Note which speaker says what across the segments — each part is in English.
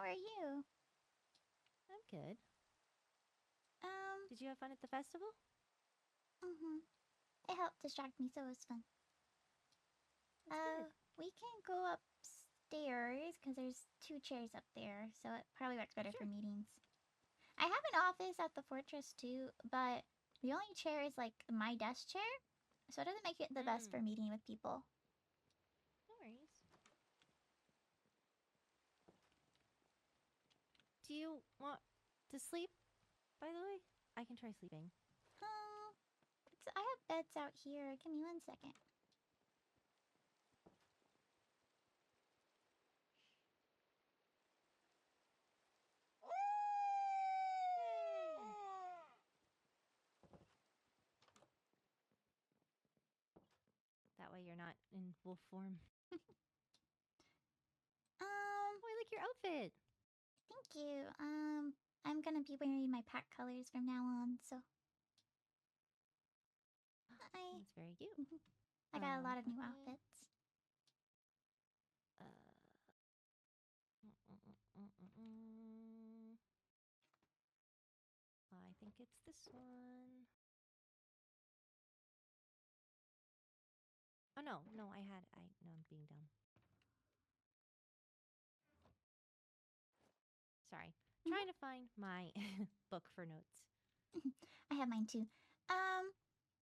Speaker 1: How are you?
Speaker 2: I'm good.
Speaker 1: Um,
Speaker 2: Did you have fun at the festival?
Speaker 1: mm-hmm. It helped distract me, so it was fun.
Speaker 2: That's good.
Speaker 1: We can go upstairs because there's two chairs up there, so it probably works better for
Speaker 2: Sure.
Speaker 1: meetings. I have an office at the fortress too, but the only chair is like my desk chair, so it doesn't make it the best for
Speaker 2: Mm.
Speaker 1: meeting with people.
Speaker 2: No worries. Do you want to sleep, by the way? I can try sleeping.
Speaker 1: Um, I have beds out here. Give me 1 second.
Speaker 2: Yay! That way you're not in wolf form.
Speaker 1: Um,
Speaker 2: Oh, I like your outfit.
Speaker 1: thank you. I'm gonna be wearing my pack colors from now on, so I
Speaker 2: That's very cute.
Speaker 1: I got a lot of
Speaker 2: Let
Speaker 1: new
Speaker 2: me.
Speaker 1: outfits.
Speaker 2: Uh, mm, mm, mm, mm, mm. I think it's this one. Oh no, no, I had. I no, I'm being dumb. Sorry. Trying to find my book for notes.
Speaker 1: I have mine too.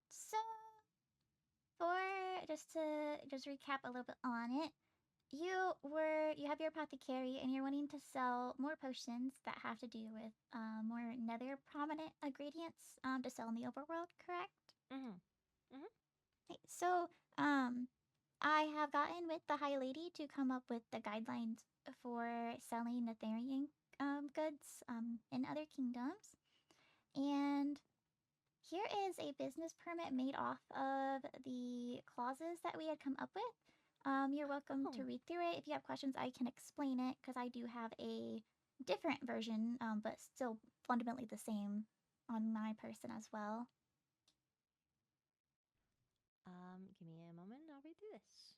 Speaker 1: So for just recap a little bit on it, you have your apothecary and you're wanting to sell more potions that have to do with more nether prominent ingredients to sell in the overworld, correct?
Speaker 2: Mm-hmm. Mm-hmm.
Speaker 1: Okay, so I have gotten with the High Lady to come up with the guidelines for selling Netherian goods in other kingdoms, and here is a business permit made off of the clauses that we had come up with. You're welcome
Speaker 2: Oh,
Speaker 1: to read through it. If you have questions, I can explain it because I do have a different version, but still fundamentally the same on my person as well.
Speaker 2: give me a moment. I'll read through this.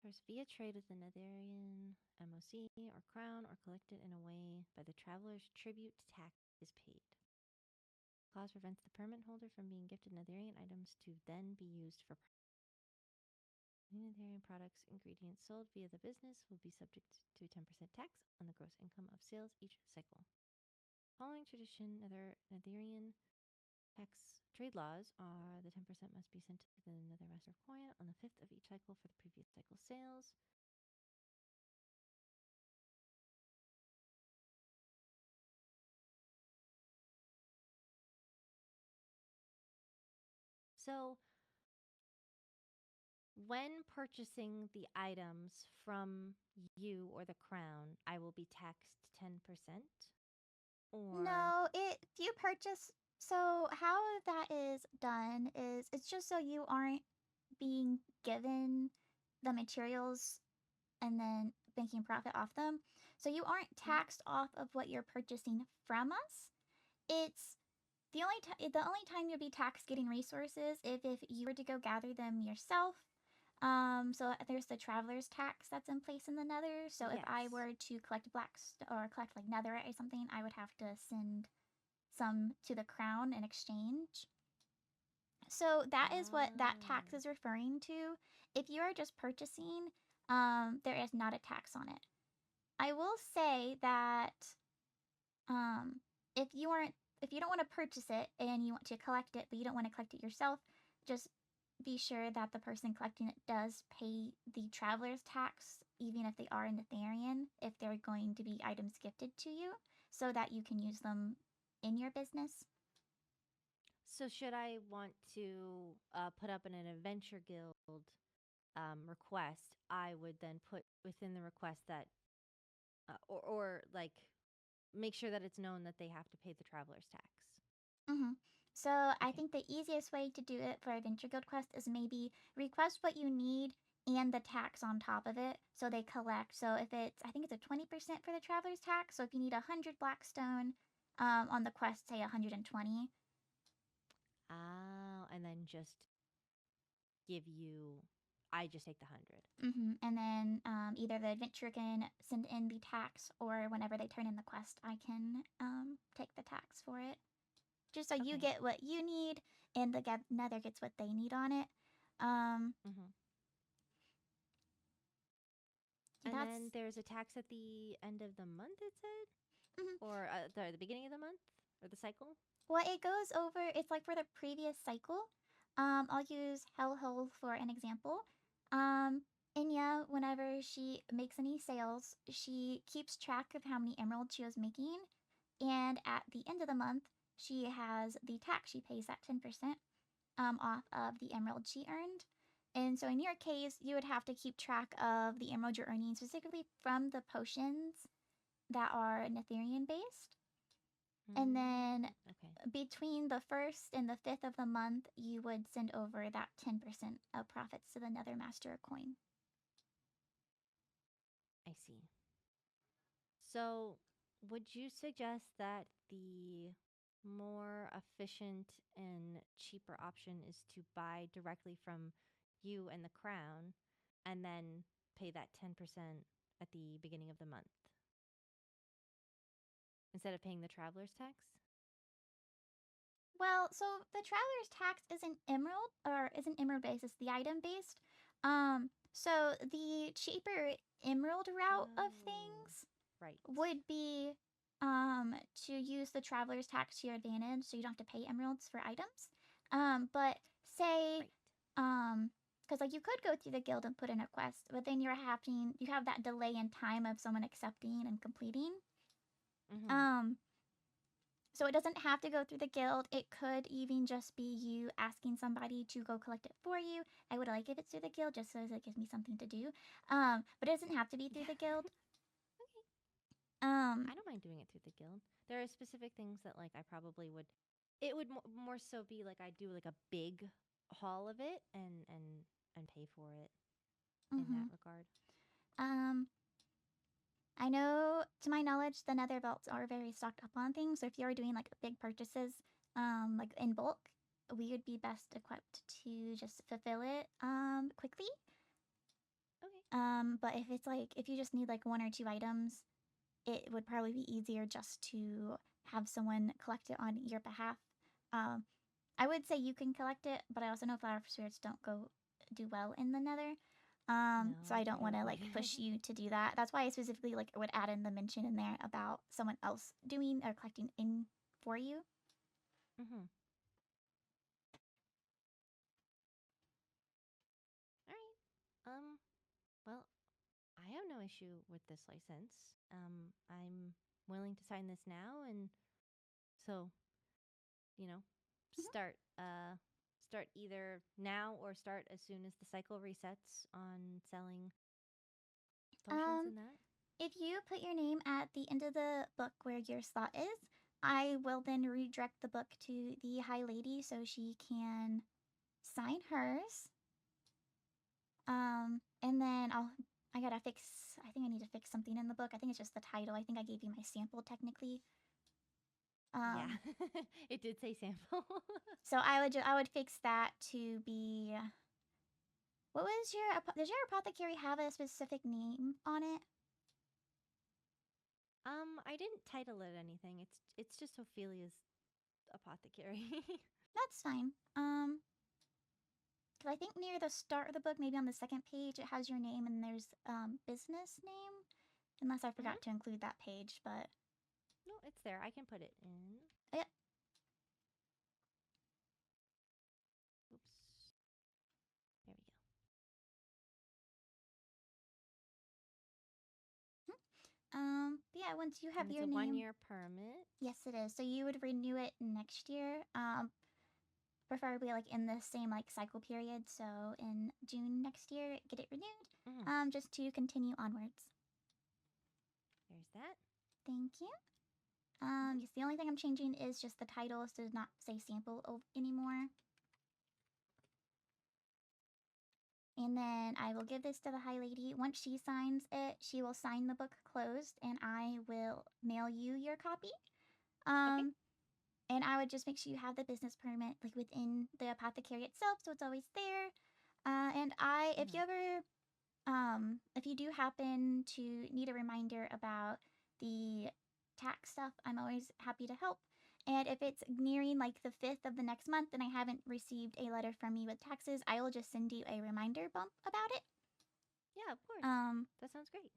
Speaker 2: First, via trade with the Netherian MOC or crown, or collected in a way by the traveler's tribute tax is paid. Clause prevents the permit holder from being gifted Netherian items to then be used for Netherian products. Ingredients sold via the business will be subject to 10% tax on the gross income of sales each cycle. Following tradition, Netherian tax trade laws are the 10% must be sent to the Nether Master of Coin on the 5th of each cycle for the previous cycle sales. So, when purchasing the items from you or the crown, I will be taxed 10%? Or.
Speaker 1: No, if you purchase, so how that is done is it's just so you aren't being given the materials and then making profit off them. So you aren't
Speaker 2: Mhm.
Speaker 1: taxed off of what you're purchasing from us. It's the only time you'll be taxed getting resources if you were to go gather them yourself. So there's the traveler's tax that's in place in the Nether. So if I
Speaker 2: Yes.
Speaker 1: were to collect or collect like netherite or something, I would have to send some to the crown in exchange. So that is what that tax
Speaker 2: Oh.
Speaker 1: is referring to. If you are just purchasing, there is not a tax on it. I will say that um, if you aren't, if you don't want to purchase it and you want to collect it, but you don't want to collect it yourself, just be sure that the person collecting it does pay the traveler's tax, even if they are in Netherian, if they're going to be items gifted to you, so that you can use them in your business.
Speaker 2: So, should I want to put up in an adventure guild request, I would then put within the request that, or like make sure that it's known that they have to pay the traveler's tax.
Speaker 1: Mm-hmm. So I
Speaker 2: Okay.
Speaker 1: think the easiest way to do it for Adventure Guild quest is maybe request what you need and the tax on top of it, so they collect. So if it's, I think it's a 20% for the traveler's tax. So if you need 100 blackstone, on the quest, say 120.
Speaker 2: Oh, and then just give you. I just take the 100.
Speaker 1: And then either the adventurer can send in the tax, or whenever they turn in the quest, I can take the tax for it. Just so you
Speaker 2: Okay.
Speaker 1: get what you need, and the nether gets what they need on it.
Speaker 2: Mm-hmm. And
Speaker 1: That's
Speaker 2: then there's a tax at the end of the month, it said?
Speaker 1: mhm.
Speaker 2: Or the beginning of the month? Or the cycle?
Speaker 1: Well, it goes over. It's like for the previous cycle. I'll use Hellhole for an example. Inya, whenever she makes any sales, she keeps track of how many emeralds she was making, and at the end of the month, she has the tax. She pays that 10% off of the emerald she earned. And so in your case, you would have to keep track of the emerald you're earning, specifically from the potions that are Netherian based. And then
Speaker 2: Okay.
Speaker 1: between the 1st and the 5th of the month, you would send over that 10% of profits to the Nether Master coin.
Speaker 2: I see. So, would you suggest that the more efficient and cheaper option is to buy directly from you and the crown and then pay that 10% at the beginning of the month instead of paying the traveler's tax?
Speaker 1: Well, so the traveler's tax isn't emerald, or isn't emerald based, it's the item based. So the cheaper emerald route of
Speaker 2: Oh,
Speaker 1: things
Speaker 2: right.
Speaker 1: would be to use the traveler's tax to your advantage, so you don't have to pay emeralds for items. But say
Speaker 2: Right.
Speaker 1: because like you could go through the guild and put in a quest, but then you have that delay in time of someone accepting and completing.
Speaker 2: Mm-hmm.
Speaker 1: Um, so it doesn't have to go through the guild. It could even just be you asking somebody to go collect it for you. I would like if it's through the guild, just so it gives me something to do. But it doesn't have to be through the guild.
Speaker 2: Okay.
Speaker 1: Um,
Speaker 2: I don't mind doing it through the guild. There are specific things that like I probably would. It would more so be like I do like a big haul of it and pay for it in that
Speaker 1: mhm.
Speaker 2: regard.
Speaker 1: Um, I know, to my knowledge, the nether belts are very stocked up on things. So if you're doing like big purchases, like in bulk, we would be best equipped to just fulfill it quickly.
Speaker 2: Okay.
Speaker 1: But if it's like if you just need like one or two items, it would probably be easier just to have someone collect it on your behalf. Um, I would say you can collect it, but I also know flower spirits don't go do well in the nether.
Speaker 2: No,
Speaker 1: So
Speaker 2: I
Speaker 1: I
Speaker 2: try
Speaker 1: don't
Speaker 2: to
Speaker 1: want to
Speaker 2: avoid
Speaker 1: like
Speaker 2: it.
Speaker 1: push you to do that. That's why I specifically like would add in the mention in there about someone else doing or collecting in for you.
Speaker 2: Mm-hmm. All right. Well, I have no issue with this license. I'm willing to sign this now, and so you know,
Speaker 1: Mhm.
Speaker 2: start start either now or start as soon as the cycle resets on selling potions
Speaker 1: Um,
Speaker 2: and that.
Speaker 1: if you put your name at the end of the book where your slot is, I will then redirect the book to the High Lady so she can sign hers. And then I gotta fix. I think I need to fix something in the book. I think it's just the title. I think I gave you my sample technically.
Speaker 2: Yeah,
Speaker 1: Um,
Speaker 2: it did say sample.
Speaker 1: so I would fix that to be. What was your does your apothecary have a specific name on it?
Speaker 2: I didn't title it anything. It's just Ophelia's apothecary.
Speaker 1: That's fine. Because I think near the start of the book, maybe on the second page, it has your name and there's business name. Unless I
Speaker 2: Hmm.
Speaker 1: forgot to include that page, but
Speaker 2: No, it's there. I can put it in.
Speaker 1: yeah.
Speaker 2: Oops. There we go.
Speaker 1: Yeah. Once you have
Speaker 2: And it's
Speaker 1: your
Speaker 2: a
Speaker 1: name,
Speaker 2: 1 year permit.
Speaker 1: yes, it is. So you would renew it next year. Preferably like in the same like cycle period. So in June next year, get it renewed.
Speaker 2: Hmm.
Speaker 1: Just to continue onwards.
Speaker 2: There's that.
Speaker 1: Thank you. Yes, the only thing I'm changing is just the title to not say sample anymore. And then I will give this to the High Lady. Once she signs it, she will sign the book closed, and I will mail you your copy. And I would just make sure you have the business permit like within the apothecary itself, so it's always there. If you ever, if you do happen to need a reminder about the tax stuff, I'm always happy to help. And if it's nearing like the 5th of the next month and I haven't received a letter from you with taxes, I will just send you a reminder bump about it.
Speaker 2: Yeah, of course. That sounds great.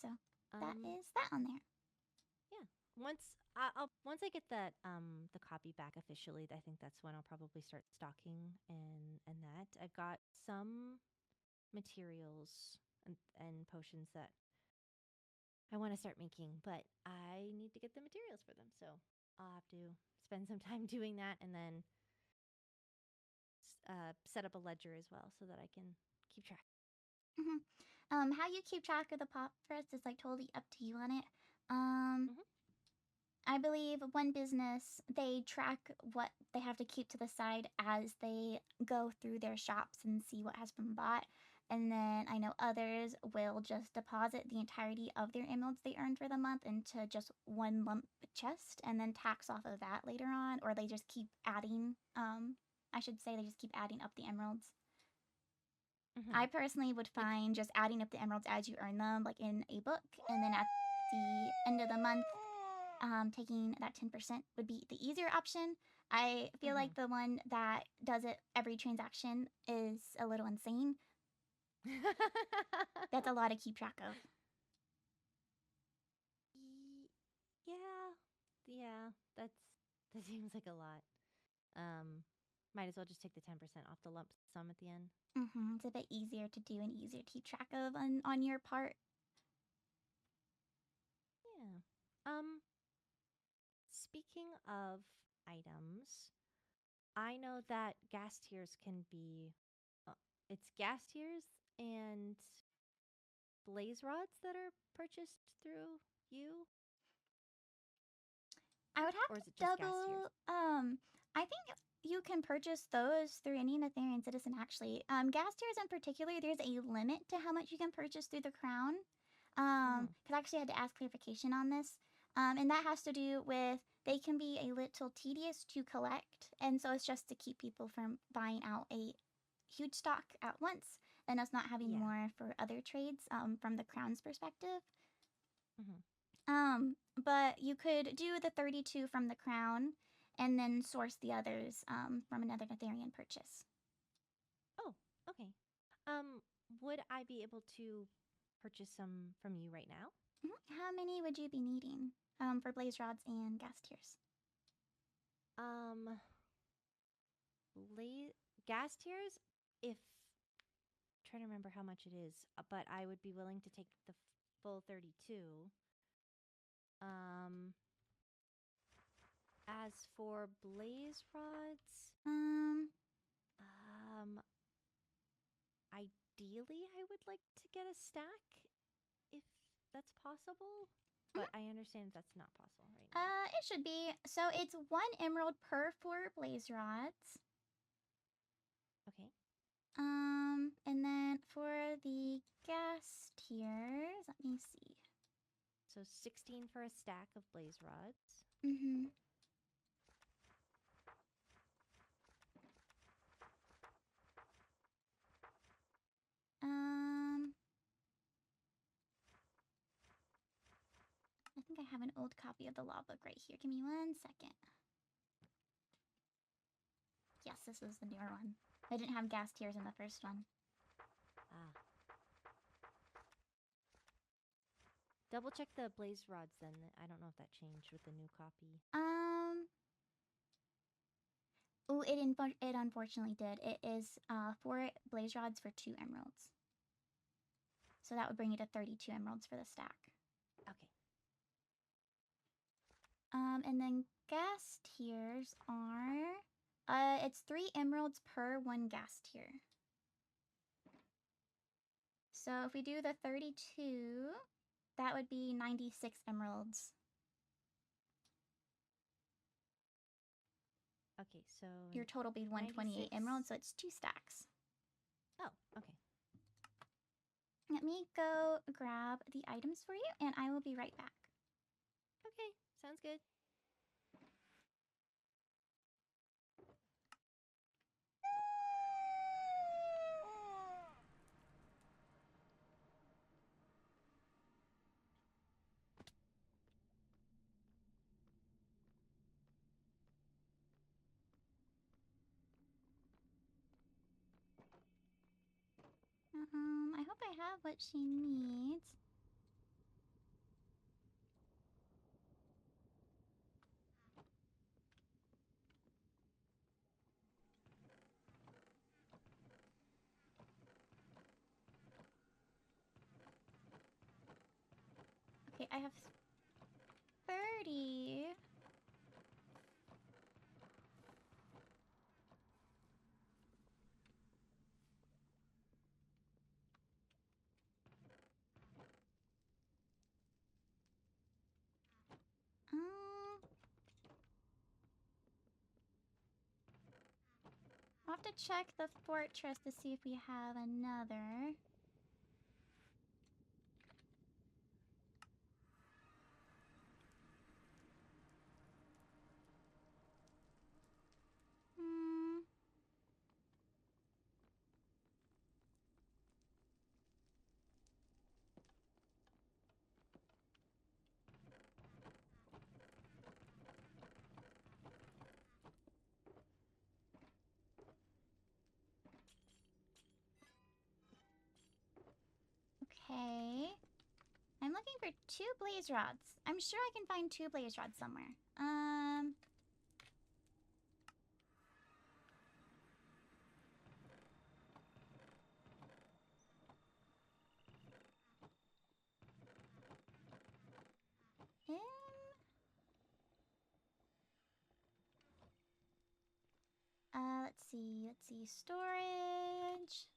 Speaker 1: So that is that on there.
Speaker 2: Yeah. Once I get that the copy back officially, I think that's when I'll probably start stocking and that. I've got some materials and potions that I want to start making, but I need to get the materials for them. So I'll have to spend some time doing that and then set up a ledger as well so that I can keep track.
Speaker 1: How you keep track of the pop first is like totally up to you on it. I believe one business, they track what they have to keep to the side as they go through their shops and see what has been bought. And then I know others will just deposit the entirety of their emeralds they earned for the month into just one lump chest and then tax off of that later on. Or they just keep adding, I should say they just keep adding up the emeralds. I personally would find just adding up the emeralds as you earn them, like in a book, and then at the end of the month, taking that 10% would be the easier option. I feel like the one that does it every transaction is a little insane. That's a lot to keep track of.
Speaker 2: Yeah, that seems like a lot. Might as well just take the 10% off the lump sum at the end.
Speaker 1: It's a bit easier to do and easier to keep track of on your part.
Speaker 2: Yeah. Speaking of items, I know that gas tiers can be it's gas tiers and blaze rods that are purchased through you.
Speaker 1: I would have to double. I think you can purchase those through any Netherian citizen, actually. Gas tiers in particular, there's a limit to how much you can purchase through the crown. Because I actually had to ask clarification on this. And that has to do with they can be a little tedious to collect. And so it's just to keep people from buying out a huge stock at once and us not having more for other trades from the crown's perspective. But you could do the 32 from the crown and then source the others from another Netherian purchase.
Speaker 2: Oh, okay. Would I be able to purchase some from you right now?
Speaker 1: How many would you be needing for blaze rods and gas tiers?
Speaker 2: Gas tiers, if trying to remember how much it is, but I would be willing to take the full 32. As for blaze rods, ideally I would like to get a stack if that's possible, but I understand that's not possible right now.
Speaker 1: It should be. So it's 1 emerald per 4 blaze rods.
Speaker 2: Okay.
Speaker 1: And then for the gas tiers, let me see.
Speaker 2: So 16 for a stack of blaze rods.
Speaker 1: I think I have an old copy of the law book right here. Give me 1 second. Yes, this is the newer one. I didn't have gas tiers in the first one.
Speaker 2: Double check the blaze rods then. I don't know if that changed with the new copy.
Speaker 1: Oh, it unfortunately did. It is 4 blaze rods for 2 emeralds. So that would bring you to 32 emeralds for the stack.
Speaker 2: Okay.
Speaker 1: And then gas tiers are it's 3 emeralds per 1 gas tier. So if we do the 32, that would be 96 emeralds.
Speaker 2: Okay, so
Speaker 1: Your total would be 128 emeralds, so it's 2 stacks.
Speaker 2: Oh, okay.
Speaker 1: Let me go grab the items for you, and I will be right back.
Speaker 2: Okay, sounds good.
Speaker 1: I hope I have what she needs. Okay, I have 30. I'll have to check the fortress to see if we have another. Okay. I'm looking for 2 blaze rods. I'm sure I can find 2 blaze rods somewhere. Let's see. Storage.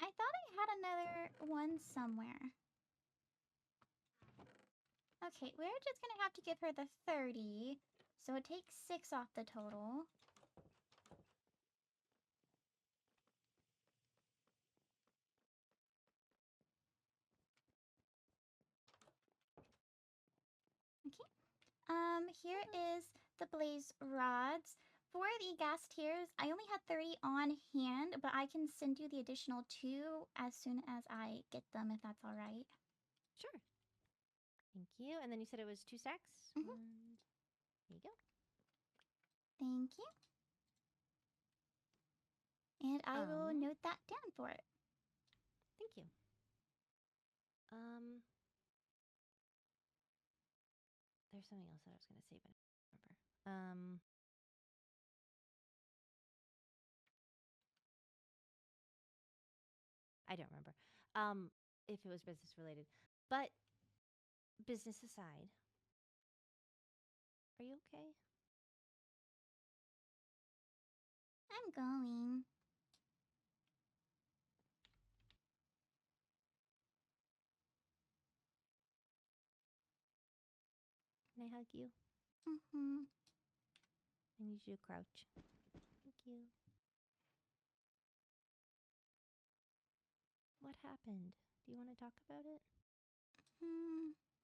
Speaker 1: I thought I had another one somewhere. Okay, we're just gonna have to give her the 30. So it takes 6 off the total. Okay. Here is the blaze rods. For the gas tiers, I only had 30 on hand, but I can send you the additional 2 as soon as I get them, if that's all right.
Speaker 2: Sure. Thank you. And then you said it was 2 stacks?
Speaker 1: Mm-hmm.
Speaker 2: And here you go.
Speaker 1: Thank you. And I will note that down for it.
Speaker 2: Thank you. There's something else that I was going to say, but I don't remember. I don't remember if it was business related. But business aside, are you okay?
Speaker 1: I'm going.
Speaker 2: Can I hug you?
Speaker 1: Mm-hmm.
Speaker 2: I need you to crouch. Thank you. What happened? Do you want to talk about it?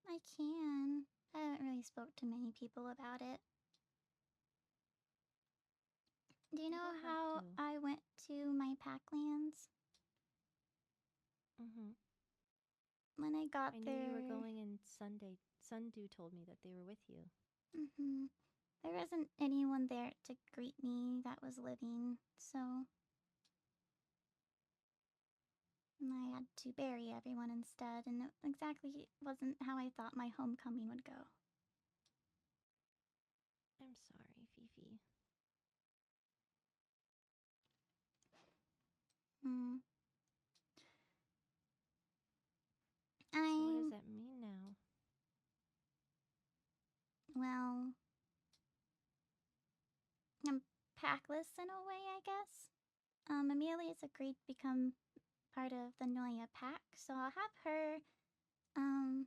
Speaker 1: I can. I haven't really spoke to many people about it. Do you know how I went to my packlands?
Speaker 2: Mm-hmm.
Speaker 1: When I got there...
Speaker 2: I knew you were going, and Sundew told me that they were with you.
Speaker 1: Mm-hmm. There wasn't anyone there to greet me that was living, so... I had to bury everyone instead, and it exactly wasn't how I thought my homecoming would go.
Speaker 2: I'm sorry, Fifi.
Speaker 1: well, I'm packless in a way, I guess. Amelia's agreed to become part of the Noya pack, so I'll have her, and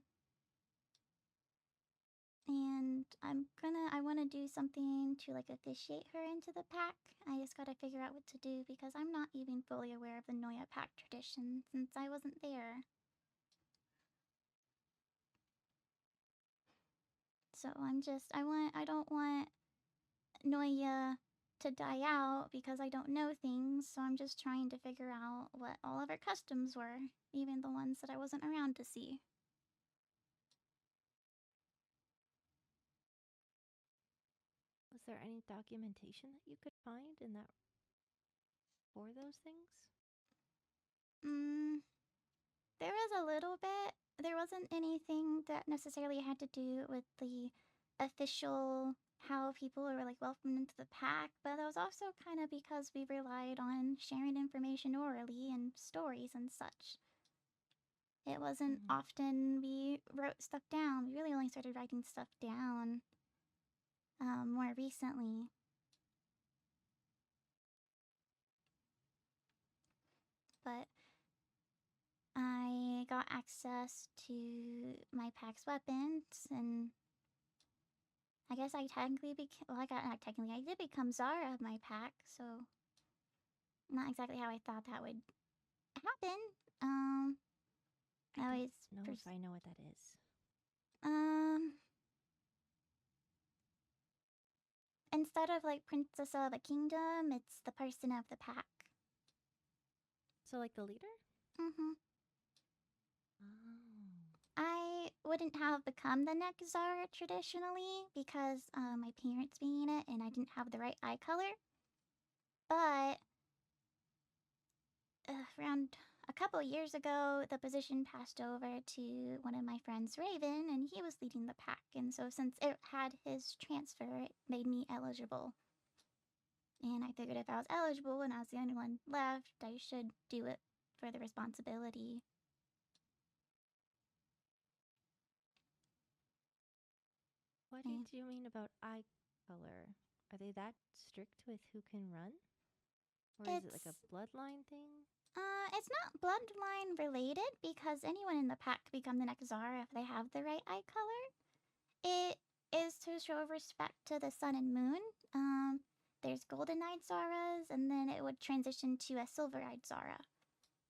Speaker 1: I wanna do something to, like, officiate her into the pack. I just gotta figure out what to do because I'm not even fully aware of the Noya pack tradition since I wasn't there. So I don't want Noya to die out because I don't know things, so I'm just trying to figure out what all of her customs were, even the ones that I wasn't around to see.
Speaker 2: Was there any documentation that you could find in that for those things?
Speaker 1: There was a little bit. There wasn't anything that necessarily had to do with the official how people were like welcomed into the pack, but that was also kind of because we relied on sharing information orally and stories and such. It wasn't often we wrote stuff down. We really only started writing stuff down more recently. But I got access to my pack's weapons, and I guess I technically became, well, I did become Zara of my pack, so not exactly how I thought that would happen.
Speaker 2: I
Speaker 1: always
Speaker 2: don't know if I know what that is.
Speaker 1: Instead of like princess of a kingdom, it's the person of the pack.
Speaker 2: So, like the leader?
Speaker 1: Mm-hmm.
Speaker 2: Oh.
Speaker 1: I wouldn't have become the next Zara traditionally because my parents being it and I didn't have the right eye color. But around a couple years ago, the position passed over to one of my friends, Raven, and he was leading the pack. And so, since it had his transfer, it made me eligible. And I figured if I was eligible and I was the only one left, I should do it for the responsibility.
Speaker 2: What did you mean about eye color? Are they that strict with who can run? Or is it like a bloodline thing?
Speaker 1: It's not bloodline related because anyone in the pack can become the next Zara if they have the right eye color. It is to show respect to the sun and moon. There's golden-eyed Zaras, and then it would transition to a silver-eyed Zara.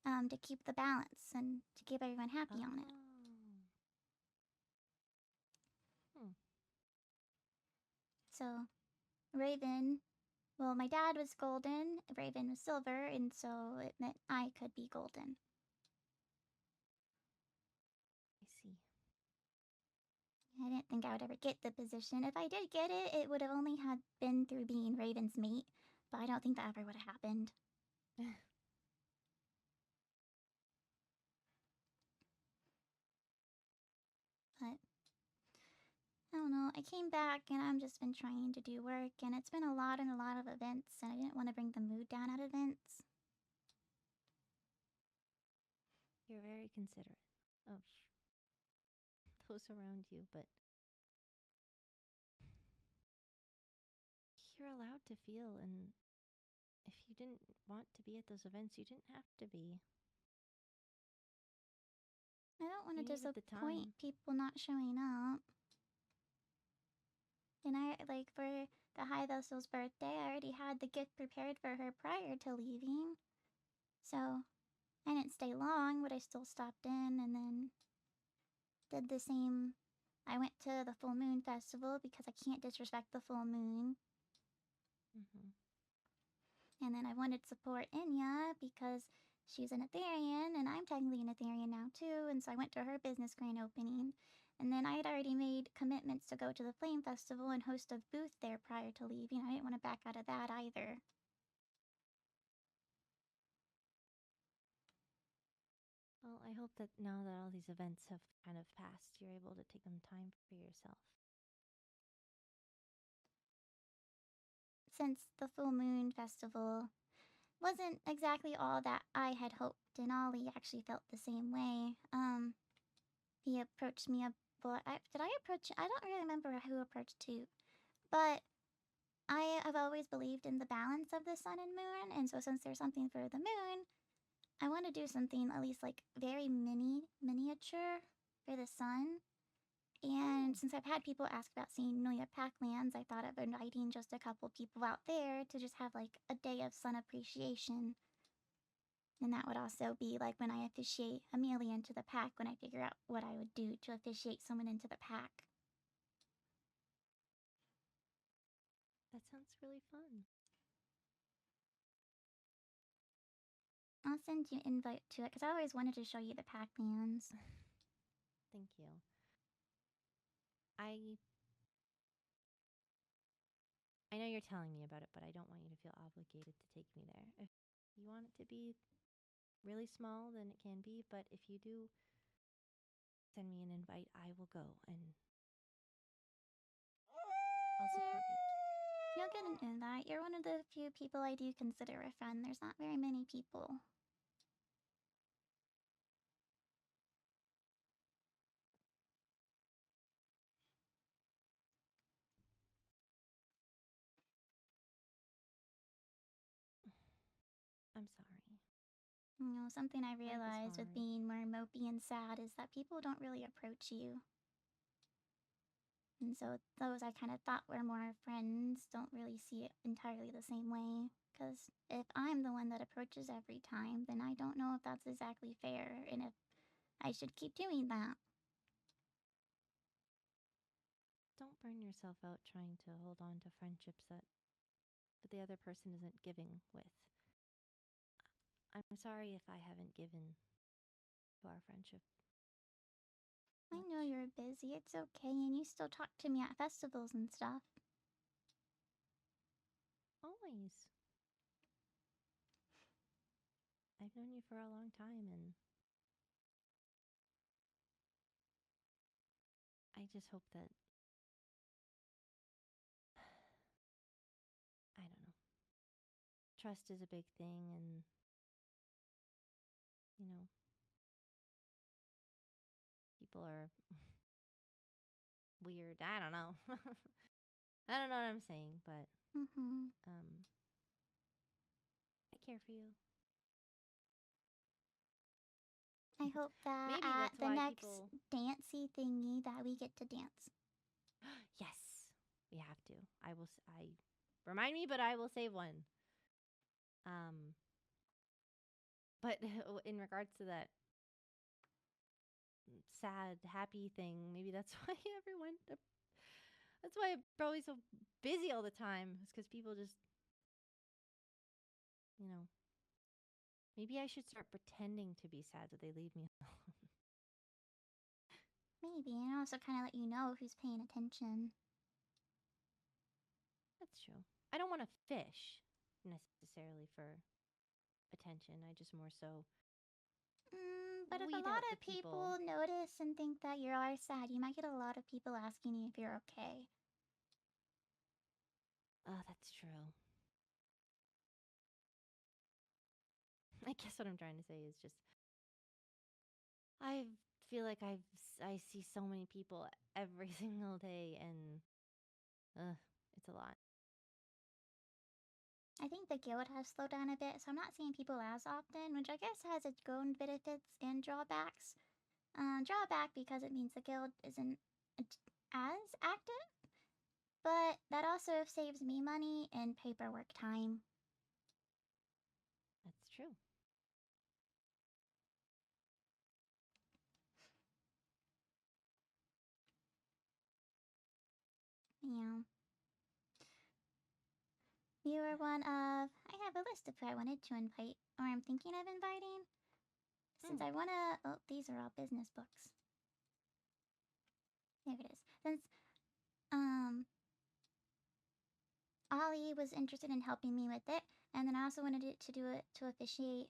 Speaker 1: To keep the balance and to keep everyone happy on it. So, Raven, well, my dad was golden, Raven was silver, and so it meant I could be golden.
Speaker 2: I see.
Speaker 1: I didn't think I would ever get the position. If I did get it, it would have only had been through being Raven's mate, but I don't think that ever would have happened. But I don't know. I came back and I've just been trying to do work, and it's been a lot of events, and I didn't want to bring the mood down at events.
Speaker 2: You're very considerate of those around you, but you're allowed to feel, and if you didn't want to be at those events, you didn't have to be.
Speaker 1: I don't want to disappoint people not showing up. And for the High Vessel's birthday, I already had the gift prepared for her prior to leaving. So, I didn't stay long, but I still stopped in and then did the same. I went to the Full Moon Festival because I can't disrespect the full moon. And then I wanted to support Inya because she's an Etherean, and I'm technically an Etherean now too, and so I went to her business grand opening. And then I had already made commitments to go to the Flame Festival and host a booth there prior to leaving. I didn't want to back out of that either.
Speaker 2: Well, I hope that now that all these events have kind of passed, you're able to take some time for yourself.
Speaker 1: Since the Full Moon Festival wasn't exactly all that I had hoped, and Ollie actually felt the same way. He approached me well, did I approach? I don't really remember who approached who, but I have always believed in the balance of the sun and moon, and so since there's something for the moon, I want to do something at least like very miniature for the sun. And since I've had people ask about seeing Noya Packlands, I thought of inviting just a couple people out there to just have like a day of sun appreciation. And that would also be like when I officiate Amelia into the pack, when I figure out what I would do to officiate someone into the pack.
Speaker 2: That sounds really fun.
Speaker 1: I'll send you an invite to it because I always wanted to show you the Packlands.
Speaker 2: Thank you. I know you're telling me about it, but I don't want you to feel obligated to take me there. If you want it to be really small, then it can be, but if you do send me an invite, I will go and I'll support you.
Speaker 1: You'll get an invite. You're one of the few people I do consider a friend. There's not very many people.
Speaker 2: I'm sorry.
Speaker 1: You know, something I
Speaker 2: Life is
Speaker 1: realized with
Speaker 2: hard.
Speaker 1: being more mopey and sad is that people don't really approach you. And so those I kind of thought were more friends don't really see it entirely the same way. Because if I'm the one that approaches every time, then I don't know if that's exactly fair and if I should keep doing that.
Speaker 2: Don't burn yourself out trying to hold on to friendships that the other person isn't giving with. I'm sorry if I haven't given to our friendship.
Speaker 1: I know you're busy, it's okay, and you still talk to me at festivals and stuff.
Speaker 2: Always. I've known you for a long time, and I just hope that, I don't know, trust is a big thing, and, you know, people are weird. I don't know. I don't know what I'm saying, but I care for you.
Speaker 1: I hope that
Speaker 2: Maybe
Speaker 1: at
Speaker 2: that's
Speaker 1: the
Speaker 2: why
Speaker 1: next
Speaker 2: people...
Speaker 1: dancey thingy that we get to dance.
Speaker 2: Yes, we have to. I remind me, but I will save one. But in regards to that sad, happy thing, maybe that's why that's why I'm probably so busy all the time. It's because people just, you know, maybe I should start pretending to be sad so they leave me alone.
Speaker 1: Maybe, and also kind of let you know who's paying attention.
Speaker 2: That's true. I don't want to fish necessarily for attention. I just more so
Speaker 1: But if a
Speaker 2: weed
Speaker 1: lot
Speaker 2: out the
Speaker 1: of people notice and think that you are sad, you might get a lot of people asking you if you're okay.
Speaker 2: Oh, that's true. I guess what I'm trying to say is just I feel like I see so many people every single day, and it's a lot.
Speaker 1: I think the guild has slowed down a bit, so I'm not seeing people as often, which I guess has its own benefits and drawbacks. Drawback because it means the guild isn't as active, but that also saves me money and paperwork time.
Speaker 2: That's true.
Speaker 1: Yeah. You were one of... I have a list of who I wanted to invite, or I'm thinking of inviting. Since I wanna... Oh, these are all business books. There it is. Since, Ollie was interested in helping me with it, and then I also wanted it to officiate,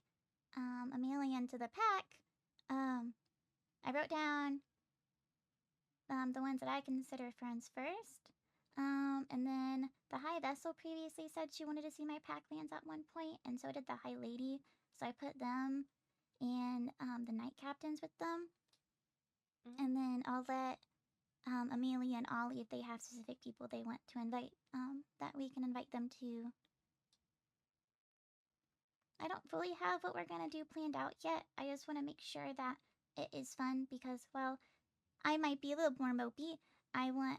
Speaker 1: Amelia into the pack. I wrote down, the ones that I consider friends first. And then the High Vessel previously said she wanted to see my packlands at one point, and so did the High Lady. So I put them and the Knight Captains with them. And then I'll let Amelia and Ollie if they have specific people they want to invite, that we can invite them to. I don't fully have what we're gonna do planned out yet. I just want to make sure that it is fun because, well, I might be a little more mopey. I want,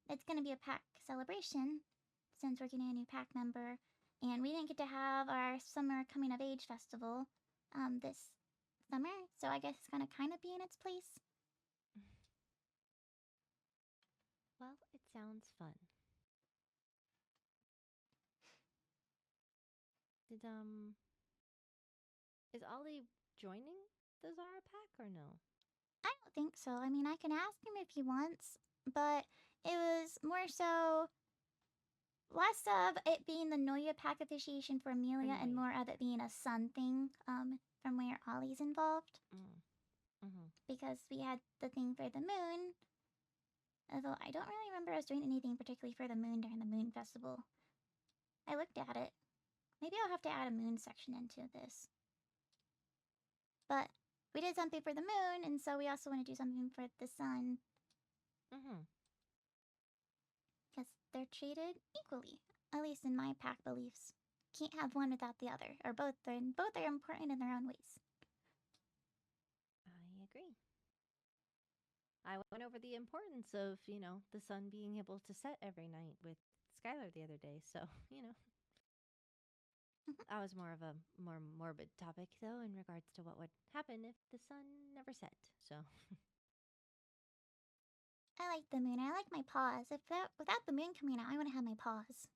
Speaker 1: it's gonna be a pack celebration since we're getting a new pack member, and we didn't get to have our summer coming of age festival, this summer, so I guess it's gonna kind of be in its place.
Speaker 2: Well, it sounds fun. Did is Ollie joining the Zara pack or no?
Speaker 1: I don't think so. I mean, I can ask him if he wants, but it was more so less of it being the Noya pack officiation for Amelia and more of it being a sun thing, from where Ollie's involved. Because we had the thing for the moon. Although I don't really remember us doing anything particularly for the moon during the moon festival. I looked at it. Maybe I'll have to add a moon section into this. But we did something for the moon, and so we also want to do something for the sun. Because they're treated equally, at least in my pack beliefs. Can't have one without the other, or both. Both are important in their own ways.
Speaker 2: I agree. I went over the importance of, the sun being able to set every night with Skylar the other day, so, That was more of a more morbid topic, though, in regards to what would happen if the sun never set, so.
Speaker 1: I like the moon. I like my paws. Without the moon coming out, I want to have my paws.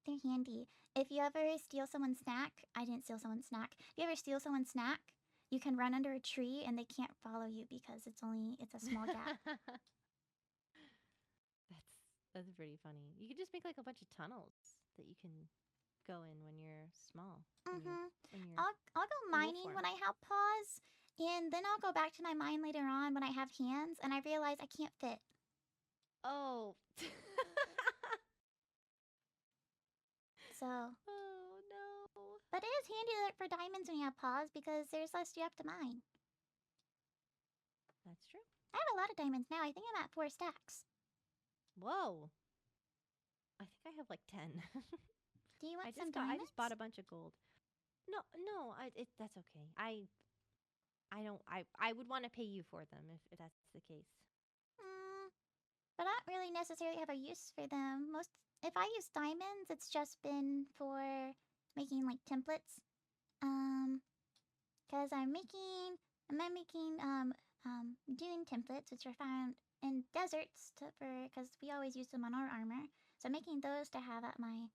Speaker 1: They're handy. If you ever steal someone's snack, I didn't steal someone's snack. If you ever steal someone's snack, you can run under a tree and they can't follow you because it's a small gap.
Speaker 2: That's pretty funny. You could just make like a bunch of tunnels that you can go in when you're small.
Speaker 1: I'll go mining when I have paws, and then I'll go back to my mine later on when I have hands, and I realize I can't fit.
Speaker 2: Oh.
Speaker 1: So.
Speaker 2: Oh no.
Speaker 1: But it is handy to look for diamonds when you have paws because there's less you have to mine.
Speaker 2: That's true.
Speaker 1: I have a lot of diamonds now. I think I'm at 4 stacks.
Speaker 2: Whoa. I think I have like 10.
Speaker 1: Do you want some diamonds?
Speaker 2: I just bought a bunch of gold. No, that's okay. I would want to pay you for them if that's the case.
Speaker 1: But I don't really necessarily have a use for them. If I use diamonds, it's just been for making like templates. Because I'm making dune templates, which are found in deserts because we always use them on our armor. So I'm making those to have at my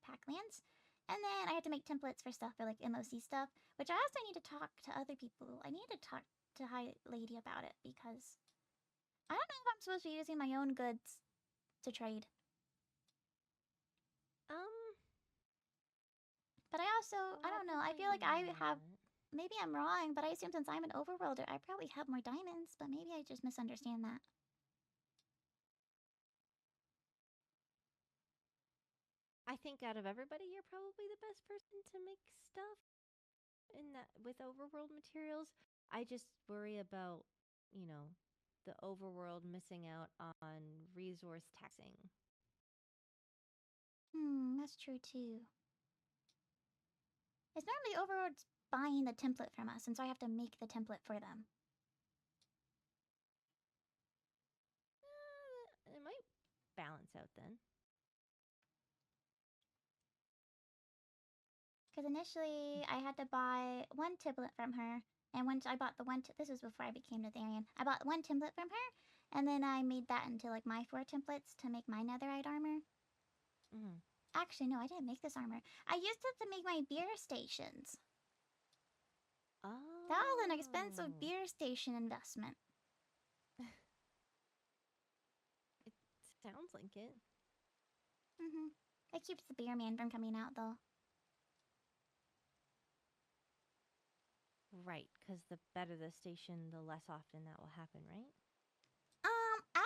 Speaker 1: packlands. And then I have to make templates for stuff for like MOC stuff, which I also need to talk to other people. I need to talk to High Lady about it because I don't know if I'm supposed to be using my own goods to trade. But I don't know. I feel like I have, maybe I'm wrong, but I assume since I'm an overworlder, I probably have more diamonds, but maybe I just misunderstand that.
Speaker 2: I think out of everybody, you're probably the best person to make stuff with overworld materials. I just worry about, the overworld missing out on resource taxing.
Speaker 1: That's true too. It's normally overworld's buying the template from us, and so I have to make the template for them.
Speaker 2: It might balance out then.
Speaker 1: Because initially, I had to buy one template from her, and once I bought this was before I became Lizzaylian. I bought one template from her, and then I made that into like my 4 templates to make my netherite armor. Actually, no, I didn't make this armor. I used it to make my beer stations.
Speaker 2: Oh.
Speaker 1: That was an expensive beer station investment.
Speaker 2: It sounds like it.
Speaker 1: It keeps the beer man from coming out, though.
Speaker 2: Right, because the better the station, the less often that will happen, right?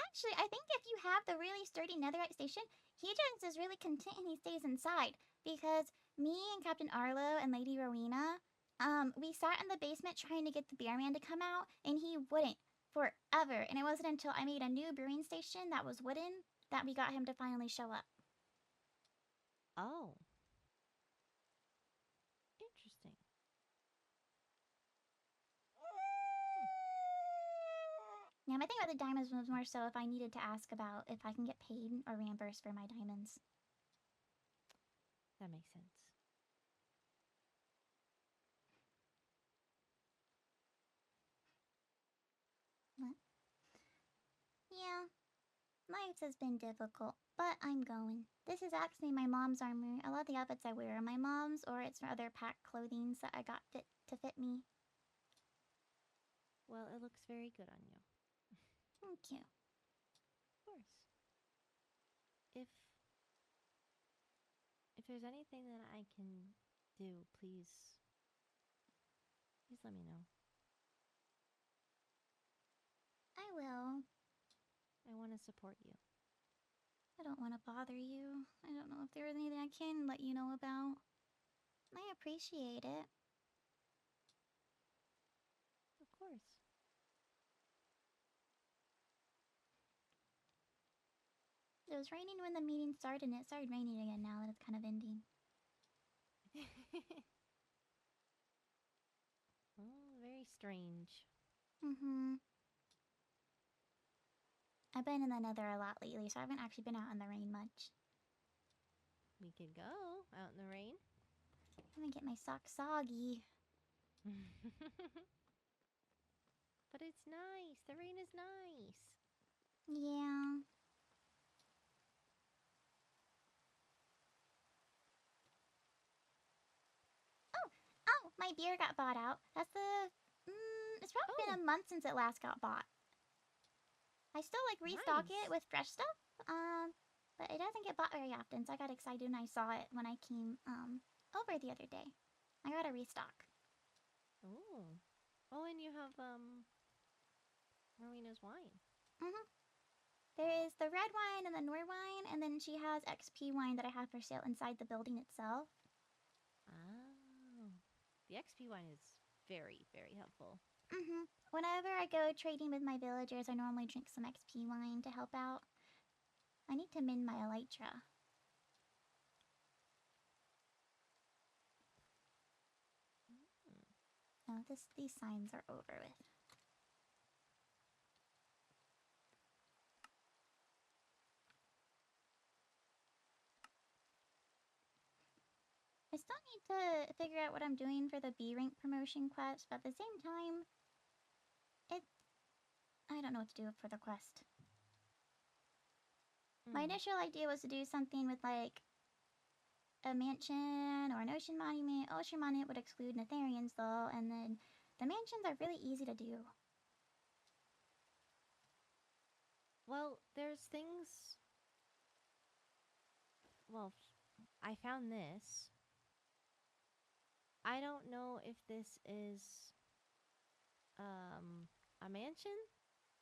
Speaker 1: Actually, I think if you have the really sturdy netherite station, he just is really content and he stays inside. Because me and Captain Arlo and Lady Rowena, we sat in the basement trying to get the beer man to come out, and he wouldn't. forever, and it wasn't until I made a new brewing station that was wooden that we got him to finally show up.
Speaker 2: Oh. Interesting.
Speaker 1: Yeah, my thing about the diamonds was more so if I needed to ask about if I can get paid or reimbursed for my diamonds.
Speaker 2: That makes sense.
Speaker 1: What? Yeah, life has been difficult, but I'm going. This is actually my mom's armor. A lot of the outfits I wear are my mom's, or it's from other pack clothings that I got to fit me.
Speaker 2: Well, it looks very good on you.
Speaker 1: Thank you.
Speaker 2: Of course. If there's anything that I can do, please let me know.
Speaker 1: I will.
Speaker 2: I want to support you.
Speaker 1: I don't want to bother you. I don't know if there is anything I can let you know about. I appreciate it.
Speaker 2: Of course.
Speaker 1: It was raining when the meeting started, and it started raining again now that it's kind of ending.
Speaker 2: Oh, very strange.
Speaker 1: I've been in the nether a lot lately, so I haven't actually been out in the rain much.
Speaker 2: We could go out in the rain.
Speaker 1: I'm gonna get my socks soggy.
Speaker 2: But it's nice. The rain is nice.
Speaker 1: Yeah. Oh, my beer got bought out. That's the... it's probably been a month since it last got bought. I still, like, restock it with fresh stuff. But it doesn't get bought very often, so I got excited when I saw it when I came, over the other day. I got a restock.
Speaker 2: Oh. Oh, and you have, Marina's wine.
Speaker 1: There is the red wine and the Nor wine, and then she has XP wine that I have for sale inside the building itself.
Speaker 2: Oh. The XP wine is very, very helpful.
Speaker 1: Whenever I go trading with my villagers, I normally drink some XP wine to help out. I need to mend my elytra. Oh, these signs are over with. I still need to figure out what I'm doing for the B rank promotion quest, but at the same time, I don't know what to do for the quest. My initial idea was to do something with, like, a mansion or an ocean monument. Ocean monument would exclude Netherians, though, and then the mansions are really easy to do.
Speaker 2: Well, there's things... Well, I found this. I don't know if this is a mansion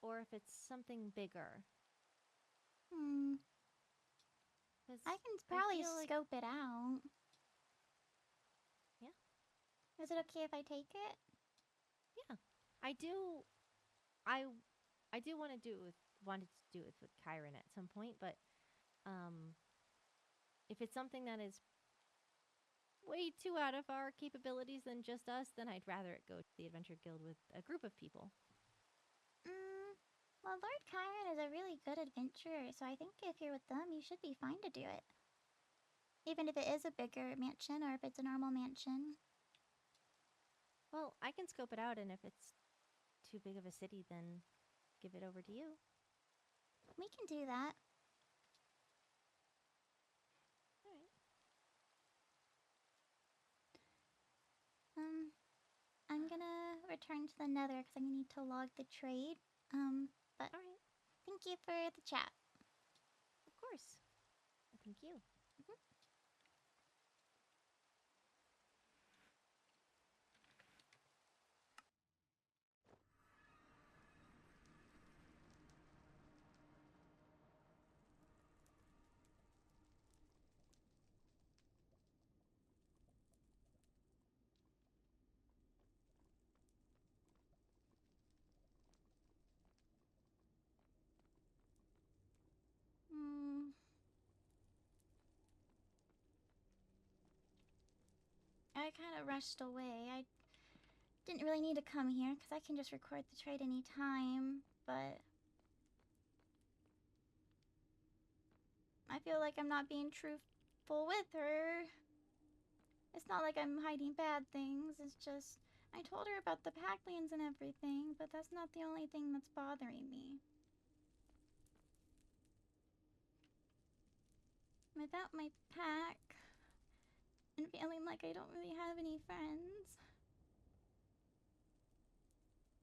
Speaker 2: or if it's something bigger.
Speaker 1: I can probably scope it out.
Speaker 2: Yeah.
Speaker 1: Is it okay if I take it?
Speaker 2: Yeah. I do wanted to do it with Kyron at some point, but if it's something that is way too out of our capabilities than just us, then I'd rather it go to the Adventure Guild with a group of people.
Speaker 1: Well, Lord Kyron is a really good adventurer, so I think if you're with them, you should be fine to do it. Even if it is a bigger mansion or if it's a normal mansion.
Speaker 2: Well, I can scope it out, and if it's too big of a city, then give it over to you.
Speaker 1: We can do that.
Speaker 2: Alright.
Speaker 1: I'm gonna return to the nether because I need to log the trade. But
Speaker 2: alright.
Speaker 1: Thank you for the chat.
Speaker 2: Of course. Thank you.
Speaker 1: I kind of rushed away. I didn't really need to come here because I can just record the trade anytime, but I feel like I'm not being truthful with her. It's not like I'm hiding bad things, it's just I told her about the packlands and everything, but that's not the only thing that's bothering me. Without my pack, and feeling like I don't really have any friends,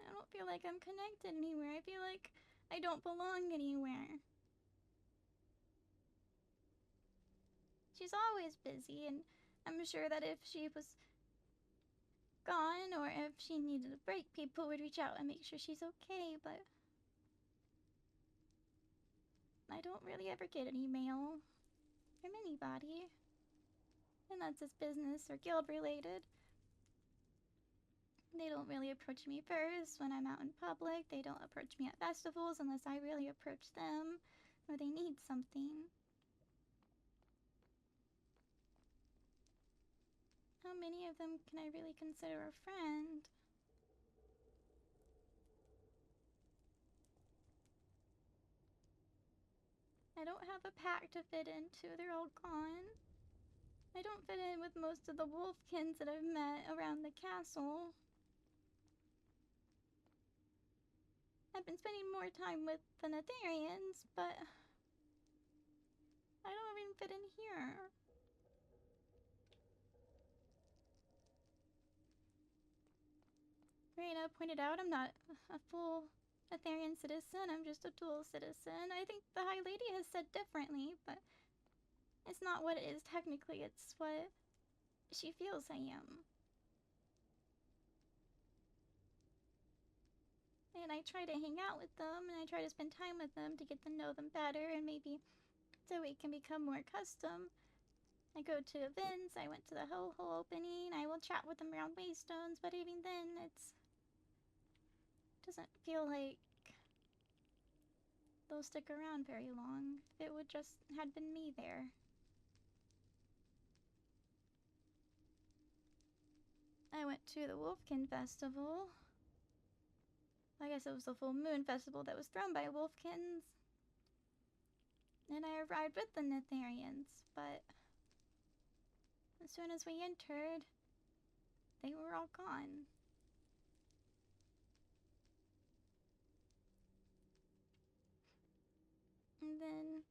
Speaker 1: I don't feel like I'm connected anywhere. I feel like I don't belong anywhere. She's always busy, and I'm sure that if she was gone or if she needed a break, people would reach out and make sure she's okay, but I don't really ever get any mail from anybody. Unless it's business or guild related. They don't really approach me first when I'm out in public. They don't approach me at festivals unless I really approach them or they need something. How many of them can I really consider a friend? I don't have a pack to fit into. They're all gone. I don't fit in with most of the wolfkins that I've met around the castle. I've been spending more time with the Netherians, but I don't even fit in here. Reina pointed out I'm not a full Netherian citizen, I'm just a dual citizen. I think the High Lady has said differently, but it's not what it is technically, it's what she feels I am. And I try to hang out with them, and I try to spend time with them to get to know them better, and maybe so we can become more accustomed. I go to events, I went to the Ho-Ho opening, I will chat with them around Waystones, but even then, doesn't feel like they'll stick around very long. If it would just had been me there. I went to the Wolfkin Festival. I guess it was the full moon festival that was thrown by Wolfkins. And I arrived with the Netherians, but as soon as we entered, they were all gone. And then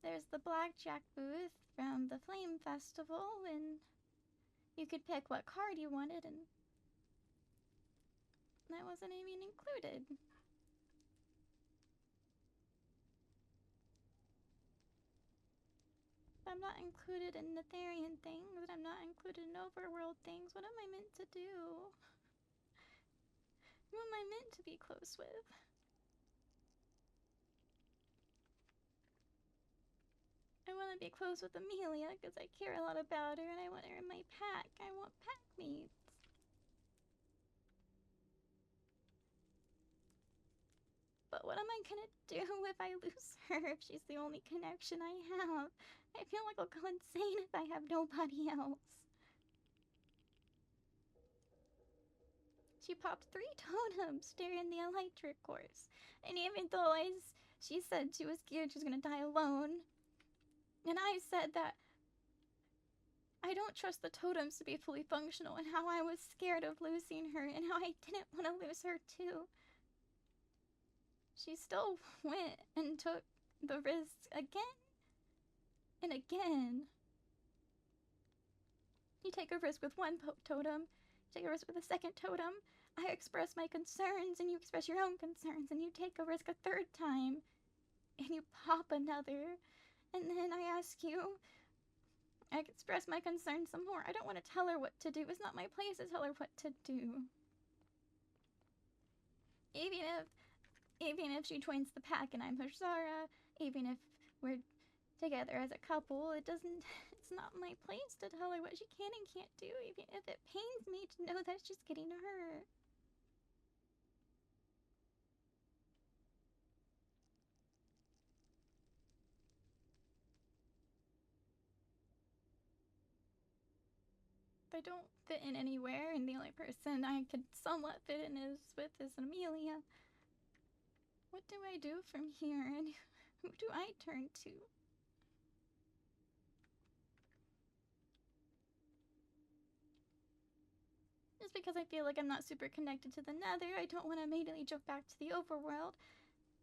Speaker 1: there's the blackjack booth from the Flame Festival, and you could pick what card you wanted, and that wasn't even included. If I'm not included in Netherian things, and I'm not included in overworld things, what am I meant to do? Who am I meant to be close with? I want to be close with Amelia because I care a lot about her and I want her in my pack. I want pack mates. But what am I gonna do if I lose her, if she's the only connection I have? I feel like I'll go insane if I have nobody else. She popped 3 totems during the electric course. And even though she said she was scared she was gonna die alone, and I said that I don't trust the totems to be fully functional, and how I was scared of losing her, and how I didn't want to lose her too. She still went and took the risk again and again. You take a risk with one totem, you take a risk with a second totem. I express my concerns, and you express your own concerns, and you take a risk a 3rd time, and you pop another, and then I ask you. I express my concerns some more. I don't want to tell her what to do. It's not my place to tell her what to do. Even if she joins the pack and I'm her Zara, even if we're together as a couple, it's not my place to tell her what she can and can't do, even if it pains me to know that she's getting hurt. I don't fit in anywhere, and the only person I could somewhat fit in is Amelia. What do I do from here, and who do I turn to? Just because I feel like I'm not super connected to the Nether, I don't want to immediately jump back to the overworld.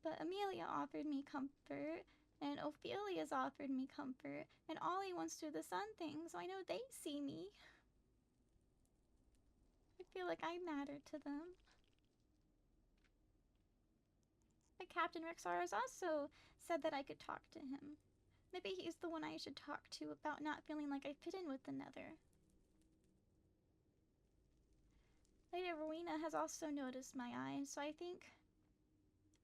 Speaker 1: But Amelia offered me comfort, and Ophelia's offered me comfort, and Ollie wants to do the sun thing, so I know they see me. I feel like I matter to them. But Captain Rexar has also said that I could talk to him. Maybe he's the one I should talk to about not feeling like I fit in with the Nether. Lady Rowena has also noticed my eyes, so I think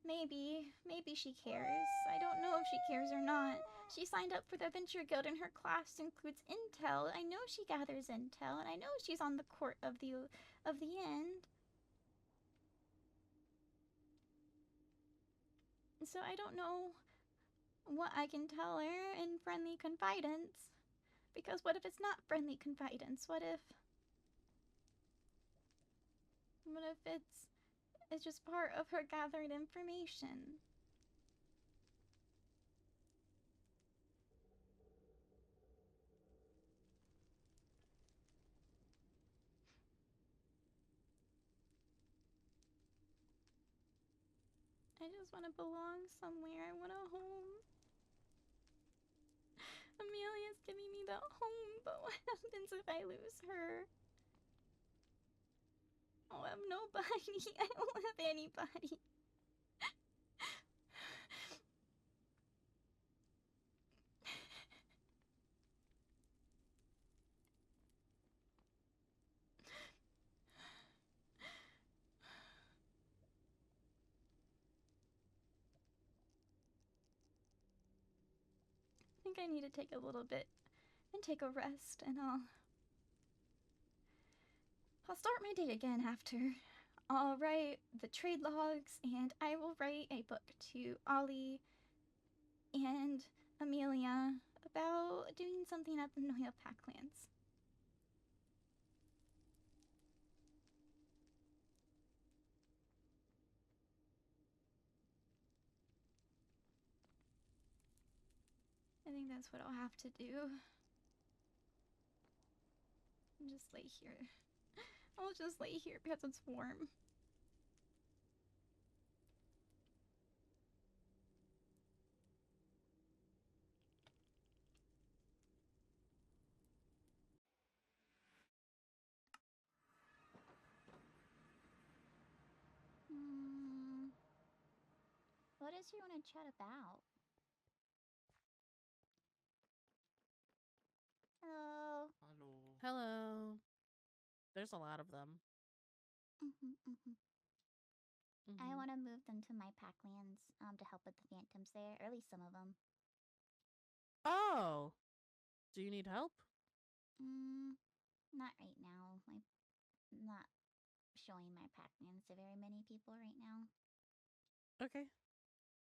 Speaker 1: maybe she cares. I don't know if she cares or not. She signed up for the Adventure Guild and her class includes intel. I know she gathers intel, and I know she's on the court of the end. So I don't know what I can tell her in friendly confidence. Because what if it's not friendly confidence? What if it's just part of her gathering information? I just want to belong somewhere. I want a home. Amelia's giving me the home, but what happens if I lose her? I'll have nobody. I don't have anybody. I think I need to take a little bit and take a rest, and I'll start my day again after. I'll write the trade logs, and I will write a book to Ollie and Amelia about doing something at the Noya Packlands. I think that's what I'll have to do. Just lay here. I'll just lay here because it's warm. What does she want to chat about? Hello.
Speaker 3: Hello.
Speaker 4: Hello. There's a lot of them.
Speaker 1: I want to move them to my packlands to help with the phantoms there, or at least some of them.
Speaker 4: Oh. Do you need help?
Speaker 1: Not right now. I'm not showing my packlands to very many people right now.
Speaker 4: Okay.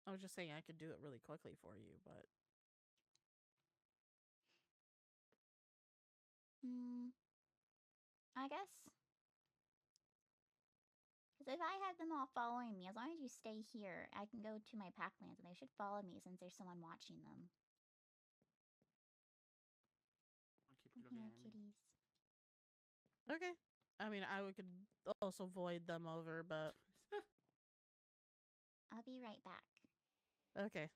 Speaker 4: I was just saying I could do it really quickly for you, but...
Speaker 1: I guess. Because if I have them all following me, as long as you stay here, I can go to my packlands and they should follow me since there's someone watching them.
Speaker 3: I'll keep looking
Speaker 1: Here,
Speaker 3: at me.
Speaker 1: kitties.
Speaker 4: Okay. I mean, I could also void them over, but...
Speaker 1: I'll be right back.
Speaker 4: Okay.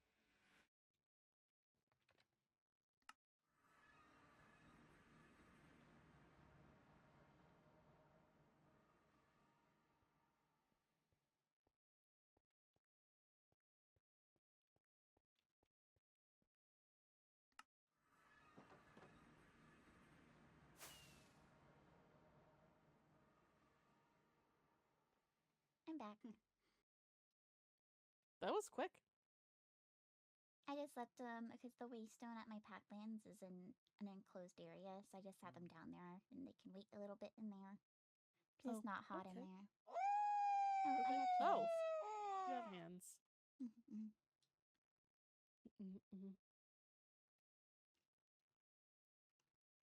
Speaker 1: I'm back.
Speaker 4: That was quick.
Speaker 1: I just left them because the waystone at my packlands is in an enclosed area, so I just had them down there and they can wait a little bit in there. Because it's not hot in
Speaker 4: okay.
Speaker 1: there. Oh, I have
Speaker 4: Oh.
Speaker 1: hands.
Speaker 4: You have hands.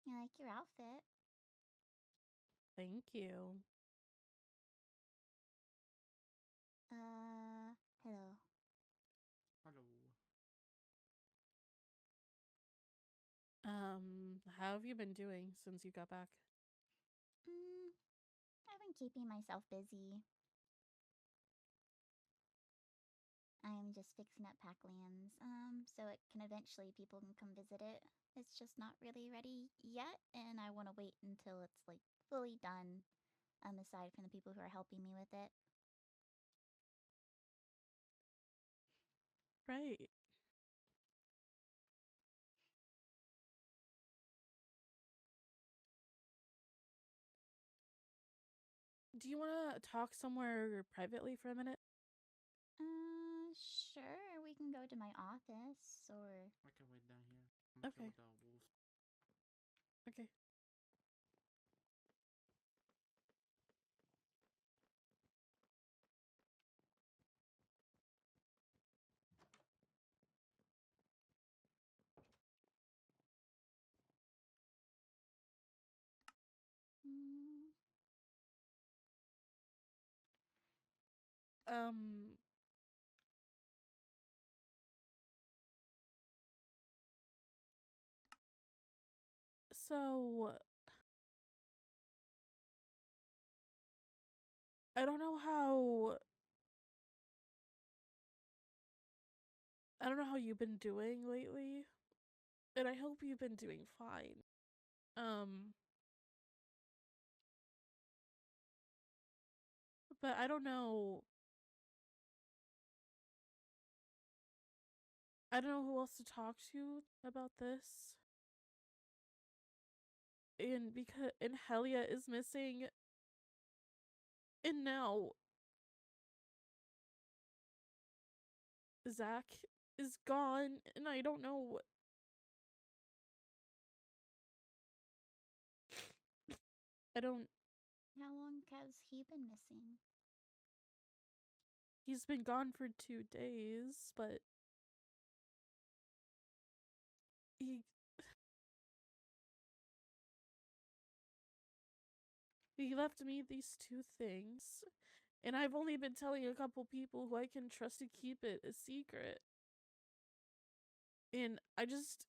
Speaker 1: I like your outfit.
Speaker 4: Thank you.
Speaker 1: Hello.
Speaker 3: Hello.
Speaker 4: How have you been doing since you got back?
Speaker 1: I've been keeping myself busy. I'm just fixing up packlands, so it can eventually people can come visit it. It's just not really ready yet, and I want to wait until it's like fully done. Aside from the people who are helping me with it.
Speaker 4: Right. Do you want to talk somewhere privately for a minute?
Speaker 1: Sure. We can go to my office, or
Speaker 3: I can wait down here. I'm
Speaker 4: Okay.
Speaker 3: kill the wolf.
Speaker 4: Okay.
Speaker 1: mm,
Speaker 4: Um. So I don't know how. I don't know how you've been doing lately, and I hope you've been doing fine. But I don't know. I don't know who else to talk to about this. And Helia is missing, and now Zach is gone, and I don't know. I don't.
Speaker 1: how long has he been missing?
Speaker 4: He's been gone for 2 days, but he he left me these 2 things, and I've only been telling a couple people who I can trust to keep it a secret. And I just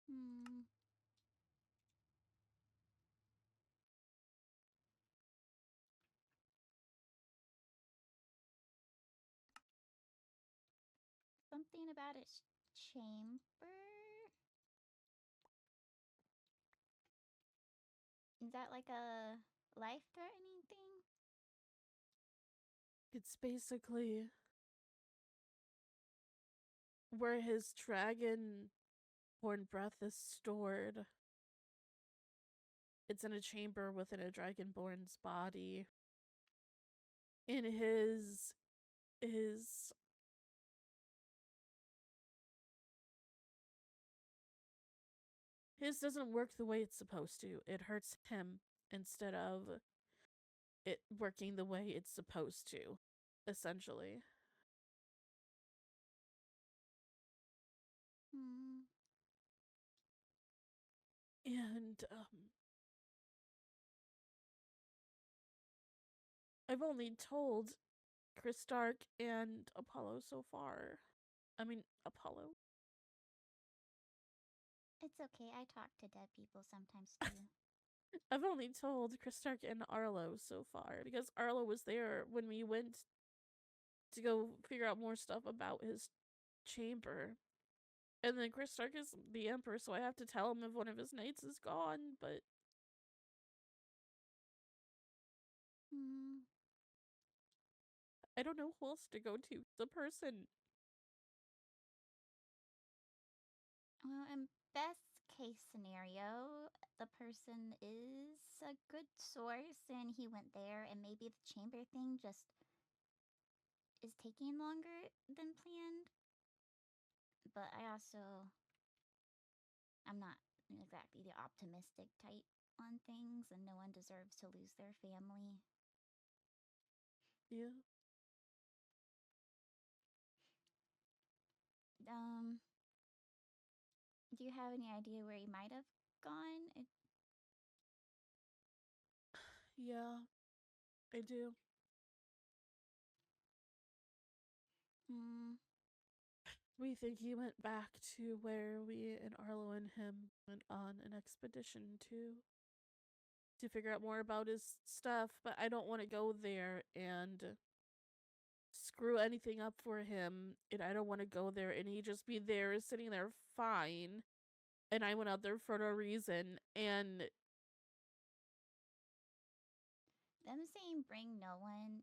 Speaker 1: Hmm. Something about its chamber. Is that like a life-threatening thing?
Speaker 4: it's basically where his dragon born breath is stored. It's in a chamber within a dragonborn's body. In his his doesn't work the way it's supposed to. It hurts him instead of it working the way it's supposed to, essentially.
Speaker 1: Hmm.
Speaker 4: And I've only told Chris Stark and Apollo so far. I mean, Apollo.
Speaker 1: It's okay. I talk to dead people sometimes too.
Speaker 4: I've only told Chris Stark and Arlo so far because Arlo was there when we went to go figure out more stuff about his chamber. And then Chris Stark is the Emperor, so I have to tell him if one of his knights is gone, but
Speaker 1: Hmm.
Speaker 4: I don't know who else to go to. The person.
Speaker 1: Well, in best case scenario, the person is a good source and he went there, and maybe the chamber thing just is taking longer than planned. But I'm not exactly the optimistic type on things, and no one deserves to lose their family.
Speaker 4: Yeah.
Speaker 1: Do you have any idea where he might have gone?
Speaker 4: Yeah, I do. We think he went back to where we and Arlo and him went on an expedition to figure out more about his stuff, but I don't want to go there and screw anything up for him, and I don't want to go there and he just be there sitting there fine, and I went out there for no reason, and
Speaker 1: Them saying bring no one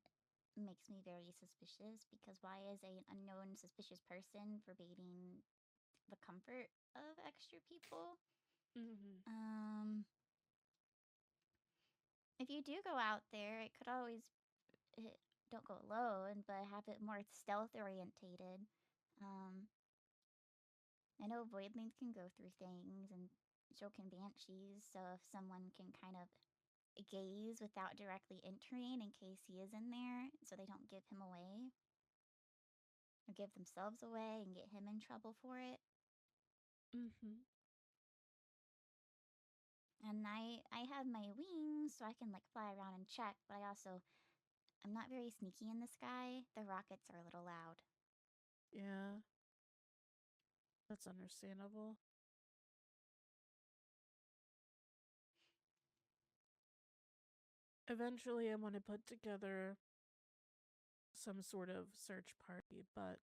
Speaker 1: makes me very suspicious because why is an unknown suspicious person forbidding the comfort of extra people? If you do go out there, it could always don't go alone, but have it more stealth orientated. I know voidlings can go through things, and so can banshees. So if someone can kind of gaze without directly entering in case he is in there, so they don't give him away or give themselves away and get him in trouble for it. And I have my wings, so I can like fly around and check, but I'm not very sneaky in the sky. The rockets are a little loud.
Speaker 4: Yeah. That's understandable. Eventually, I want to put together some sort of search party, but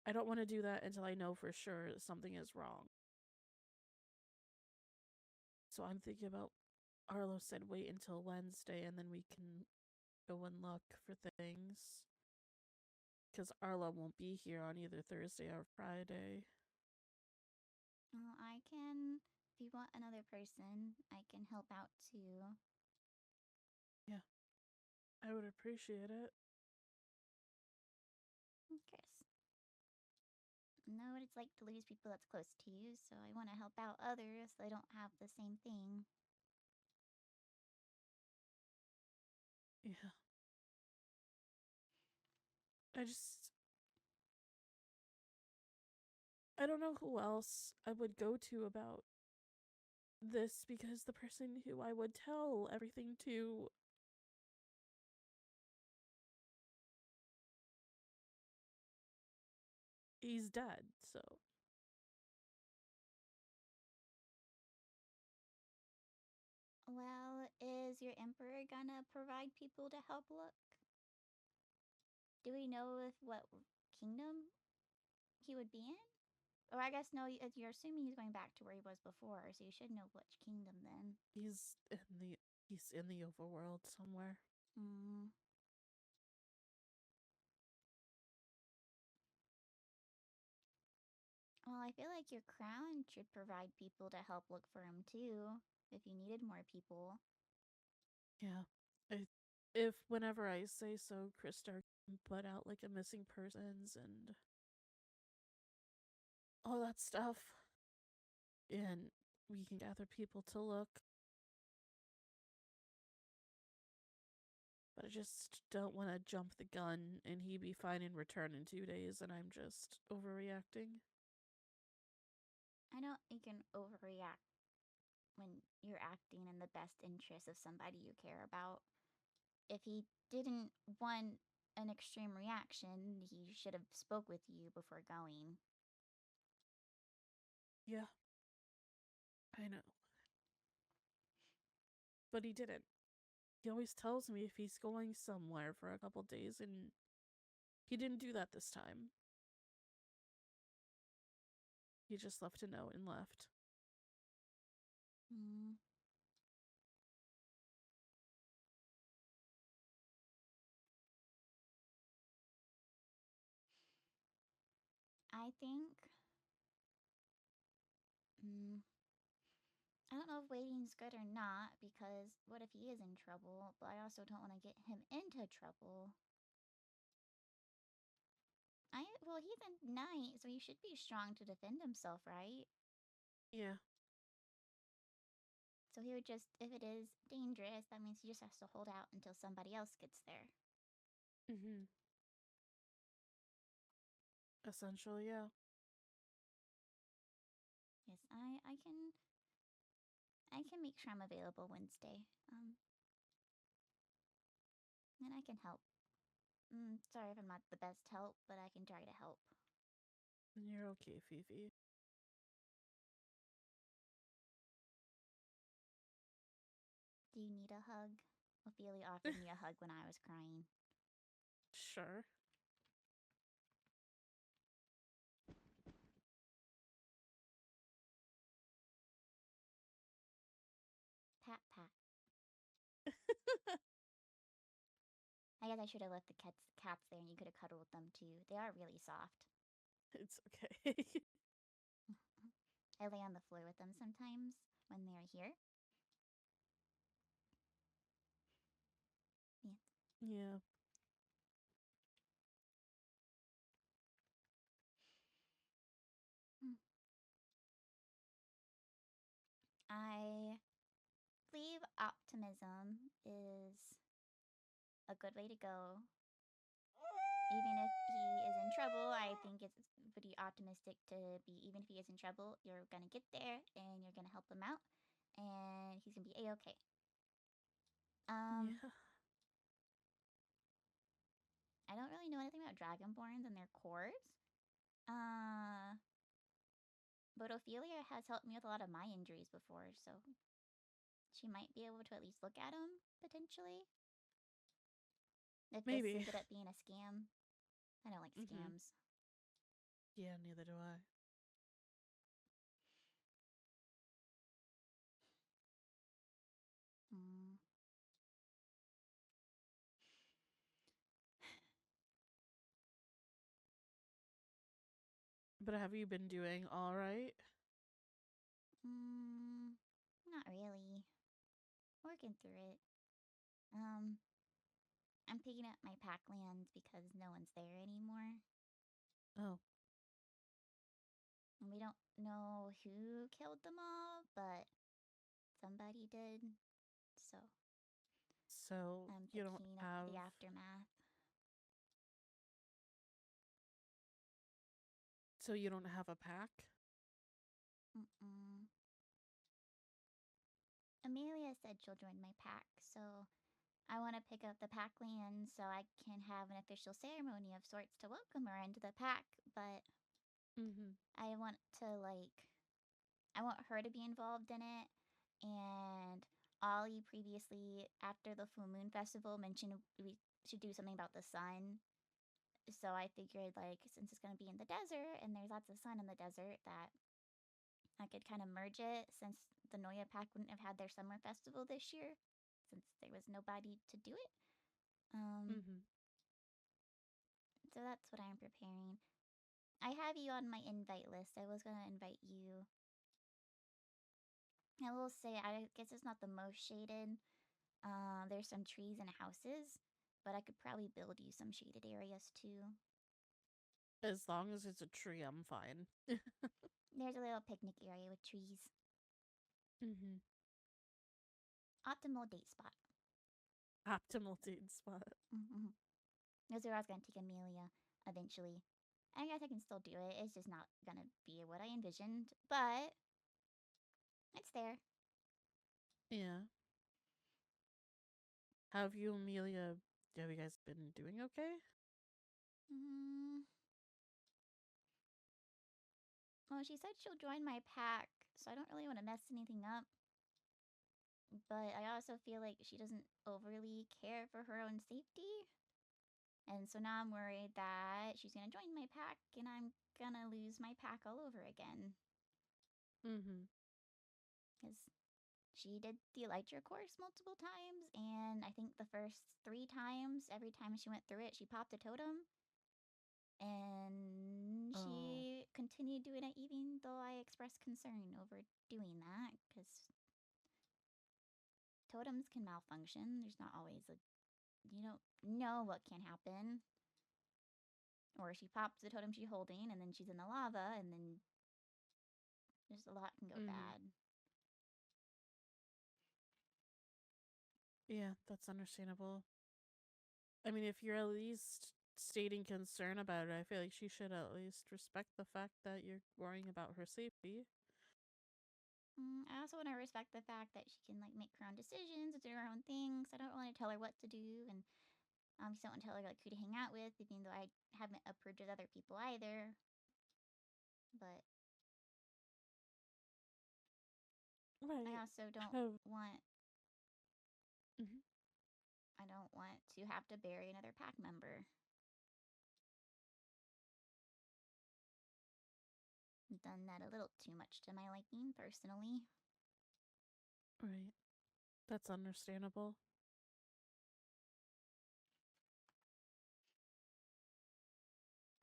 Speaker 4: I don't want to do that until I know for sure something is wrong. So I'm thinking about, Arlo said wait until Wednesday and then we can go and look for things. Because Arlo won't be here on either Thursday or Friday.
Speaker 1: Well, I can, if you want another person, I can help out too.
Speaker 4: Yeah, I would appreciate it.
Speaker 1: Chris, I know what it's like to lose people that's close to you, so I want to help out others so they don't have the same thing.
Speaker 4: Yeah. I don't know who else I would go to about this because the person who I would tell everything to he's dead, so.
Speaker 1: Well, is your emperor gonna provide people to help look? Do we know what kingdom he would be in? Or I guess no, you're assuming he's going back to where he was before, so you should know which kingdom then.
Speaker 4: He's in the overworld somewhere.
Speaker 1: Well, I feel like your crown should provide people to help look for him too, if you needed more people.
Speaker 4: Yeah. If whenever I say so, Kristar can put out like a missing persons and all that stuff. And we can gather people to look. But I just don't want to jump the gun and he be fine in return in 2 days and I'm just overreacting.
Speaker 1: I know you can overreact when you're acting in the best interest of somebody you care about. If he didn't want an extreme reaction, he should have spoke with you before going.
Speaker 4: Yeah. I know. But he didn't. He always tells me if he's going somewhere for a couple days and he didn't do that this time. He just left a note and left.
Speaker 1: I think. I don't know if waiting's good or not, because what if he is in trouble? But I also don't want to get him into trouble. Well, he's a knight, so he should be strong to defend himself, right?
Speaker 4: Yeah.
Speaker 1: So he would just, if it is dangerous, that means he just has to hold out until somebody else gets there.
Speaker 4: Essentially, yeah.
Speaker 1: I can make sure I'm available Wednesday. And I can help. Sorry if I'm not the best help, but I can try to help.
Speaker 4: You're okay, Fifi.
Speaker 1: Do you need a hug? Ophelia offered me a hug when I was crying.
Speaker 4: Sure.
Speaker 1: Pat, pat. I guess I should have left the cats there and you could have cuddled with them too. They are really soft.
Speaker 4: It's okay.
Speaker 1: I lay on the floor with them sometimes when they're here.
Speaker 4: Yeah.
Speaker 1: I believe optimism is a good way to go. Even if he is in trouble, I think it's pretty optimistic to be, even if he is in trouble, you're gonna get there and you're gonna help him out and he's gonna be a-okay.
Speaker 4: Yeah.
Speaker 1: I don't really know anything about Dragonborns and their cores. But Ophelia has helped me with a lot of my injuries before, so she might be able to at least look at them, potentially. If this
Speaker 4: Maybe.
Speaker 1: ended up being a scam. I don't like scams.
Speaker 4: Yeah, neither do I. But have you been doing all right?
Speaker 1: Not really. Working through it. I'm picking up my packlands because no one's there anymore.
Speaker 4: Oh.
Speaker 1: And we don't know who killed them all, but somebody did. So I'm
Speaker 4: you don't
Speaker 1: picking
Speaker 4: have
Speaker 1: up the aftermath.
Speaker 4: So you don't have a pack?
Speaker 1: Amelia said she'll join my pack, so I want to pick up the packlands so I can have an official ceremony of sorts to welcome her into the pack, but I want to, I want her to be involved in it, and Ollie previously, after the Full Moon Festival, mentioned we should do something about the sun. So I figured, since it's going to be in the desert, and there's lots of sun in the desert, that I could kind of merge it, since the Noya Pack wouldn't have had their summer festival this year, since there was nobody to do it. So that's what I'm preparing. I have you on my invite list. I was going to invite you. I will say, I guess it's not the most shaded. There's some trees and houses, but I could probably build you some shaded areas too.
Speaker 4: As long as it's a tree, I'm fine.
Speaker 1: There's a little picnic area with trees. Optimal date spot.
Speaker 4: Optimal date spot.
Speaker 1: That's where I was going to take Amelia eventually. I guess I can still do it. It's just not going to be what I envisioned, but it's there.
Speaker 4: Yeah. Have you guys been doing okay?
Speaker 1: Well, she said she'll join my pack, so I don't really want to mess anything up. But I also feel like she doesn't overly care for her own safety. And so now I'm worried that she's going to join my pack and I'm going to lose my pack all over again. Because she did the Elytra course multiple times, and I think the first 3 times, every time she went through it, she popped a totem. And she continued doing it even though I expressed concern over doing that, because totems can malfunction. There's not always you don't know what can happen. Or she pops the totem she's holding, and then she's in the lava, and then just a lot can go bad.
Speaker 4: Yeah, that's understandable. I mean, if you're at least stating concern about it, I feel like she should at least respect the fact that you're worrying about her safety.
Speaker 1: I also want to respect the fact that she can like make her own decisions and do her own things. I don't want to tell her what to do, and just don't want to tell her like who to hang out with, even though I haven't approved of other people either. But
Speaker 4: Right.
Speaker 1: I also don't
Speaker 4: Oh.
Speaker 1: want.
Speaker 4: Mhm.
Speaker 1: I don't want to have to bury another pack member. Done that a little too much to my liking, personally.
Speaker 4: Right. That's understandable.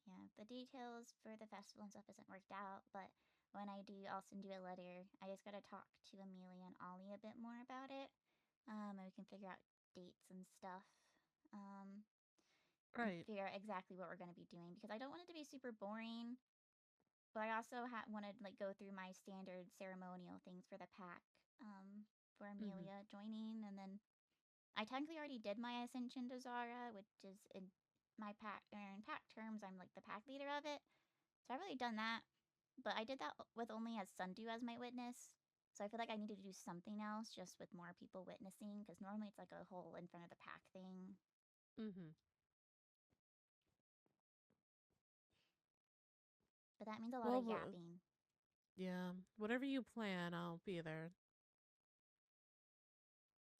Speaker 1: Yeah, the details for the festival and stuff isn't worked out, but when I do, I'll send you a letter. I just gotta talk to Amelia and Ollie a bit more about it. And we can figure out dates and stuff. And
Speaker 4: Right.
Speaker 1: figure out exactly what we're gonna be doing, because I don't want it to be super boring. But I also want to like go through my standard ceremonial things for the pack. For Amelia joining, and then I technically already did my ascension to Zara, which is in my pack, or in pack terms, I'm like the pack leader of it. So I've already done that, but I did that with only as Sundew as my witness. So I feel like I need to do something else just with more people witnessing, because normally it's like a whole in front of the pack thing. But that means a lot of yapping.
Speaker 4: Yeah. Whatever you plan, I'll be there.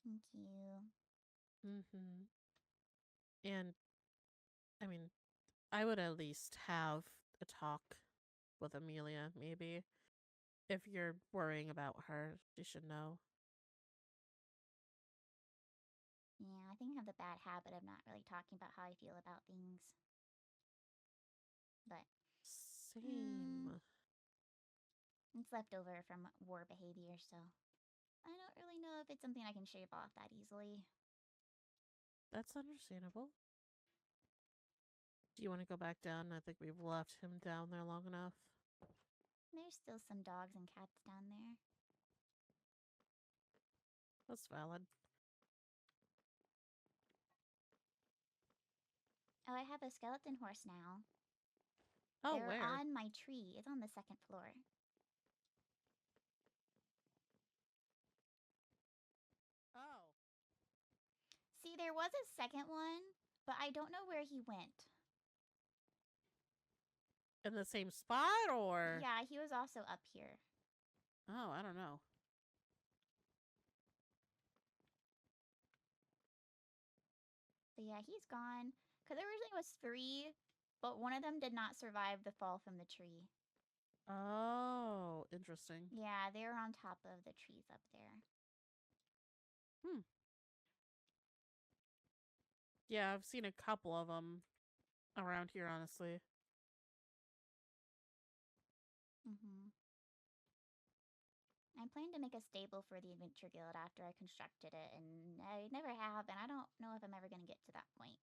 Speaker 1: Thank you.
Speaker 4: And, I mean, I would at least have a talk with Amelia, maybe. If you're worrying about her, she should know.
Speaker 1: Yeah, I think I have the bad habit of not really talking about how I feel about things. But
Speaker 4: Same.
Speaker 1: it's left over from war behavior, so I don't really know if it's something I can shave off that easily.
Speaker 4: That's understandable. Do you want to go back down? I think we've left him down there long enough.
Speaker 1: There's still some dogs and cats down there.
Speaker 4: That's valid.
Speaker 1: Oh, I have a skeleton horse now.
Speaker 4: Oh,
Speaker 1: They're
Speaker 4: where?
Speaker 1: on my tree. It's on the second floor.
Speaker 4: Oh.
Speaker 1: See, there was a second one, but I don't know where he went.
Speaker 4: In the same spot, or?
Speaker 1: Yeah, he was also up here.
Speaker 4: Oh, I don't know.
Speaker 1: But yeah, he's gone. Because originally it was 3, but one of them did not survive the fall from the tree.
Speaker 4: Oh, interesting.
Speaker 1: Yeah, they were on top of the trees up there.
Speaker 4: Yeah, I've seen a couple of them around here, honestly.
Speaker 1: I plan to make a stable for the Adventure Guild after I constructed it, and I never have, and I don't know if I'm ever going to get to that point.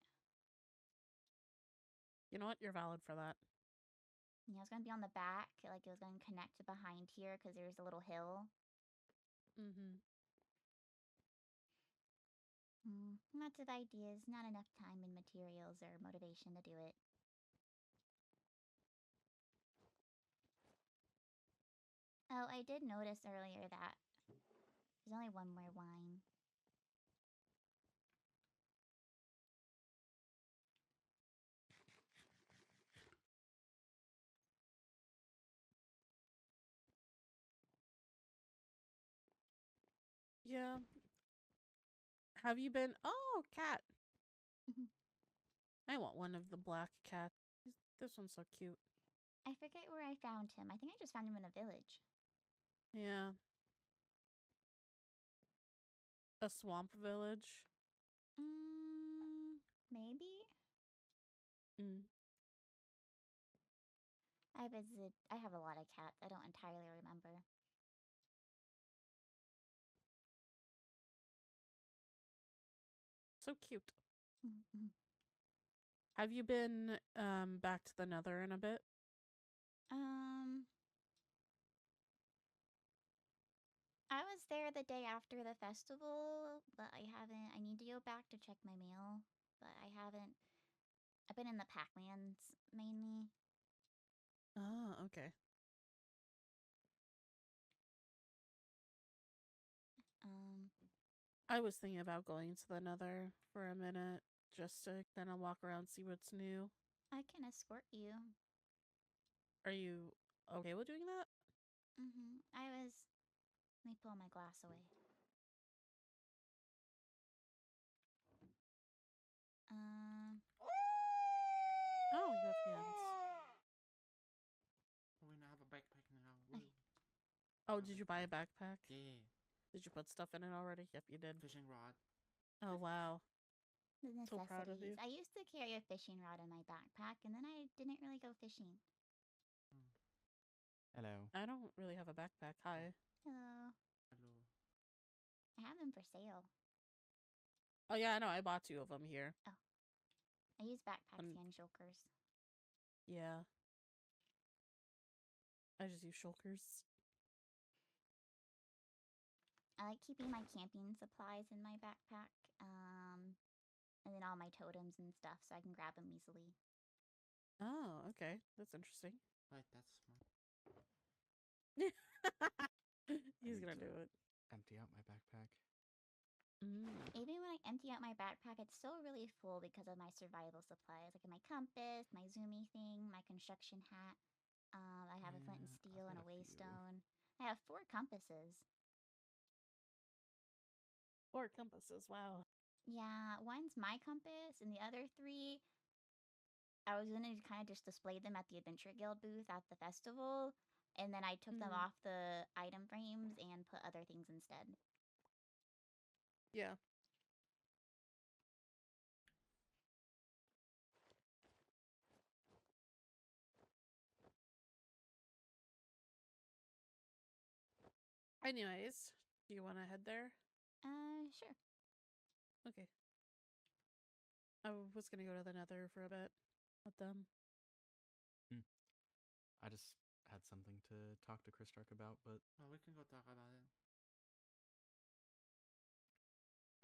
Speaker 4: You know what? You're valid for that.
Speaker 1: Yeah, it's going to be on the back, like it was going to connect to behind here because there's a little hill. Lots of ideas, not enough time and materials or motivation to do it. Oh, I did notice earlier that there's only one more wine.
Speaker 4: Yeah. Have you been? Oh, cat. I want one of the black cats. This one's so cute.
Speaker 1: I forget where I found him. I think I just found him in a village.
Speaker 4: Yeah. A swamp village.
Speaker 1: Maybe? I have a lot of cats. I don't entirely remember.
Speaker 4: So cute. Have you been back to the Nether in a bit?
Speaker 1: I was there the day after the festival, but I haven't. I need to go back to check my mail, but I haven't. I've been in the packlands mainly.
Speaker 4: Oh, okay. I was thinking about going to the Nether for a minute just to kind of walk around, see what's new.
Speaker 1: I can escort you.
Speaker 4: Are you okay with doing that?
Speaker 1: I was. Let me pull my glass away.
Speaker 4: Oh, you have hands.
Speaker 3: We now have a backpack now.
Speaker 1: Okay.
Speaker 3: Woo.
Speaker 4: Oh, did you buy a backpack?
Speaker 3: Yeah.
Speaker 4: Did you put stuff in it already? Yep, you did.
Speaker 3: Fishing rod.
Speaker 4: Oh, wow.
Speaker 1: The necessities.
Speaker 4: So proud of you.
Speaker 1: I used to carry a fishing rod in my backpack, and then I didn't really go fishing.
Speaker 5: Hello.
Speaker 4: I don't really have a backpack. Hi.
Speaker 1: Hello.
Speaker 3: Hello.
Speaker 1: I have them for sale.
Speaker 4: Oh, yeah, I know. I bought 2 of them here.
Speaker 1: I use backpacks
Speaker 4: Um,
Speaker 1: and shulkers.
Speaker 4: Yeah. I just use shulkers.
Speaker 1: I like keeping my camping supplies in my backpack, and then all my totems and stuff, so I can grab them easily.
Speaker 4: Oh, okay. That's interesting.
Speaker 3: Right, that's smart.
Speaker 4: He's
Speaker 5: need
Speaker 4: gonna
Speaker 5: to-
Speaker 4: do it.
Speaker 5: Empty out my backpack.
Speaker 1: Even when I empty out my backpack, it's still really full because of my survival supplies, like my compass, my zoomy thing, my construction hat. I have a flint and
Speaker 5: Yeah, I've
Speaker 1: steel and
Speaker 5: got
Speaker 1: a
Speaker 5: a few.
Speaker 1: waystone. I have 4 compasses.
Speaker 4: 4 compasses. Wow.
Speaker 1: Yeah, one's my compass, and the other 3, I was gonna kind of just display them at the Adventure Guild booth at the festival, and then I took them
Speaker 4: Mhm.
Speaker 1: off the item frames and put other things instead.
Speaker 4: Yeah. Anyways, do you want to head there?
Speaker 1: Sure.
Speaker 4: Okay. I was gonna go to the Nether for a bit with them.
Speaker 5: I just had something to talk to Chris Stark about, but
Speaker 3: Oh, we can go talk about it.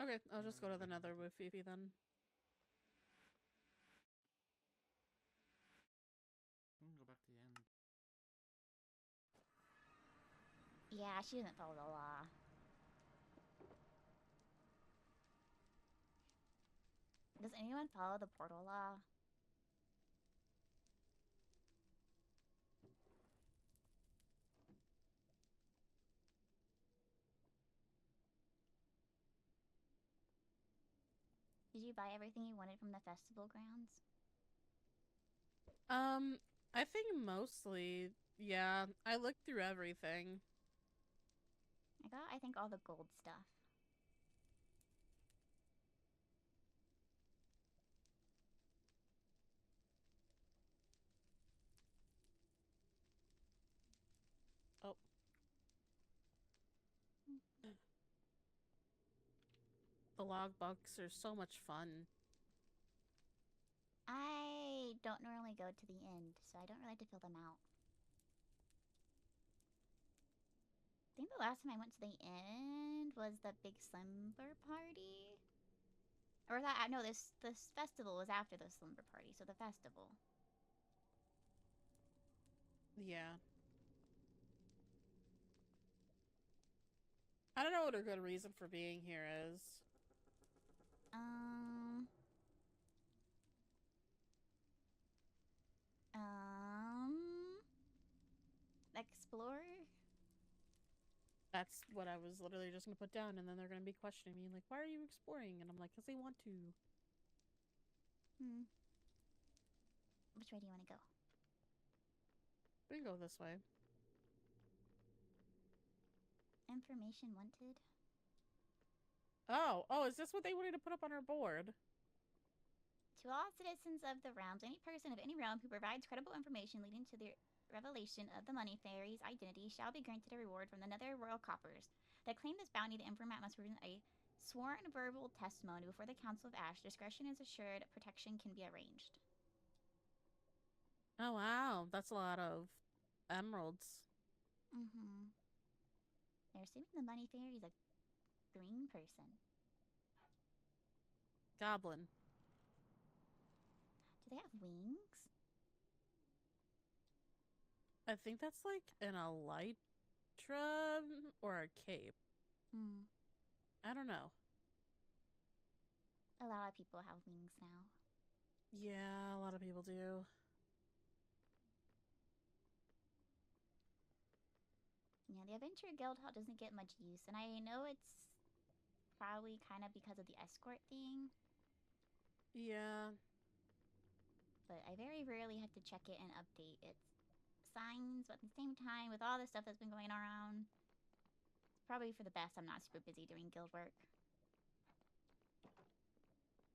Speaker 4: Okay, I'll just go to the Nether with Fifi then.
Speaker 3: We can go back to the end.
Speaker 1: Yeah, she doesn't follow the law. Does anyone follow the portal law? Did you buy everything you wanted from the festival grounds?
Speaker 4: I think mostly, yeah. I looked through everything.
Speaker 1: I got, I think, all the gold stuff.
Speaker 4: Oh. The logbooks are so much fun.
Speaker 1: I don't normally go to the end, so I don't really have to fill them out. I think the last time I went to the end was the big slumber party. Or that no, this festival was after the slumber party, so the festival.
Speaker 4: Yeah. I don't know what a good reason for being here is.
Speaker 1: Um. Explore?
Speaker 4: That's what I was literally just gonna put down, and then they're gonna be questioning me, like, why are you exploring? And I'm like, because they want to.
Speaker 1: Which way do you want to go?
Speaker 4: We can go this way.
Speaker 1: Information wanted.
Speaker 4: Oh, is this what they wanted to put up on our board?
Speaker 1: To all citizens of the realms, any person of any realm who provides credible information leading to the revelation of the money fairy's identity shall be granted a reward from the Nether Royal Coppers. To claim this bounty, the informant must present a sworn verbal testimony before the Council of Ash. Discretion is assured. Protection can be arranged.
Speaker 4: Oh, wow. That's a lot of emeralds.
Speaker 1: They're assuming the money fairy is a green person.
Speaker 4: Goblin.
Speaker 1: Do they have wings?
Speaker 4: I think that's like an elytra or a cape. I don't know.
Speaker 1: A lot of people have wings now.
Speaker 4: Yeah, a lot of people do.
Speaker 1: Yeah, the Adventure Guild Hall doesn't get much use, and I know it's probably kind of because of the escort thing,
Speaker 4: Yeah.
Speaker 1: but I very rarely have to check it and update its signs, but at the same time, with all the stuff that's been going around, it's probably for the best I'm not super busy doing guild work.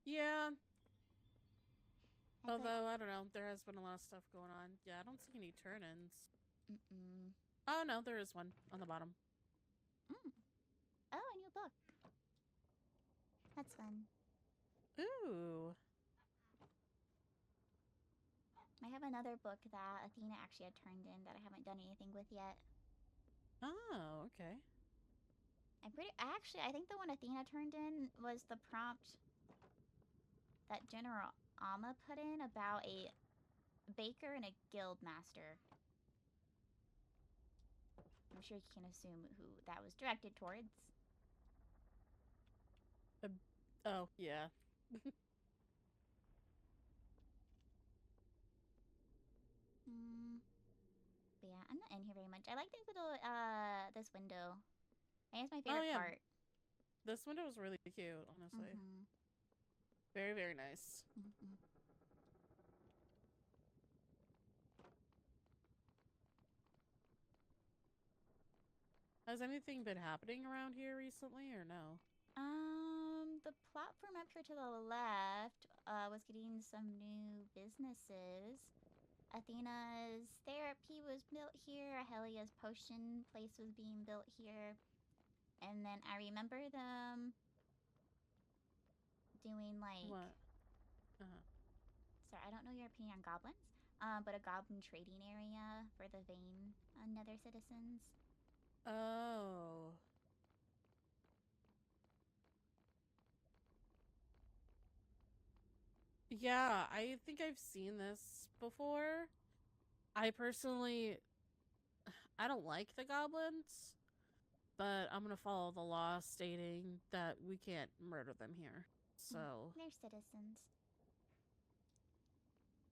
Speaker 4: Yeah.
Speaker 1: I feel like-
Speaker 4: Although, I don't know, there has been a lot of stuff going on. Yeah, I don't see any turn-ins.
Speaker 1: Mm-mm.
Speaker 4: Oh, no, there is one on the bottom.
Speaker 1: Mm. Oh, a new book. That's fun.
Speaker 4: Ooh.
Speaker 1: I have another book that Athena actually had turned in that I haven't done anything with yet.
Speaker 4: Oh, okay.
Speaker 1: I think the one Athena turned in was the prompt that General Amma put in about a baker and a guild master. I'm sure you can assume who that was directed towards.
Speaker 4: Oh, yeah.
Speaker 1: But yeah, I'm not in here very much. I like this little this window. I think it's my
Speaker 4: Oh,
Speaker 1: favorite
Speaker 4: yeah.
Speaker 1: part.
Speaker 4: This window is really cute, honestly.
Speaker 1: Mm-hmm.
Speaker 4: Very, very nice.
Speaker 1: Mm-hmm.
Speaker 4: Has anything been happening around here recently, or no?
Speaker 1: The platform up here to the left was getting some new businesses. Athena's therapy was built here. Helia's potion place was being built here. And then I remember them doing like...
Speaker 4: What? Uh-huh.
Speaker 1: Sorry, I don't know your opinion on goblins, but a goblin trading area for the Vane Nether citizens.
Speaker 4: Oh. Yeah, I think I've seen this before. I personally, I don't like the goblins, but I'm gonna follow the law stating that we can't murder them here. So,
Speaker 1: They're citizens.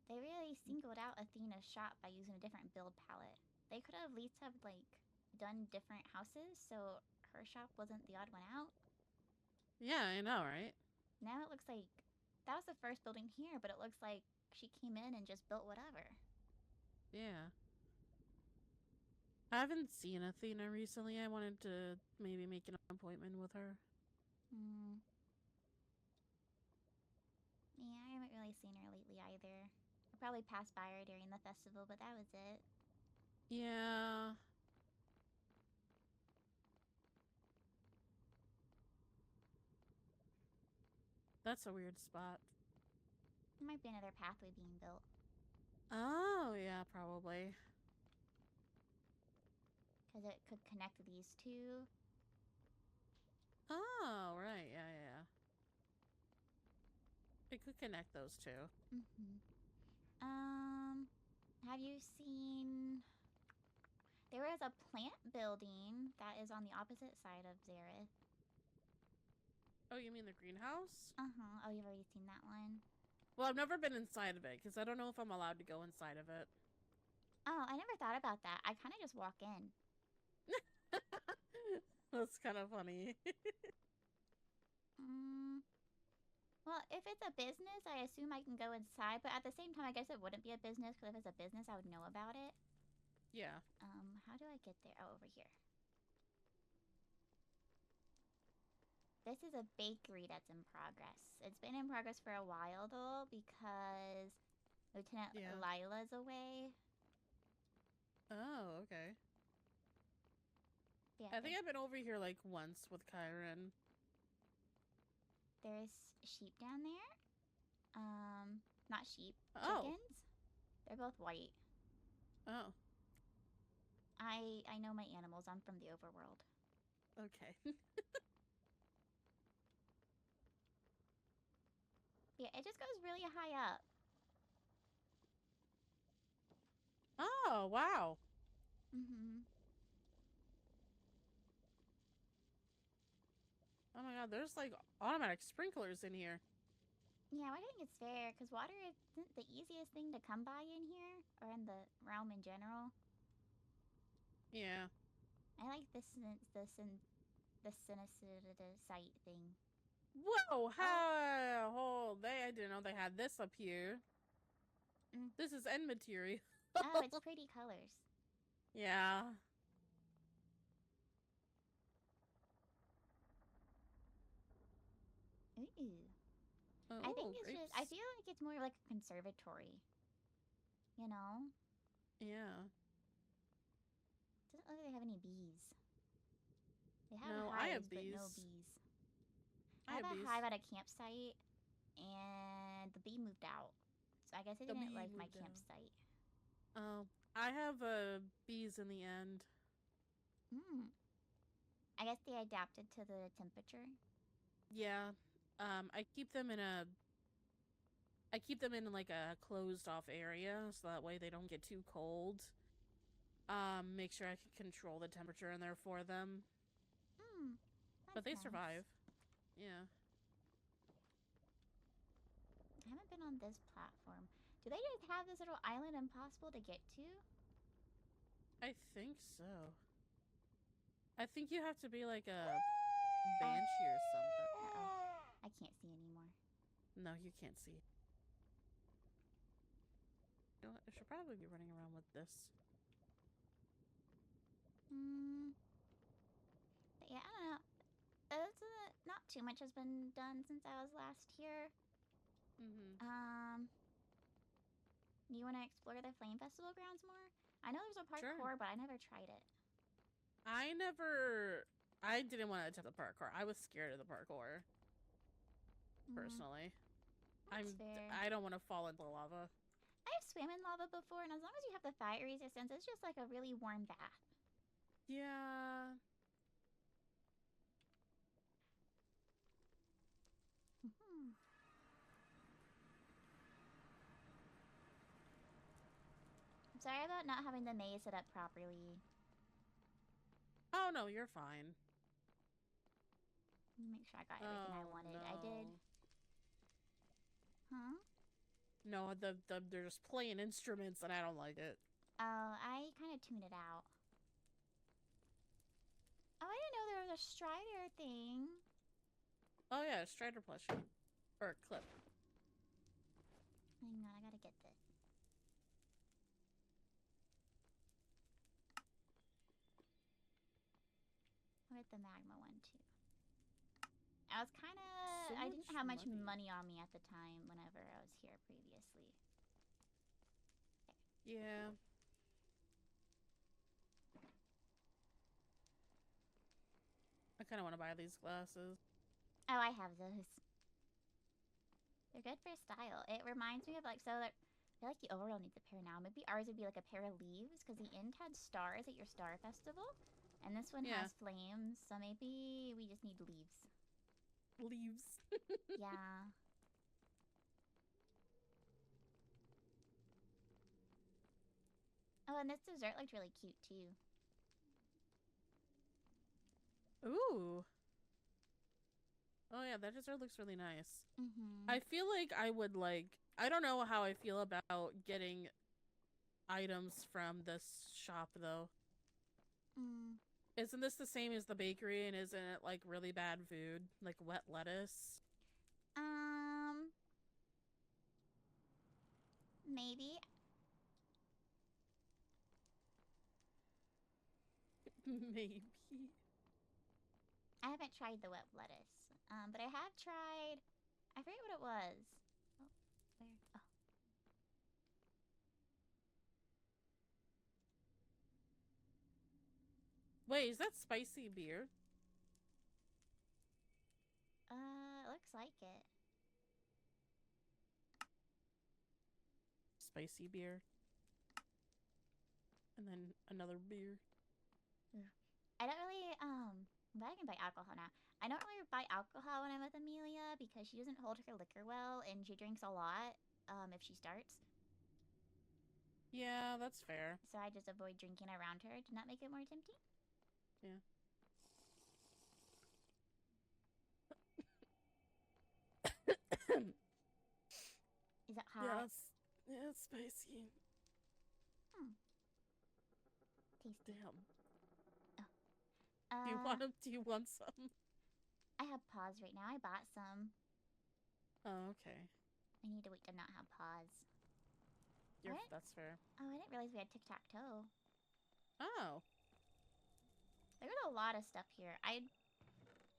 Speaker 1: They really singled out Athena's shop by using a different build palette. They could have at least have like done different houses so her shop wasn't the odd one out.
Speaker 4: yeah, I know, right?
Speaker 1: Now it looks like that was the first building here, but it looks like she came in and just built whatever.
Speaker 4: Yeah. I haven't seen Athena recently. I wanted to maybe make an appointment with her.
Speaker 1: Yeah, I haven't really seen her lately either. I probably passed by her during the festival, but that was it.
Speaker 4: Yeah. That's a weird spot.
Speaker 1: There might be another pathway being built.
Speaker 4: Oh, yeah, probably.
Speaker 1: Because it could connect these two.
Speaker 4: Oh, right. Yeah, yeah. It could connect those two.
Speaker 1: Have you seen... There is a plant building that is on the opposite side of Zareth.
Speaker 4: Oh, you mean the greenhouse?
Speaker 1: Uh-huh. Oh, you've already seen that one?
Speaker 4: Well, I've never been inside of it because I don't know if I'm allowed to go inside of it.
Speaker 1: Oh, I never thought about that. I kind of just walk in.
Speaker 4: That's kind of funny.
Speaker 1: Well, if it's a business, I assume I can go inside. But at the same time, I guess it wouldn't be a business because if it's a business, I would know about it.
Speaker 4: Yeah.
Speaker 1: How do I get there? Oh, over here. This is a bakery that's in progress. It's been in progress for a while, though, because Lieutenant Lila's away.
Speaker 4: Oh, okay.
Speaker 1: Yeah,
Speaker 4: I think I've been over here like once with Kyron.
Speaker 1: There's sheep down there. Not sheep.
Speaker 4: Oh.
Speaker 1: Chickens. They're both white.
Speaker 4: Oh.
Speaker 1: I know my animals. I'm from the overworld.
Speaker 4: Okay.
Speaker 1: Yeah, it just goes really high up.
Speaker 4: Oh, wow. Oh my god, there's like automatic sprinklers in here.
Speaker 1: Yeah, I think it's fair because water isn't the easiest thing to come by in here or in the realm in general.
Speaker 4: Yeah.
Speaker 1: I like the site thing.
Speaker 4: Whoa! How? Oh, I didn't know they had this up here.
Speaker 1: Mm.
Speaker 4: This is end material.
Speaker 1: Oh, it's pretty colors.
Speaker 4: Yeah.
Speaker 1: Ooh.
Speaker 4: Oh,
Speaker 1: I think it's
Speaker 4: grapes.
Speaker 1: just. I feel like it's more like a conservatory. You know?
Speaker 4: Yeah.
Speaker 1: Doesn't look like they have any bees. They have
Speaker 4: No,
Speaker 1: hives,
Speaker 4: I have
Speaker 1: but no
Speaker 4: bees.
Speaker 1: bees.
Speaker 4: I have
Speaker 1: a
Speaker 4: bees.
Speaker 1: hive at a campsite, and the bee moved out. So I guess it
Speaker 4: The
Speaker 1: didn't
Speaker 4: bee
Speaker 1: like my
Speaker 4: moved out.
Speaker 1: campsite.
Speaker 4: Oh, I have bees in the end.
Speaker 1: Hmm. I guess they adapted to the temperature.
Speaker 4: Yeah. I keep them in like a closed off area so that way they don't get too cold. Make sure I can control the temperature in there for them.
Speaker 1: Hmm.
Speaker 4: But they
Speaker 1: That's nice.
Speaker 4: survive. Yeah.
Speaker 1: I haven't been on this platform. Do they just have this little island impossible to get to?
Speaker 4: I think so. I think you have to be like a banshee or something.
Speaker 1: Uh-oh. I can't see anymore.
Speaker 4: No, you can't see. You know what? I should probably be running around with this.
Speaker 1: But yeah, I don't know. Not too much has been done since I was last here.
Speaker 4: Mm-hmm.
Speaker 1: Do you want to explore the Flame Festival grounds more? I know there's a parkour,
Speaker 4: Sure.
Speaker 1: but I never tried it.
Speaker 4: I didn't want to attempt the parkour. I was scared of the parkour. Personally.
Speaker 1: That's fair.
Speaker 4: I don't want to fall into lava.
Speaker 1: I've swam in lava before, and as long as you have the fire resistance, it's just like a really warm bath.
Speaker 4: Yeah.
Speaker 1: I'm sorry about not having the maze set up properly.
Speaker 4: Oh no, you're fine.
Speaker 1: Let me make sure I got everything I wanted.
Speaker 4: No.
Speaker 1: I did. Huh?
Speaker 4: No, they're just playing instruments and I don't like it.
Speaker 1: Oh, I kind of tuned it out. Oh, I didn't know there was a Strider thing.
Speaker 4: Oh yeah, Strider plushie. Or clip.
Speaker 1: Hang on, I gotta get this. I'll get the magma one too. I was kind of...
Speaker 4: So
Speaker 1: I didn't have much
Speaker 4: money.
Speaker 1: money on me at the time whenever I was here previously. Okay.
Speaker 4: Yeah. I kind of want to buy these glasses.
Speaker 1: Oh, I have those. They're good for style. It reminds me of like, so that I feel like the overworld needs a pair now. Maybe ours would be like a pair of leaves because the end had stars at your star festival. And this one
Speaker 4: Yeah.
Speaker 1: has flames, so maybe we just need leaves.
Speaker 4: Leaves.
Speaker 1: Yeah. Oh, and this dessert looked really cute too.
Speaker 4: Ooh. Oh yeah, that dessert looks really nice.
Speaker 1: Mm-hmm.
Speaker 4: I feel like I would like... I don't know how I feel about getting items from this shop though. Isn't this the same as the bakery and isn't it like really bad food? Like wet lettuce?
Speaker 1: Maybe.
Speaker 4: Maybe.
Speaker 1: I haven't tried the wet lettuce. But I have tried... I forget what it was. Oh, where? Oh.
Speaker 4: Wait, is that spicy beer?
Speaker 1: It looks like it.
Speaker 4: Spicy beer. And then another beer.
Speaker 1: I don't really, but I can buy alcohol now. I don't really buy alcohol when I'm with Amelia because she doesn't hold her liquor well and she drinks a lot, if she starts.
Speaker 4: Yeah, that's fair.
Speaker 1: So I just avoid drinking around her to not make it more tempting.
Speaker 4: Yeah.
Speaker 1: hot.
Speaker 4: Yeah, it's spicy.
Speaker 1: Tasty.
Speaker 4: Damn.
Speaker 1: Uh,
Speaker 4: Do you want some?
Speaker 1: I have paws right now. I bought some.
Speaker 4: Oh, okay.
Speaker 1: I need to wait to not have paws. What?
Speaker 4: That's fair.
Speaker 1: Oh, I didn't realize we had tic-tac-toe.
Speaker 4: Oh.
Speaker 1: There's a lot of stuff here. I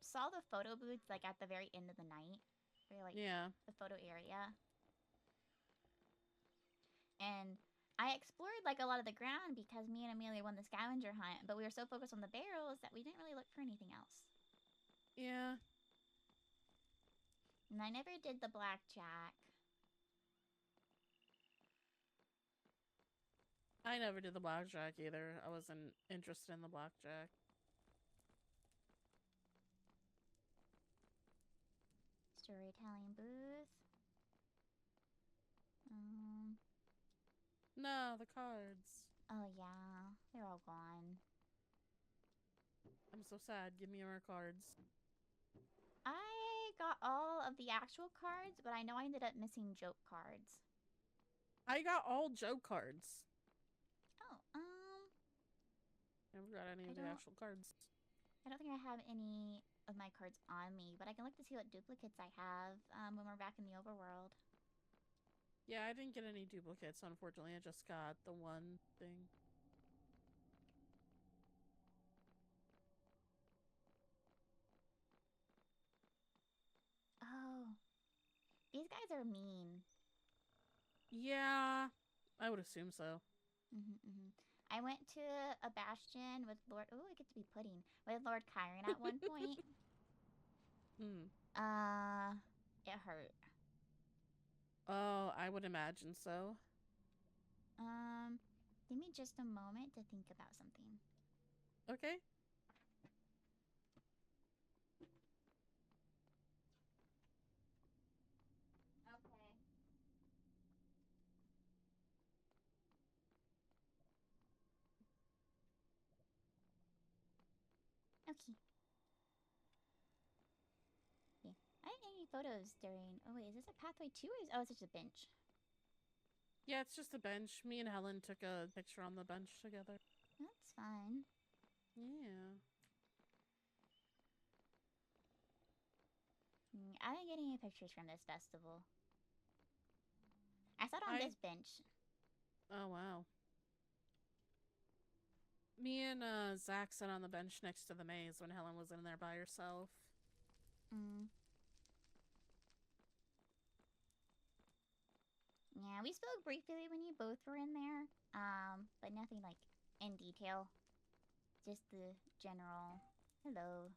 Speaker 1: saw the photo booths like at the very end of the night. Or like
Speaker 4: Yeah.
Speaker 1: the photo area. And I explored like a lot of the ground because me and Amelia won the scavenger hunt, but we were so focused on the barrels that we didn't really look for anything else.
Speaker 4: Yeah.
Speaker 1: And I never did the blackjack.
Speaker 4: I never did the blackjack either. I wasn't interested in the blackjack.
Speaker 1: Storytelling booth.
Speaker 4: No, the cards.
Speaker 1: Oh yeah, they're all gone.
Speaker 4: I'm so sad. Give me your cards.
Speaker 1: I got all of the actual cards, but I know I ended up missing joke cards.
Speaker 4: I got all joke cards.
Speaker 1: Oh,
Speaker 4: Never got any of the actual cards.
Speaker 1: I don't think I have any of my cards on me, but I can look to see what duplicates I have when we're back in the overworld.
Speaker 4: Yeah, I didn't get any duplicates, unfortunately. I just got the one thing.
Speaker 1: Oh. These guys are mean.
Speaker 4: Yeah, I would assume so.
Speaker 1: I went to a bastion with Lord... Oh, I get to be pudding. With Lord Chiron at one point. It hurt.
Speaker 4: Oh, I would imagine so.
Speaker 1: Give me just a moment to think about something.
Speaker 4: Okay.
Speaker 1: Okay. Yeah. I didn't get any photos during... Oh, wait, is this a pathway too? Or is... Oh, it's just a bench.
Speaker 4: Yeah, it's just a bench. Me and Helen took a picture on the bench together.
Speaker 1: That's fun.
Speaker 4: Yeah.
Speaker 1: I didn't get any pictures from this festival. I sat on this bench.
Speaker 4: Oh, wow. Me and Zach sat on the bench next to the maze when Helen was in there by herself.
Speaker 1: Yeah, we spoke briefly when you both were in there. But nothing like in detail. Just the general hello.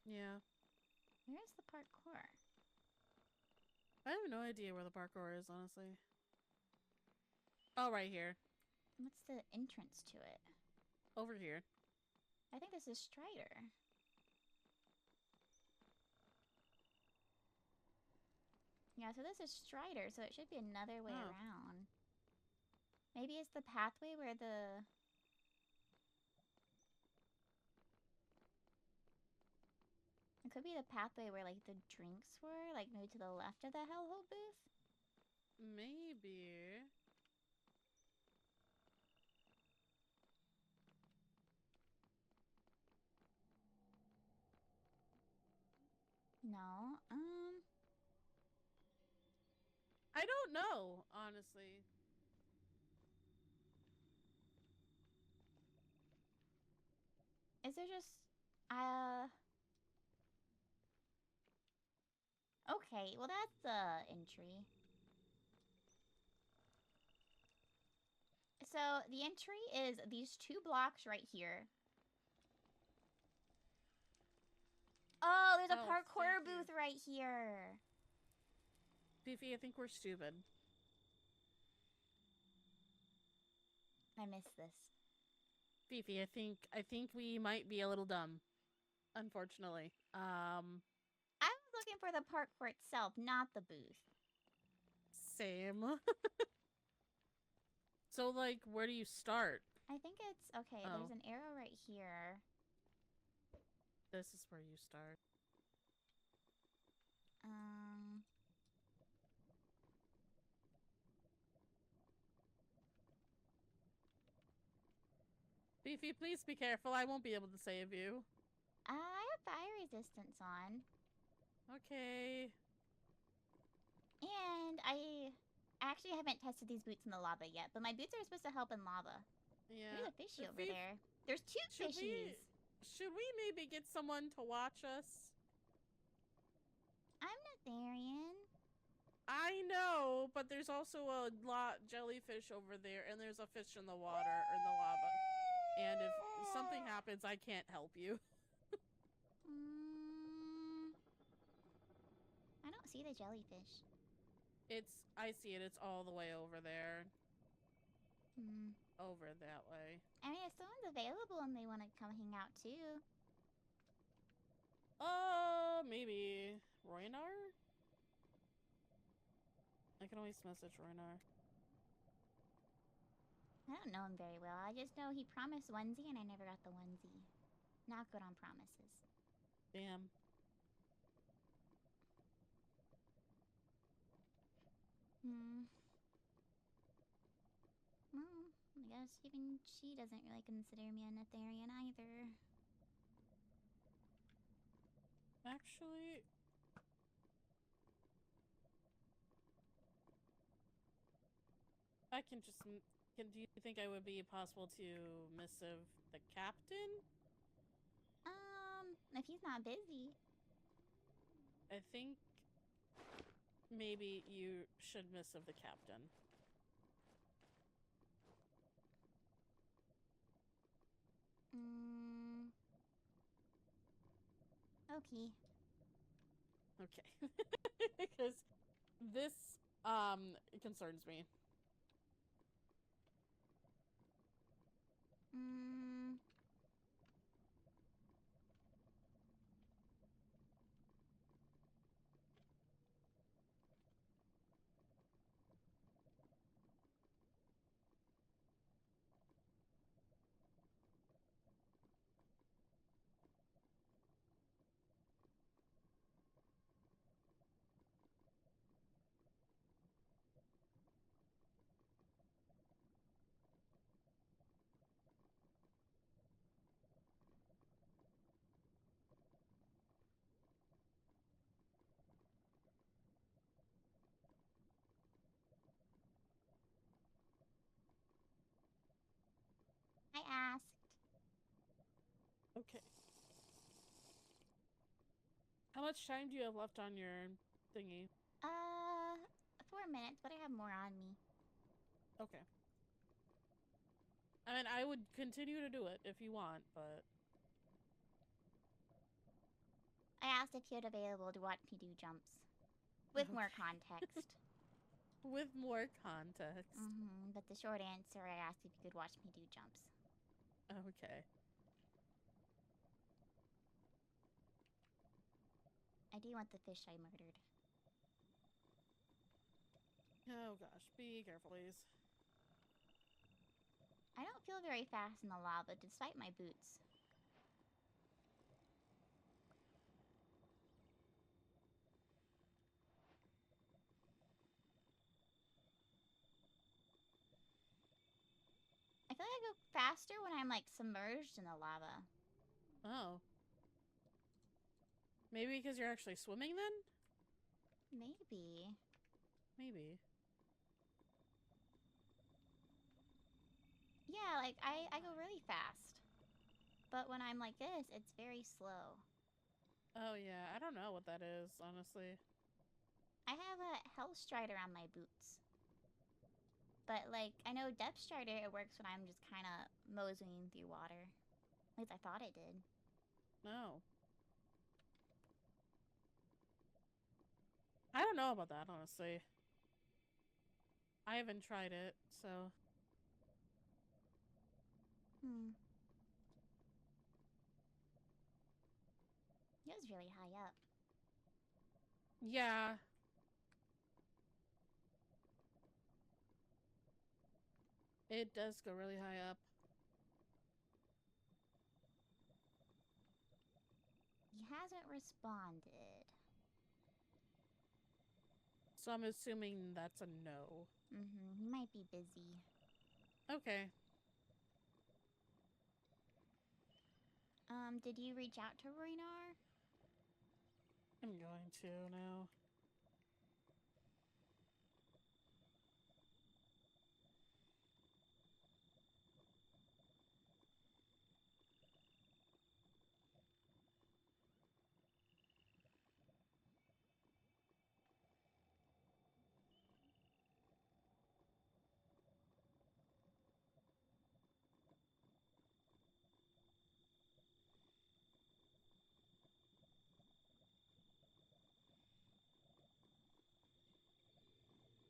Speaker 4: Yeah.
Speaker 1: Where's the parkour?
Speaker 4: I have no idea where the parkour is, honestly. Oh, right here.
Speaker 1: What's the entrance to it?
Speaker 4: Over here.
Speaker 1: I think this is Strider. Yeah, so this is Strider, so it should be another way around. Maybe it's the pathway where the... It could be the pathway where, like, the drinks were, like, maybe to the left of the Hellhole booth?
Speaker 4: Maybe.
Speaker 1: No,
Speaker 4: I don't know, honestly.
Speaker 1: Is there just... Okay, well that's the entry. So, the entry is these 2 blocks right here. Oh, there's a parkour booth right here.
Speaker 4: Fifi, I think we're stupid.
Speaker 1: I missed this.
Speaker 4: Fifi, I think we might be a little dumb. Unfortunately.
Speaker 1: I was looking for the parkour itself, not the booth.
Speaker 4: Same. So, like, where do you start?
Speaker 1: I think it's... Okay, there's an arrow right here.
Speaker 4: This is where you start. Beefy, please be careful. I won't be able to save you.
Speaker 1: I have fire resistance on.
Speaker 4: Okay.
Speaker 1: And I actually haven't tested these boots in the lava yet, but my boots are supposed to help in lava.
Speaker 4: Yeah.
Speaker 1: There's a fishy over
Speaker 4: Beef-
Speaker 1: there. There's 2
Speaker 4: Should
Speaker 1: fishies.
Speaker 4: Should we maybe get someone to watch us?
Speaker 1: I'm Natharian.
Speaker 4: I know, but there's also a lot jellyfish over there, and there's a fish in the water or in the lava. And if something happens, I can't help you.
Speaker 1: I don't see the jellyfish.
Speaker 4: I see it. It's all the way over there.
Speaker 1: Hmm.
Speaker 4: Over that way.
Speaker 1: I mean, if someone's available and they want to come hang out too.
Speaker 4: Maybe Roynar? I can always message Roynar.
Speaker 1: I don't know him very well. I just know he promised onesie and I never got the onesie. Not good on promises.
Speaker 4: Damn.
Speaker 1: Well, I guess even she doesn't really consider me a Natharian either.
Speaker 4: Actually, I can just. Do you think I would be possible to missive the captain?
Speaker 1: If he's not busy.
Speaker 4: I think maybe you should missive the captain.
Speaker 1: Okay.
Speaker 4: Okay. Because this concerns me.
Speaker 1: I asked.
Speaker 4: Okay. How much time do you have left on your thingy?
Speaker 1: 4 minutes, but I have more on me.
Speaker 4: Okay. I mean, I would continue to do it if you want, but...
Speaker 1: I asked if you had available to watch me do jumps. With more context.
Speaker 4: With more context.
Speaker 1: But the short answer, I asked if you could watch me do jumps.
Speaker 4: Okay.
Speaker 1: I do want the fish I murdered.
Speaker 4: Oh gosh, be careful, please.
Speaker 1: I don't feel very fast in the lava, despite my boots. I feel like I go faster when I'm, like, submerged in the lava.
Speaker 4: Oh. Maybe because you're actually swimming then?
Speaker 1: Maybe.
Speaker 4: Maybe.
Speaker 1: Yeah, like, I go really fast. But when I'm like this, it's very slow.
Speaker 4: Oh yeah, I don't know what that is, honestly.
Speaker 1: I have a Hell Strider on my boots. But, like, I know Depth Strider, it works when I'm just kind of moseying through water. At least I thought it did.
Speaker 4: No. I don't know about that, honestly. I haven't tried it, so...
Speaker 1: It was really high up.
Speaker 4: Yeah. It does go really high up.
Speaker 1: He hasn't responded.
Speaker 4: So I'm assuming that's a no.
Speaker 1: He might be busy.
Speaker 4: Okay.
Speaker 1: Did you reach out to Roynar?
Speaker 4: I'm going to now.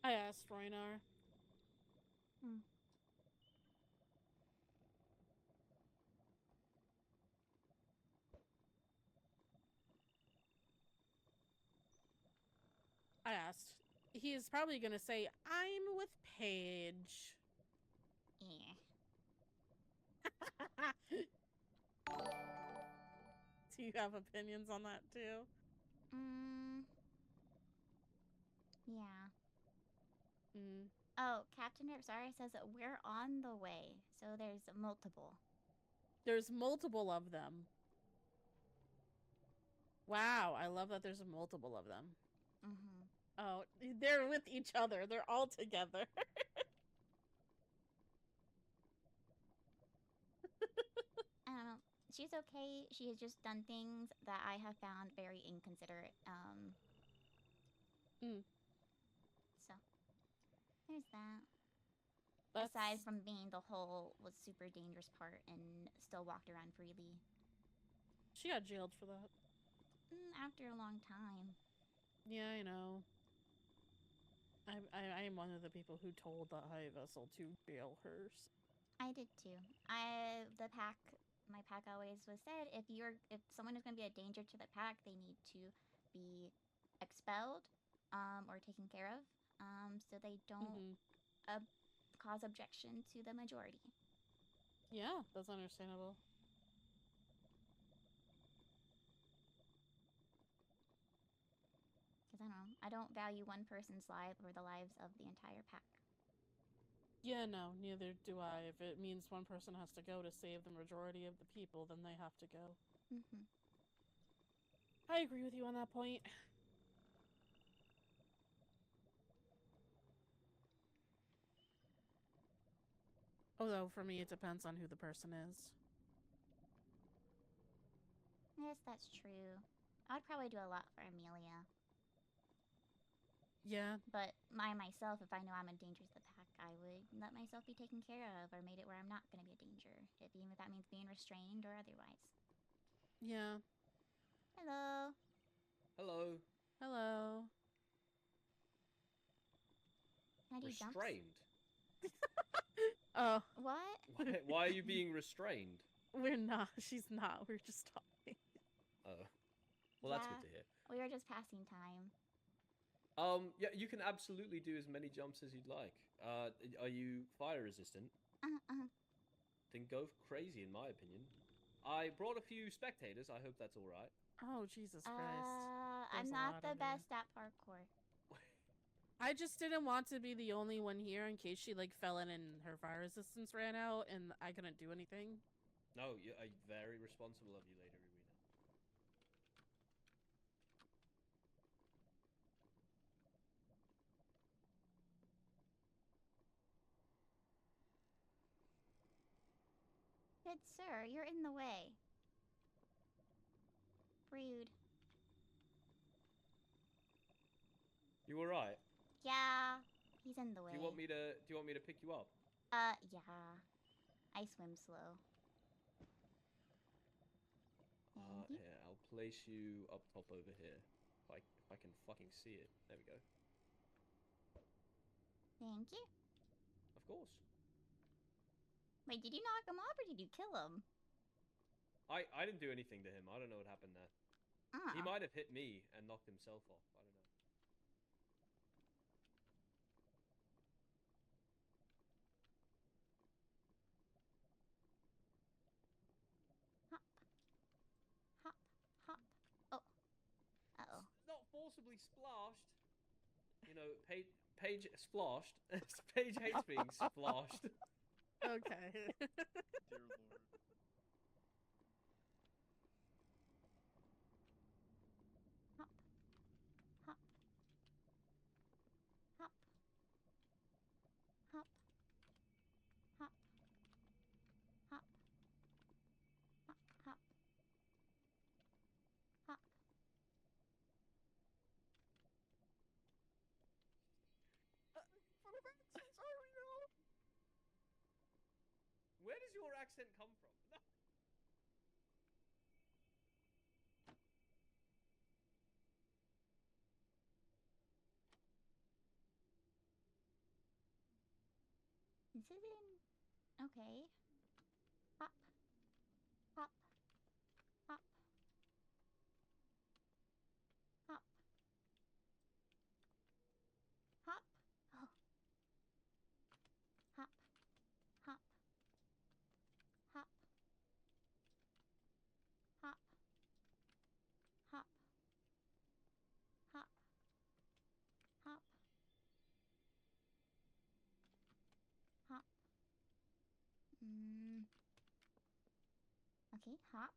Speaker 4: I asked Roynar. I asked. He is probably gonna say, I'm with Paige.
Speaker 1: Yeah.
Speaker 4: Do you have opinions on that too?
Speaker 1: Yeah.
Speaker 4: Mm.
Speaker 1: Oh, Captain Zara says that we're on the way, so there's multiple.
Speaker 4: There's multiple of them. Wow, I love that there's multiple of them.
Speaker 1: Mm-hmm.
Speaker 4: Oh, they're with each other. They're all together.
Speaker 1: I don't know. She's okay. She has just done things that I have found very inconsiderate. So there's that. Aside from being the whole was super dangerous part and still walked around freely.
Speaker 4: She got jailed for that.
Speaker 1: After a long time.
Speaker 4: Yeah, I know. I am one of the people who told the high vessel to jail her.
Speaker 1: I did too. My pack always was said if someone is going to be a danger to the pack, they need to be expelled, or taken care of, so they don't cause objection to the majority.
Speaker 4: Yeah, that's understandable.
Speaker 1: Because I don't value one person's life over the lives of the entire pack.
Speaker 4: Yeah, no, neither do I. If it means one person has to go to save the majority of the people, then they have to go. I agree with you on that point. Although, for me, it depends on who the person is.
Speaker 1: Yes, that's true. I'd probably do a lot for Amelia.
Speaker 4: Yeah.
Speaker 1: But myself, if I know I'm a danger to the pack, I would let myself be taken care of or made it where I'm not going to be a danger. Even if that means being restrained or otherwise.
Speaker 4: Yeah.
Speaker 1: Hello.
Speaker 6: Hello.
Speaker 4: Hello.
Speaker 1: How do you jump?
Speaker 6: Restrained?
Speaker 4: Oh.
Speaker 1: What?
Speaker 6: Why are you being restrained?
Speaker 4: We're not. She's not. We're just talking.
Speaker 6: Oh. Well, that's good to hear.
Speaker 1: We were just passing time.
Speaker 6: Yeah, you can absolutely do as many jumps as you'd like. Are you fire resistant? Then go crazy, in my opinion. I brought a few spectators. I hope that's all right.
Speaker 4: Oh, Jesus Christ.
Speaker 1: I'm not the best at parkour.
Speaker 4: I just didn't want to be the only one here in case she, fell in and her fire resistance ran out and I couldn't do anything.
Speaker 6: No, you're very responsible of you, Lady Rowena.
Speaker 1: Good sir, you're in the way. Rude.
Speaker 6: You all right?
Speaker 1: Yeah, he's in the way.
Speaker 6: Do you want me to pick you up?
Speaker 1: Yeah. I swim slow.
Speaker 6: Here, I'll place you up top over here. If I can fucking see it. There we go.
Speaker 1: Thank you.
Speaker 6: Of course.
Speaker 1: Wait, did you knock him off or did you kill him?
Speaker 6: I didn't do anything to him. I don't know what happened there. He might have hit me and knocked himself off. I don't know.
Speaker 1: Hop. Hop. Hop. Oh. Uh-oh.
Speaker 6: Not forcibly splashed. You know, Paige splashed. Paige hates being splashed.
Speaker 4: Okay.
Speaker 5: Dear Lord.
Speaker 6: does your accent come from? No.
Speaker 1: This is in. Okay. Hop. Hop. Hop. Hop. Hop. Oh. Hop. Hop. Hop. Hop. Hop. Hop. Hop. Hop. Okay, hop.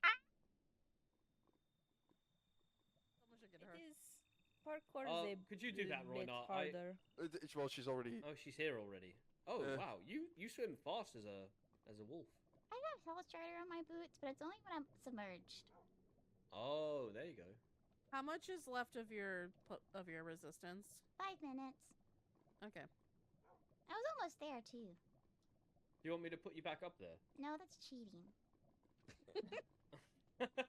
Speaker 1: Ah!
Speaker 4: Someone should get
Speaker 7: It
Speaker 4: her.
Speaker 7: is parkour is a
Speaker 6: Could you do that,
Speaker 7: little bit
Speaker 6: Royna?
Speaker 7: harder.
Speaker 8: Well, she's already.
Speaker 6: Oh, she's here already. Oh,
Speaker 8: Yeah.
Speaker 6: wow. You swim fast as a wolf.
Speaker 1: I have Hell Strider on my boots, but it's only when I'm submerged.
Speaker 6: Oh, there you go.
Speaker 4: How much is left of your resistance?
Speaker 1: 5 minutes.
Speaker 4: Okay.
Speaker 1: I was almost there too.
Speaker 6: Do you want me to put you back up there?
Speaker 1: No, that's cheating.
Speaker 6: Okay.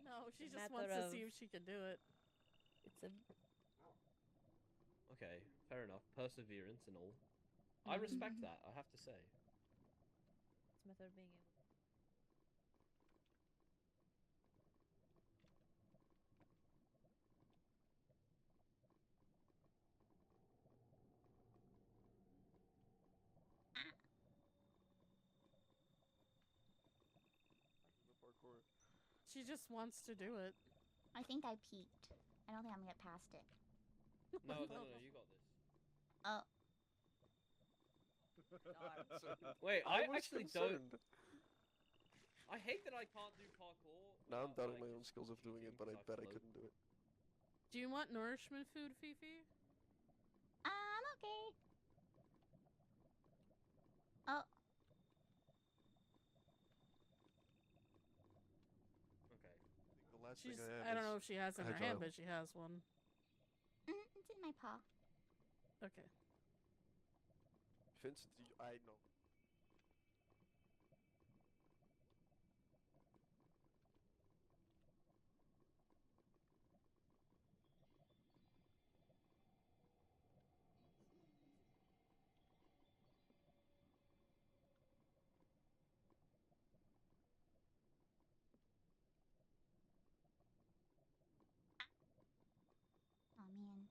Speaker 4: No, she
Speaker 7: It's a
Speaker 4: just wants
Speaker 7: matter
Speaker 4: to see
Speaker 7: of-
Speaker 4: if she can do it.
Speaker 7: It's a
Speaker 6: Okay, fair enough. Perseverance and all. I respect that, I have to say.
Speaker 7: it's a matter of being able.
Speaker 8: The parkour.
Speaker 4: She just wants to do it.
Speaker 1: I think I peaked. I don't think I'm gonna get past it.
Speaker 6: No, you got this.
Speaker 1: Oh,
Speaker 6: Wait, I
Speaker 8: was
Speaker 6: actually
Speaker 8: concerned.
Speaker 6: don't. I hate that I can't do parkour.
Speaker 8: Now I'm
Speaker 6: without,
Speaker 8: doubting
Speaker 6: like,
Speaker 8: my own
Speaker 6: just
Speaker 8: skills of doing it,
Speaker 6: cheating
Speaker 8: but I
Speaker 6: 'cause
Speaker 8: bet I
Speaker 6: float.
Speaker 8: couldn't do it.
Speaker 4: Do you want nourishment food, Fifi?
Speaker 1: I'm okay. Oh,
Speaker 6: Okay.
Speaker 8: The last
Speaker 4: She's.
Speaker 8: thing I have
Speaker 4: I don't
Speaker 8: is
Speaker 4: know if she has in her hand,
Speaker 8: agile.
Speaker 4: but she has one.
Speaker 1: it's in my paw.
Speaker 4: Okay.
Speaker 8: Vincent. I know.
Speaker 1: Oh man.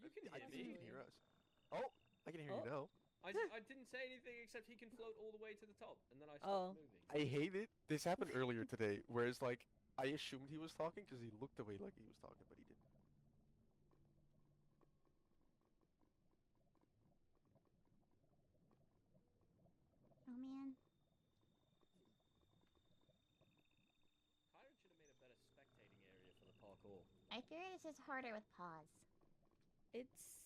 Speaker 6: You can
Speaker 8: I
Speaker 6: hear
Speaker 8: think he
Speaker 6: me.
Speaker 8: can hear us. Oh, I can hear you now.
Speaker 6: I didn't say anything except he can float all the way to the top, and then I
Speaker 7: Oh.
Speaker 6: stopped moving.
Speaker 8: I hate it. This happened earlier today, whereas like I assumed he was talking because he looked away like he was talking, but he didn't.
Speaker 1: Oh man.
Speaker 6: Kyron should have made a better spectating area for the parkour.
Speaker 1: I fear this is harder with paws.
Speaker 7: It's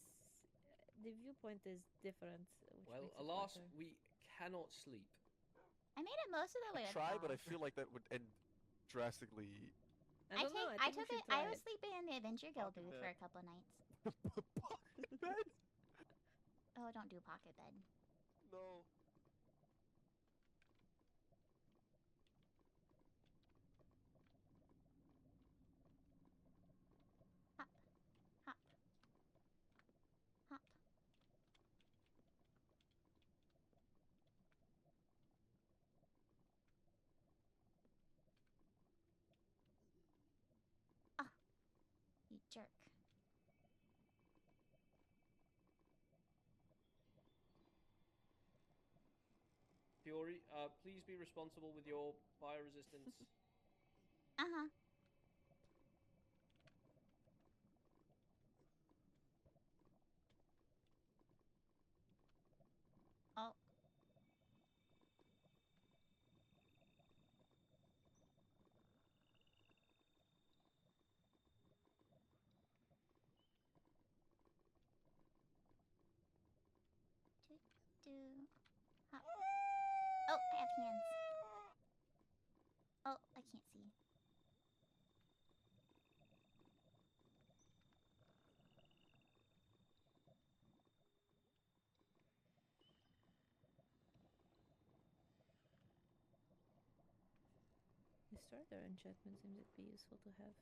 Speaker 7: the viewpoint is different. Which
Speaker 6: Well,
Speaker 7: makes it
Speaker 6: alas,
Speaker 7: harder.
Speaker 6: we cannot sleep.
Speaker 1: I made it most of the way
Speaker 8: I
Speaker 1: with
Speaker 8: try,
Speaker 1: paws.
Speaker 8: but I feel like that would end drastically.
Speaker 7: I don't know.
Speaker 1: I
Speaker 7: think
Speaker 1: took
Speaker 7: we
Speaker 1: it.
Speaker 7: should try
Speaker 1: I was
Speaker 7: it.
Speaker 1: sleeping in the Adventure Guild
Speaker 8: Pocket
Speaker 1: booth
Speaker 8: bed.
Speaker 1: for a couple nights.
Speaker 8: Pocket bed?
Speaker 1: Oh, don't do pocket bed.
Speaker 8: No.
Speaker 1: Hop, hop, hop. Ah, you jerk.
Speaker 6: Fiori, please be responsible with your fire resistance.
Speaker 1: Uh-huh. Oh. Oh, I have hands. Oh, I can't see.
Speaker 7: The starter enchantment seems to be useful to have.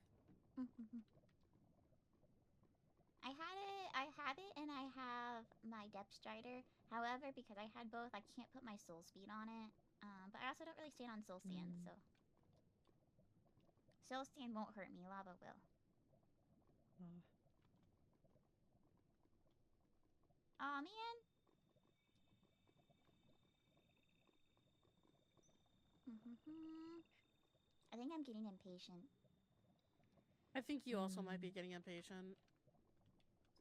Speaker 1: I have it, and I have my depth strider. However, because I had both, I can't put my soul speed on it. But I also don't really stand on soul sand, so soul sand won't hurt me. Lava will.
Speaker 7: Oh.
Speaker 1: Aw, man. I think I'm getting impatient.
Speaker 4: I think you also might be getting impatient.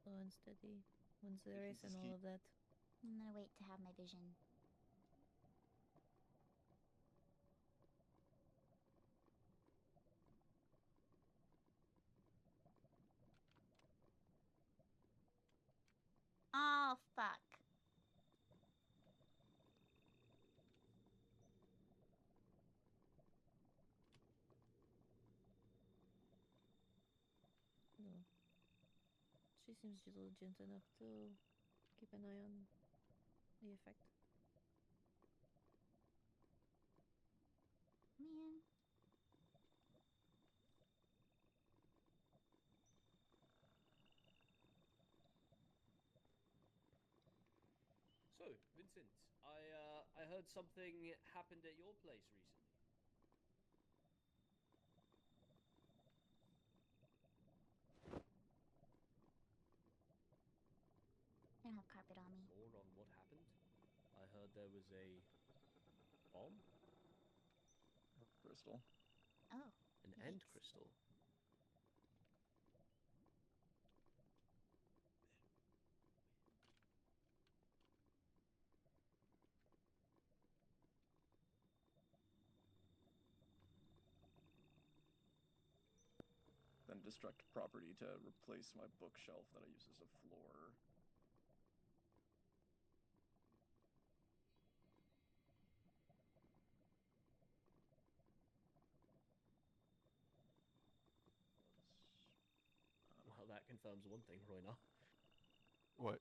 Speaker 7: Slow and steady. When's the race and all of that?
Speaker 1: I'm gonna wait to have my vision. Oh, fuck.
Speaker 7: No. She seems diligent enough to keep an eye on the effect.
Speaker 1: Man.
Speaker 6: So, Vincent, I heard something happened at your place recently.
Speaker 1: I don't have carpet on me.
Speaker 6: More on what happened? I heard there was a bomb?
Speaker 9: Crystal.
Speaker 1: Oh.
Speaker 6: An
Speaker 1: Yikes.
Speaker 6: end crystal.
Speaker 9: Then destruct property to replace my bookshelf that I use as a floor.
Speaker 6: Well, that confirms one thing, Royna.
Speaker 8: What?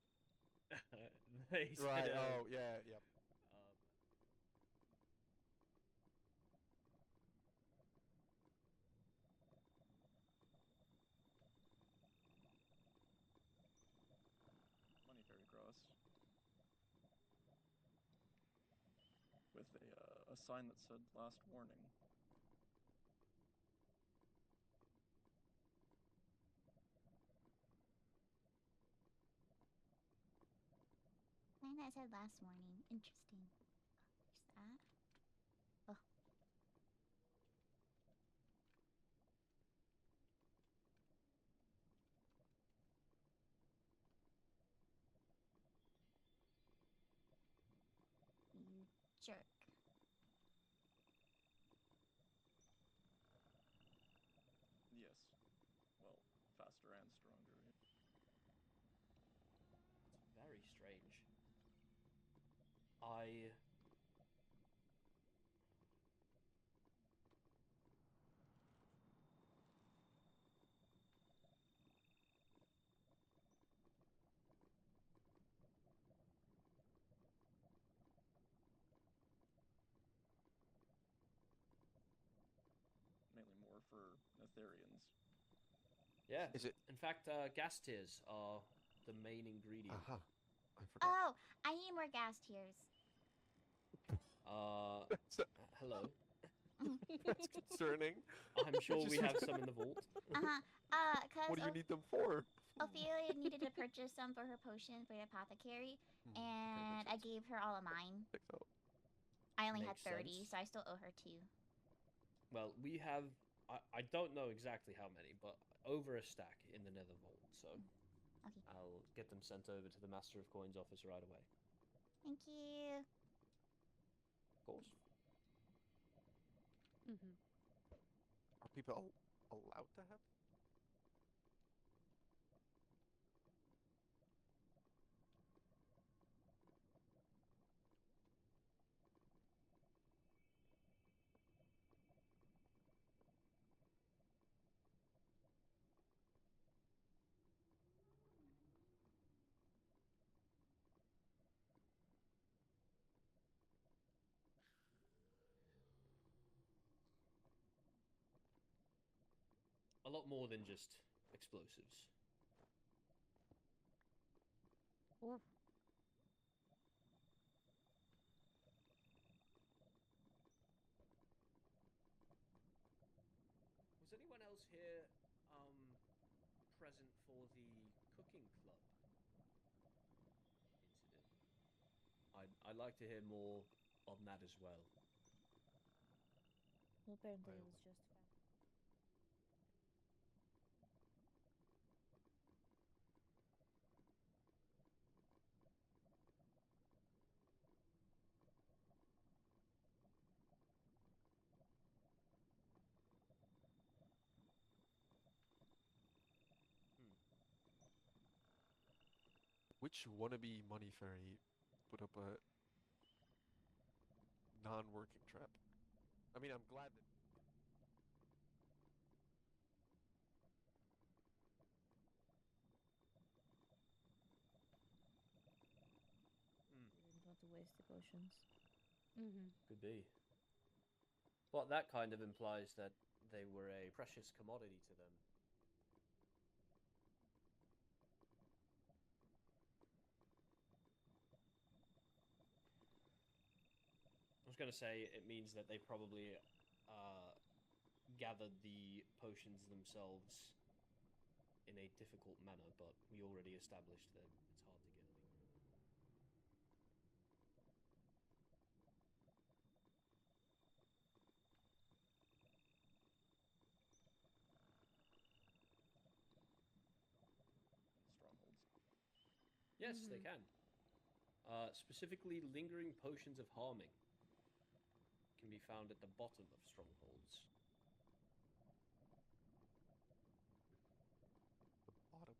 Speaker 6: They said,
Speaker 8: Right. Oh, yeah. Yep.
Speaker 9: Money Fairy Cross. With a sign that said last warning.
Speaker 1: Sign that said last warning. Interesting. There's that. Oh. You jerk.
Speaker 9: Yes. Well, faster and stronger.
Speaker 6: It's very strange. I
Speaker 9: Mainly more for Ethereans.
Speaker 6: Yeah.
Speaker 8: Is it?
Speaker 6: In fact, gas tears are the main ingredient.
Speaker 8: Aha. I forgot.
Speaker 1: Oh, I need more gas tears.
Speaker 6: Hello.
Speaker 8: That's concerning.
Speaker 6: I'm sure we have some in the vault.
Speaker 1: Cause
Speaker 8: What do you need them for?
Speaker 1: Ophelia needed to purchase some for her potion for the apothecary, and I gave her all of mine. I only had
Speaker 6: Makes
Speaker 1: 30,
Speaker 6: sense.
Speaker 1: so I still owe her 2.
Speaker 6: Well, we have. I don't know exactly how many, but over a stack in the Nether Vault. So
Speaker 1: Okay.
Speaker 6: I'll get them sent over to the Master of Coins office right away.
Speaker 1: Thank you.
Speaker 6: Of course.
Speaker 8: Are people allowed to have?
Speaker 6: lot more than just explosives.
Speaker 2: Oof.
Speaker 6: Was anyone else here present for the cooking club incident? I'd like to hear more on that as well.
Speaker 7: Well, apparently
Speaker 8: I-
Speaker 7: it was just found.
Speaker 8: Which wannabe money fairy put up a non-working trap? I mean, I'm glad that.
Speaker 7: They didn't want to waste the potions.
Speaker 6: Could be. But that kind of implies that they were a precious commodity to them. I was going to say it means that they probably gathered the potions themselves in a difficult manner, but we already established that it's hard to get them.
Speaker 9: Strongholds.
Speaker 6: Yes, they can. Specifically, lingering potions of harming can be found at the bottom of strongholds.
Speaker 8: The bottom.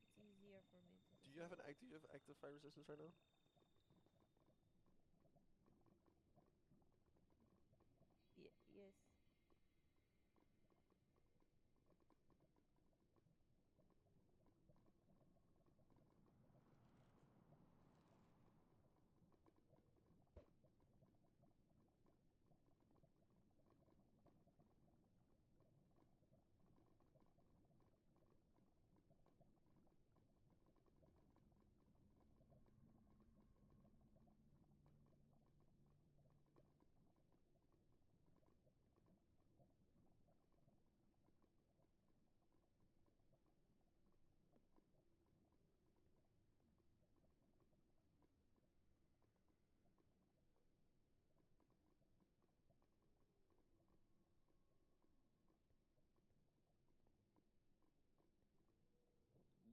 Speaker 7: It's easier for me to.
Speaker 8: Do you have active fire resistance right now?
Speaker 7: Yes.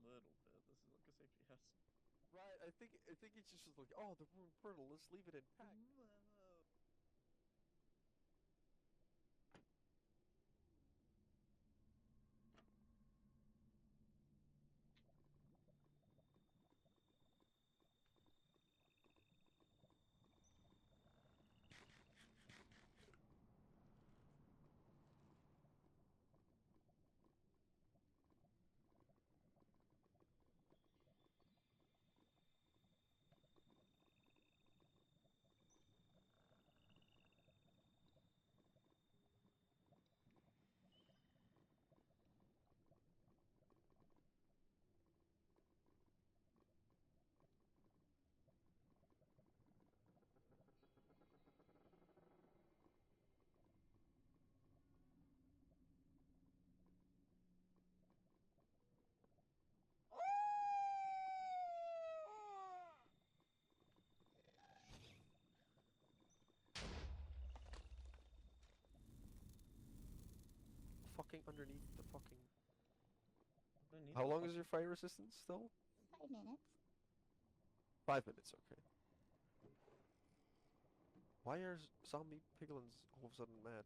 Speaker 9: Little bit. This is like a safety house.
Speaker 8: Right. I think it's just like, oh, the rune portal. Let's leave it intact. fucking underneath the fucking.
Speaker 9: Underneath
Speaker 8: How
Speaker 9: the
Speaker 8: long
Speaker 9: fuck-
Speaker 8: is your fire resistance still?
Speaker 1: 5 minutes.
Speaker 8: 5 minutes, okay. Why are zombie piglins all of a sudden mad?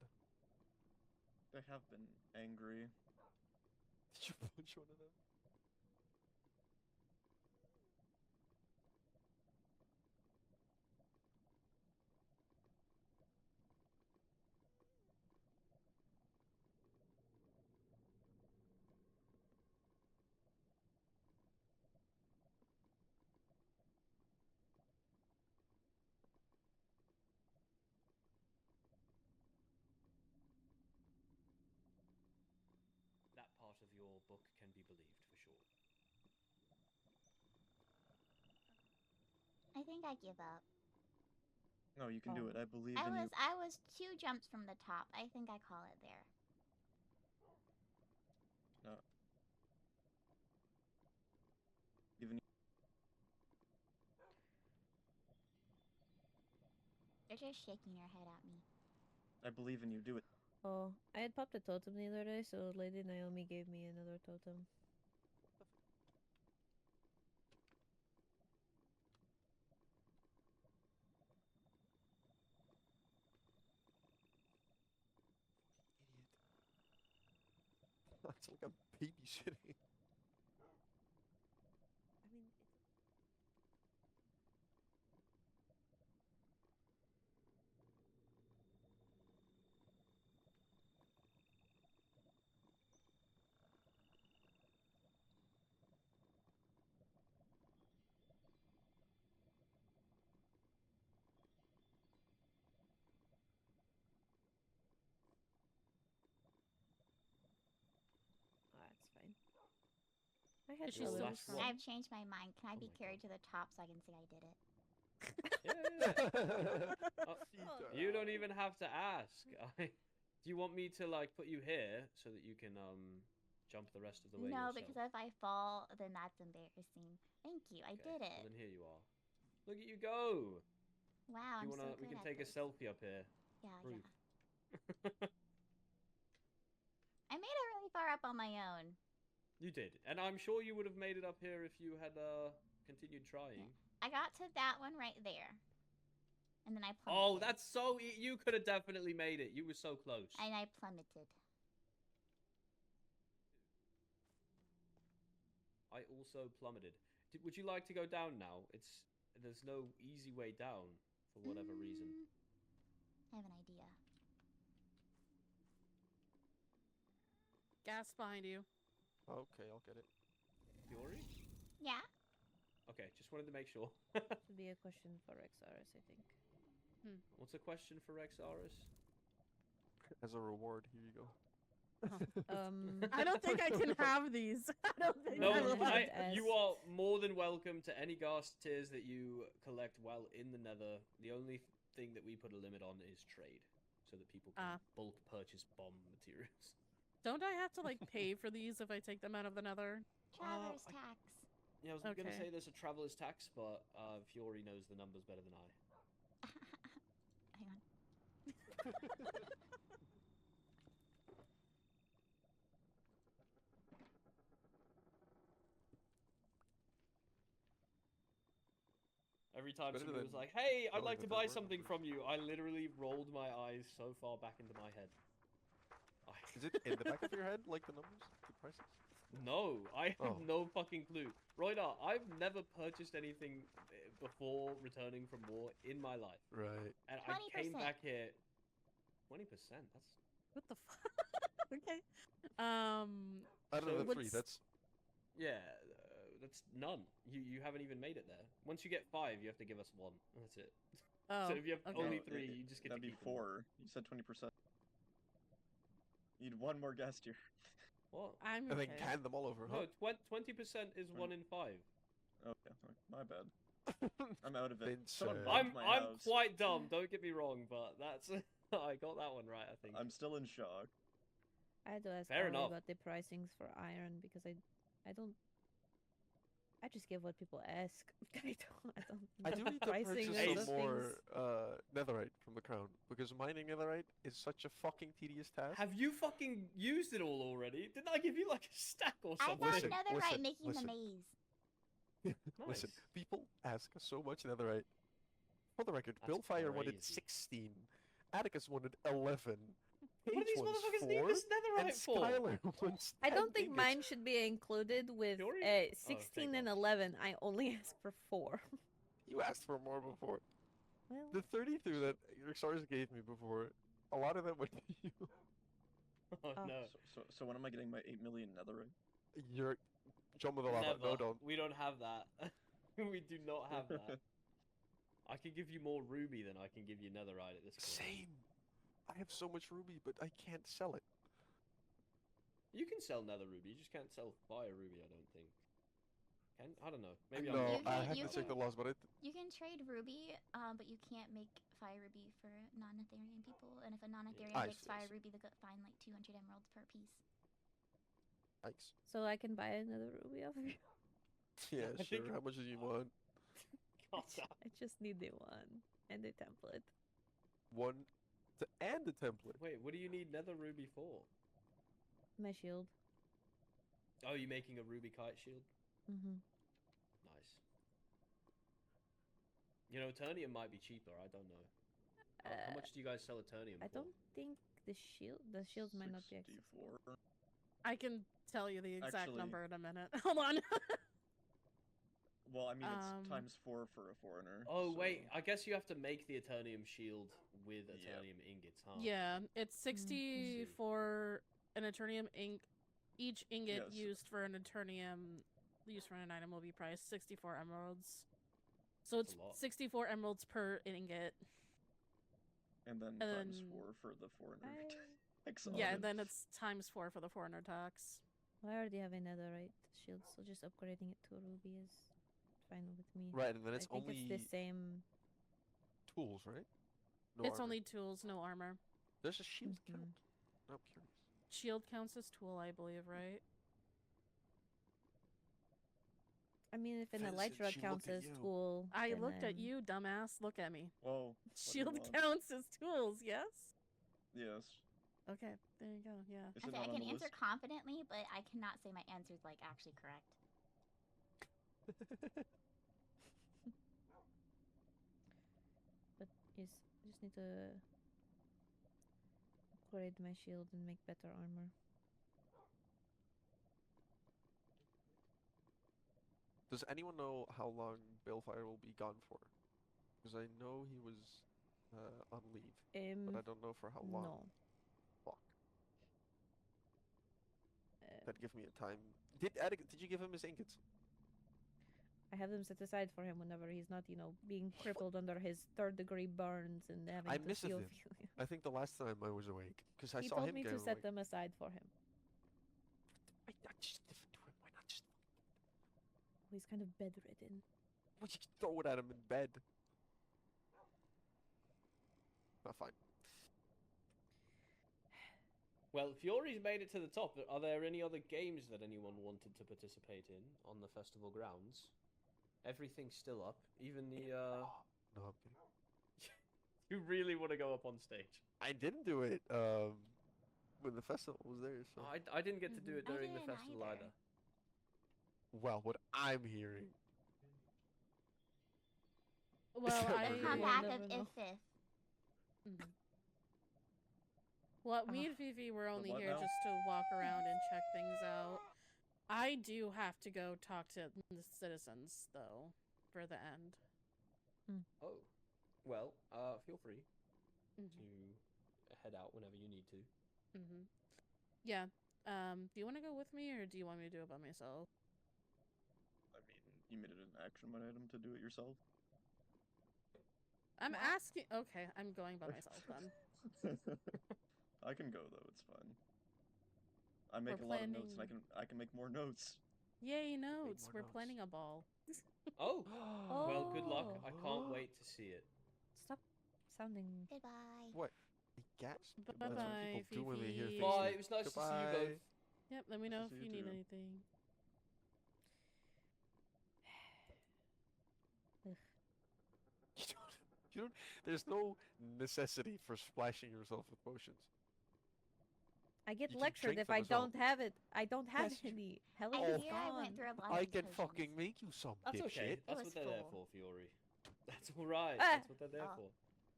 Speaker 9: They have been angry.
Speaker 8: Did you punch one of them?
Speaker 6: That part of your book can be believed for sure.
Speaker 1: I think I give up.
Speaker 9: No, you can do it. I believe
Speaker 1: I
Speaker 9: in you.
Speaker 1: was 2 jumps from the top. I think I call it there.
Speaker 9: No. Even
Speaker 1: You're just shaking your head at me.
Speaker 9: I believe in you. Do it.
Speaker 7: Oh, I had popped a totem the other day, so Lady Naomi gave me another totem.
Speaker 8: Idiot. That's like a babysitting.
Speaker 7: I mean, that's fine. I had
Speaker 4: Is she
Speaker 6: Your
Speaker 4: still
Speaker 6: last
Speaker 4: strong?
Speaker 6: one.
Speaker 1: I've changed my mind. Can I
Speaker 8: Oh
Speaker 1: be
Speaker 8: my
Speaker 1: carried
Speaker 8: God.
Speaker 1: to the top so I can say I did it?
Speaker 6: You don't even have to ask. Do you want me to like put you here so that you can jump the rest of the way
Speaker 1: No,
Speaker 6: yourself?
Speaker 1: because if I fall, then that's embarrassing. Thank you. I
Speaker 6: Okay,
Speaker 1: did
Speaker 6: well
Speaker 1: it.
Speaker 6: then here you are. Look at you go.
Speaker 1: Wow,
Speaker 6: Do you
Speaker 1: I'm
Speaker 6: wanna?
Speaker 1: so
Speaker 6: We
Speaker 1: good
Speaker 6: can
Speaker 1: at
Speaker 6: take
Speaker 1: this.
Speaker 6: a selfie up here.
Speaker 1: Yeah,
Speaker 6: Rude.
Speaker 1: yeah. I made it really far up on my own.
Speaker 6: You did, and I'm sure you would have made it up here if you had continued trying.
Speaker 1: I got to that one right there. And then I plummeted.
Speaker 6: Oh, that's so. You could have definitely made it. You were so close.
Speaker 1: And I plummeted.
Speaker 6: I also plummeted. Would you like to go down now? There's no easy way down for whatever reason.
Speaker 1: I have an idea.
Speaker 4: Gas behind you.
Speaker 8: Okay, I'll get it.
Speaker 6: Fiori?
Speaker 1: Yeah?
Speaker 6: Okay, just wanted to make sure.
Speaker 7: Should be a question for Rexaris, I think.
Speaker 6: What's a question for Rexaris?
Speaker 8: As a reward, here you go.
Speaker 4: I don't think I can have these. I don't think
Speaker 6: No,
Speaker 4: I'm allowed.
Speaker 6: you are more than welcome to any ghast tears that you collect while in the nether. The only thing that we put a limit on is trade, so that people can bulk purchase bomb materials.
Speaker 4: Don't I have to like pay for these if I take them out of the nether?
Speaker 1: Traveler's tax.
Speaker 6: Yeah, I was gonna
Speaker 4: Okay.
Speaker 6: say there's a traveler's tax, but Fiori knows the numbers better than I.
Speaker 1: Hang on.
Speaker 6: Every time
Speaker 8: Better
Speaker 6: somebody was
Speaker 8: than
Speaker 6: like, "Hey, I'd
Speaker 8: going
Speaker 6: like
Speaker 8: the
Speaker 6: to
Speaker 8: third
Speaker 6: buy
Speaker 8: word
Speaker 6: something
Speaker 8: numbers.
Speaker 6: from you," I literally rolled my eyes so far back into my head.
Speaker 8: Is it in the back of your head, like the numbers, the prices?
Speaker 6: No, I have
Speaker 8: Oh.
Speaker 6: no fucking clue. Roydar, I've never purchased anything before returning from war in my life.
Speaker 8: Right.
Speaker 6: And I came
Speaker 1: 20%.
Speaker 6: back here. 20%? That's.
Speaker 4: What the fuck? Okay.
Speaker 8: Out of the three,
Speaker 4: what's-
Speaker 8: that's
Speaker 6: Yeah, that's none. You haven't even made it there. Once you get 5, you have to give us 1. That's it.
Speaker 4: Oh,
Speaker 6: So if you have
Speaker 4: okay.
Speaker 6: only
Speaker 9: No,
Speaker 6: 3, you just get to
Speaker 9: that'd be
Speaker 6: keep them.
Speaker 9: 4. You said 20%. Need one more guest here.
Speaker 6: What?
Speaker 4: I'm
Speaker 8: and
Speaker 4: okay.
Speaker 8: then can them all over,
Speaker 6: No,
Speaker 8: huh?
Speaker 6: 20% is 1 in 5.
Speaker 9: Okay, my bad. I'm out of it.
Speaker 8: Vincent.
Speaker 9: Someone
Speaker 6: I'm
Speaker 9: bombed my
Speaker 6: I'm
Speaker 9: house.
Speaker 6: quite dumb. Don't get me wrong, but that's I got that one right. I think.
Speaker 9: I'm still in shock.
Speaker 7: I had to ask
Speaker 6: Fair
Speaker 7: Ali
Speaker 6: enough.
Speaker 7: about the pricings for iron because I don't. I just give what people ask. I don't.
Speaker 8: I do need to
Speaker 7: pricing
Speaker 8: purchase
Speaker 7: of
Speaker 8: some more
Speaker 7: things.
Speaker 8: netherite from the crown because mining netherite is such a fucking tedious task.
Speaker 6: Have you fucking used it all already? Didn't I give you like a stack or
Speaker 1: I
Speaker 6: something?
Speaker 1: thought
Speaker 8: Listen,
Speaker 1: netherite
Speaker 8: listen,
Speaker 1: making
Speaker 8: listen.
Speaker 1: the maze.
Speaker 8: Listen,
Speaker 6: Nice.
Speaker 8: people ask so much netherite. For the record,
Speaker 6: That's
Speaker 8: Billfire wanted
Speaker 6: crazy.
Speaker 8: 16, Atticus wanted 11,
Speaker 6: What do
Speaker 8: Paige
Speaker 6: these
Speaker 8: wants
Speaker 6: motherfuckers
Speaker 8: 4,
Speaker 6: need this
Speaker 8: and
Speaker 6: netherite for?
Speaker 8: Skylar wants
Speaker 7: I
Speaker 8: 10
Speaker 7: don't think
Speaker 8: ingots.
Speaker 7: mine should be included with
Speaker 6: Fiori?
Speaker 7: 16
Speaker 6: thank
Speaker 7: and
Speaker 6: God.
Speaker 7: 11. I only ask for 4.
Speaker 8: You asked for more before.
Speaker 7: Well,
Speaker 8: The 32 that Rixars gave me before, a lot of them went to you.
Speaker 6: Oh,
Speaker 7: Oh.
Speaker 6: no.
Speaker 9: So when am I getting my 8 million netherite?
Speaker 8: You're... Jump with the lava.
Speaker 6: Never.
Speaker 8: No, don't.
Speaker 6: We don't have that. We do not have that. I can give you more ruby than I can give you netherite at this point.
Speaker 8: Same. I have so much ruby, but I can't sell it.
Speaker 6: You can sell nether ruby, you just can't sell fire ruby, I don't think. I don't know. Maybe
Speaker 8: No,
Speaker 6: I'm
Speaker 1: You
Speaker 8: I
Speaker 1: can-
Speaker 8: have
Speaker 1: you
Speaker 8: to check the
Speaker 1: can-
Speaker 8: laws, but
Speaker 1: You can trade ruby, but you can't make fire ruby for non-Ethereum people. And if a non-Ethereum
Speaker 8: I
Speaker 1: makes
Speaker 8: see,
Speaker 1: fire
Speaker 8: I see.
Speaker 1: ruby, they could find like 200 emeralds per piece.
Speaker 8: Yikes.
Speaker 7: so I can buy another ruby off of you.
Speaker 8: Yeah,
Speaker 6: I
Speaker 8: sure.
Speaker 6: think-
Speaker 8: How much do you want?
Speaker 6: God,
Speaker 7: I just need the one and the template.
Speaker 8: One and the template.
Speaker 6: wait, what do you need nether ruby for?
Speaker 7: My shield.
Speaker 6: Oh, you making a ruby kite shield?
Speaker 7: Mm-hmm.
Speaker 6: Nice. You know, Eternium might be cheaper, I don't know. How much do you guys sell Eternium
Speaker 7: I
Speaker 6: for?
Speaker 7: don't think the shields might not be accessible.
Speaker 9: 64.
Speaker 4: I can tell you the exact
Speaker 9: Actually-
Speaker 4: number in a minute. Hold on.
Speaker 9: Well, I mean, it's
Speaker 4: Um,
Speaker 9: times 4 for a foreigner.
Speaker 6: Oh,
Speaker 9: so-
Speaker 6: wait, I guess you have to make the Eternium shield with
Speaker 9: Yep.
Speaker 6: Eternium ingots, huh?
Speaker 4: Yeah, it's
Speaker 6: see.
Speaker 4: 60 for an Eternium each ingot
Speaker 9: Yes.
Speaker 4: used for an Eternium used for an item will be priced 64 emeralds. So
Speaker 6: That's
Speaker 4: it's
Speaker 6: a lot.
Speaker 4: 64 emeralds per ingot.
Speaker 9: And then
Speaker 4: and
Speaker 9: times
Speaker 4: then-
Speaker 9: 4 for the foreigner.
Speaker 7: I,
Speaker 9: tax
Speaker 4: Yeah,
Speaker 9: on
Speaker 4: and
Speaker 9: it.
Speaker 4: then it's times 4 for the foreigner tax.
Speaker 7: I already have another shield, so just upgrading it to a ruby is fine with me.
Speaker 8: Right, and then it's
Speaker 7: I think
Speaker 8: only
Speaker 7: it's the same.
Speaker 8: tools, right? No
Speaker 4: It's
Speaker 8: armor.
Speaker 4: only tools, no armor.
Speaker 8: There's a shield
Speaker 7: Mhm.
Speaker 8: count. I'm curious.
Speaker 4: Shield counts as tool, I believe, right?
Speaker 7: I mean, if an
Speaker 8: Vincent,
Speaker 7: elytra
Speaker 8: she
Speaker 7: counts
Speaker 8: looked at
Speaker 7: as
Speaker 8: you.
Speaker 7: tool.
Speaker 4: I
Speaker 7: then
Speaker 4: looked at
Speaker 7: I'm-
Speaker 4: you, dumbass. Look at me.
Speaker 9: Whoa. what do you
Speaker 4: Shield
Speaker 9: want?
Speaker 4: counts as tools, yes?
Speaker 9: Yes.
Speaker 4: Okay, there you go, yeah.
Speaker 9: Is
Speaker 1: I
Speaker 9: it
Speaker 1: say I
Speaker 9: not on
Speaker 1: can
Speaker 9: the
Speaker 1: answer
Speaker 9: list?
Speaker 1: confidently, but I cannot say my answer is like actually correct.
Speaker 7: But yes, I just need to upgrade my shield and make better armor.
Speaker 8: Does anyone know how long Balefire will be gone for? Because I know he was on leave, but I don't know for how long.
Speaker 7: No.
Speaker 8: Fuck.
Speaker 7: Uh,
Speaker 8: That give me a time. Did you give him his ingots?
Speaker 7: I have them set aside for him whenever he's not, being crippled under his 3rd-degree burns and having
Speaker 8: I
Speaker 7: to
Speaker 8: missed
Speaker 7: seal
Speaker 8: them. I think the last time I was awake, because I
Speaker 7: He
Speaker 8: saw
Speaker 7: told
Speaker 8: him
Speaker 7: me
Speaker 8: get
Speaker 7: to set
Speaker 8: awake.
Speaker 7: them aside for him.
Speaker 8: Why not just give it to him? Why not just?
Speaker 7: He's kind of bedridden.
Speaker 8: Well, you can throw it at him in bed. Not fine.
Speaker 6: Well, Fiori's made it to the top. Are there any other games that anyone wanted to participate in on the festival grounds? Everything's still up. Even the,
Speaker 8: No, I'm kidding.
Speaker 6: You really want to go up on stage?
Speaker 8: I didn't do it when the festival was there. So
Speaker 6: I didn't get to do it
Speaker 1: I
Speaker 6: during the
Speaker 1: didn't
Speaker 6: festival
Speaker 1: either.
Speaker 6: either.
Speaker 8: well, what I'm hearing.
Speaker 4: Well,
Speaker 8: that
Speaker 4: I...
Speaker 8: we're
Speaker 1: The
Speaker 8: gonna-
Speaker 1: comeback
Speaker 7: We'll
Speaker 1: of
Speaker 7: never know.
Speaker 1: Ifith.
Speaker 4: Mhm. Well, me and Fifi were only
Speaker 9: what
Speaker 4: here
Speaker 9: now?
Speaker 4: just to walk around and check things out. I do have to go talk to the citizens, though, for the end.
Speaker 6: Oh, well, feel free
Speaker 4: Mhm.
Speaker 6: to head out whenever you need to.
Speaker 4: Mm-hmm. Yeah. Do you want to go with me, or do you want me to do it by myself?
Speaker 9: I mean, you made it an action item to do it yourself.
Speaker 4: I'm
Speaker 1: What?
Speaker 4: asking. Okay, I'm going by myself then.
Speaker 9: I can go though. It's fine. I make
Speaker 4: We're
Speaker 9: a lot of notes, and
Speaker 4: planning-
Speaker 9: I can make more notes.
Speaker 4: Yay, notes!
Speaker 8: more
Speaker 4: We're
Speaker 8: notes.
Speaker 4: planning a ball.
Speaker 6: Oh, well, good luck.
Speaker 7: Oh.
Speaker 6: I can't wait to see it.
Speaker 7: Stop sounding.
Speaker 1: Goodbye.
Speaker 8: What? A gas?
Speaker 4: Bye
Speaker 8: That's what
Speaker 4: bye,
Speaker 8: people do when they hear
Speaker 4: Fifi.
Speaker 8: things.
Speaker 6: Bye.
Speaker 8: like,
Speaker 6: It was nice to see you
Speaker 8: "Goodbye."
Speaker 6: both.
Speaker 4: Yep. Let me know
Speaker 9: Nice to
Speaker 4: if
Speaker 9: see
Speaker 4: you
Speaker 9: you
Speaker 4: need
Speaker 9: too.
Speaker 4: anything.
Speaker 8: You don't. There's no necessity for splashing yourself with potions.
Speaker 7: I get
Speaker 8: You can
Speaker 7: lectured
Speaker 8: drink
Speaker 7: if
Speaker 8: them
Speaker 7: I
Speaker 8: as well.
Speaker 7: don't have it. I don't have
Speaker 8: Yes, you-
Speaker 7: any.
Speaker 1: I
Speaker 7: Helios is
Speaker 1: hear I
Speaker 7: gone.
Speaker 1: went through a lot
Speaker 8: I
Speaker 1: of
Speaker 8: can
Speaker 1: potions.
Speaker 8: fucking make you some,
Speaker 6: That's
Speaker 8: dipshit.
Speaker 6: okay. That's
Speaker 1: was
Speaker 6: what they're there
Speaker 1: full.
Speaker 6: for, Fiori. That's all right.
Speaker 7: Ah!
Speaker 6: That's what they're there
Speaker 1: Oh.
Speaker 6: for.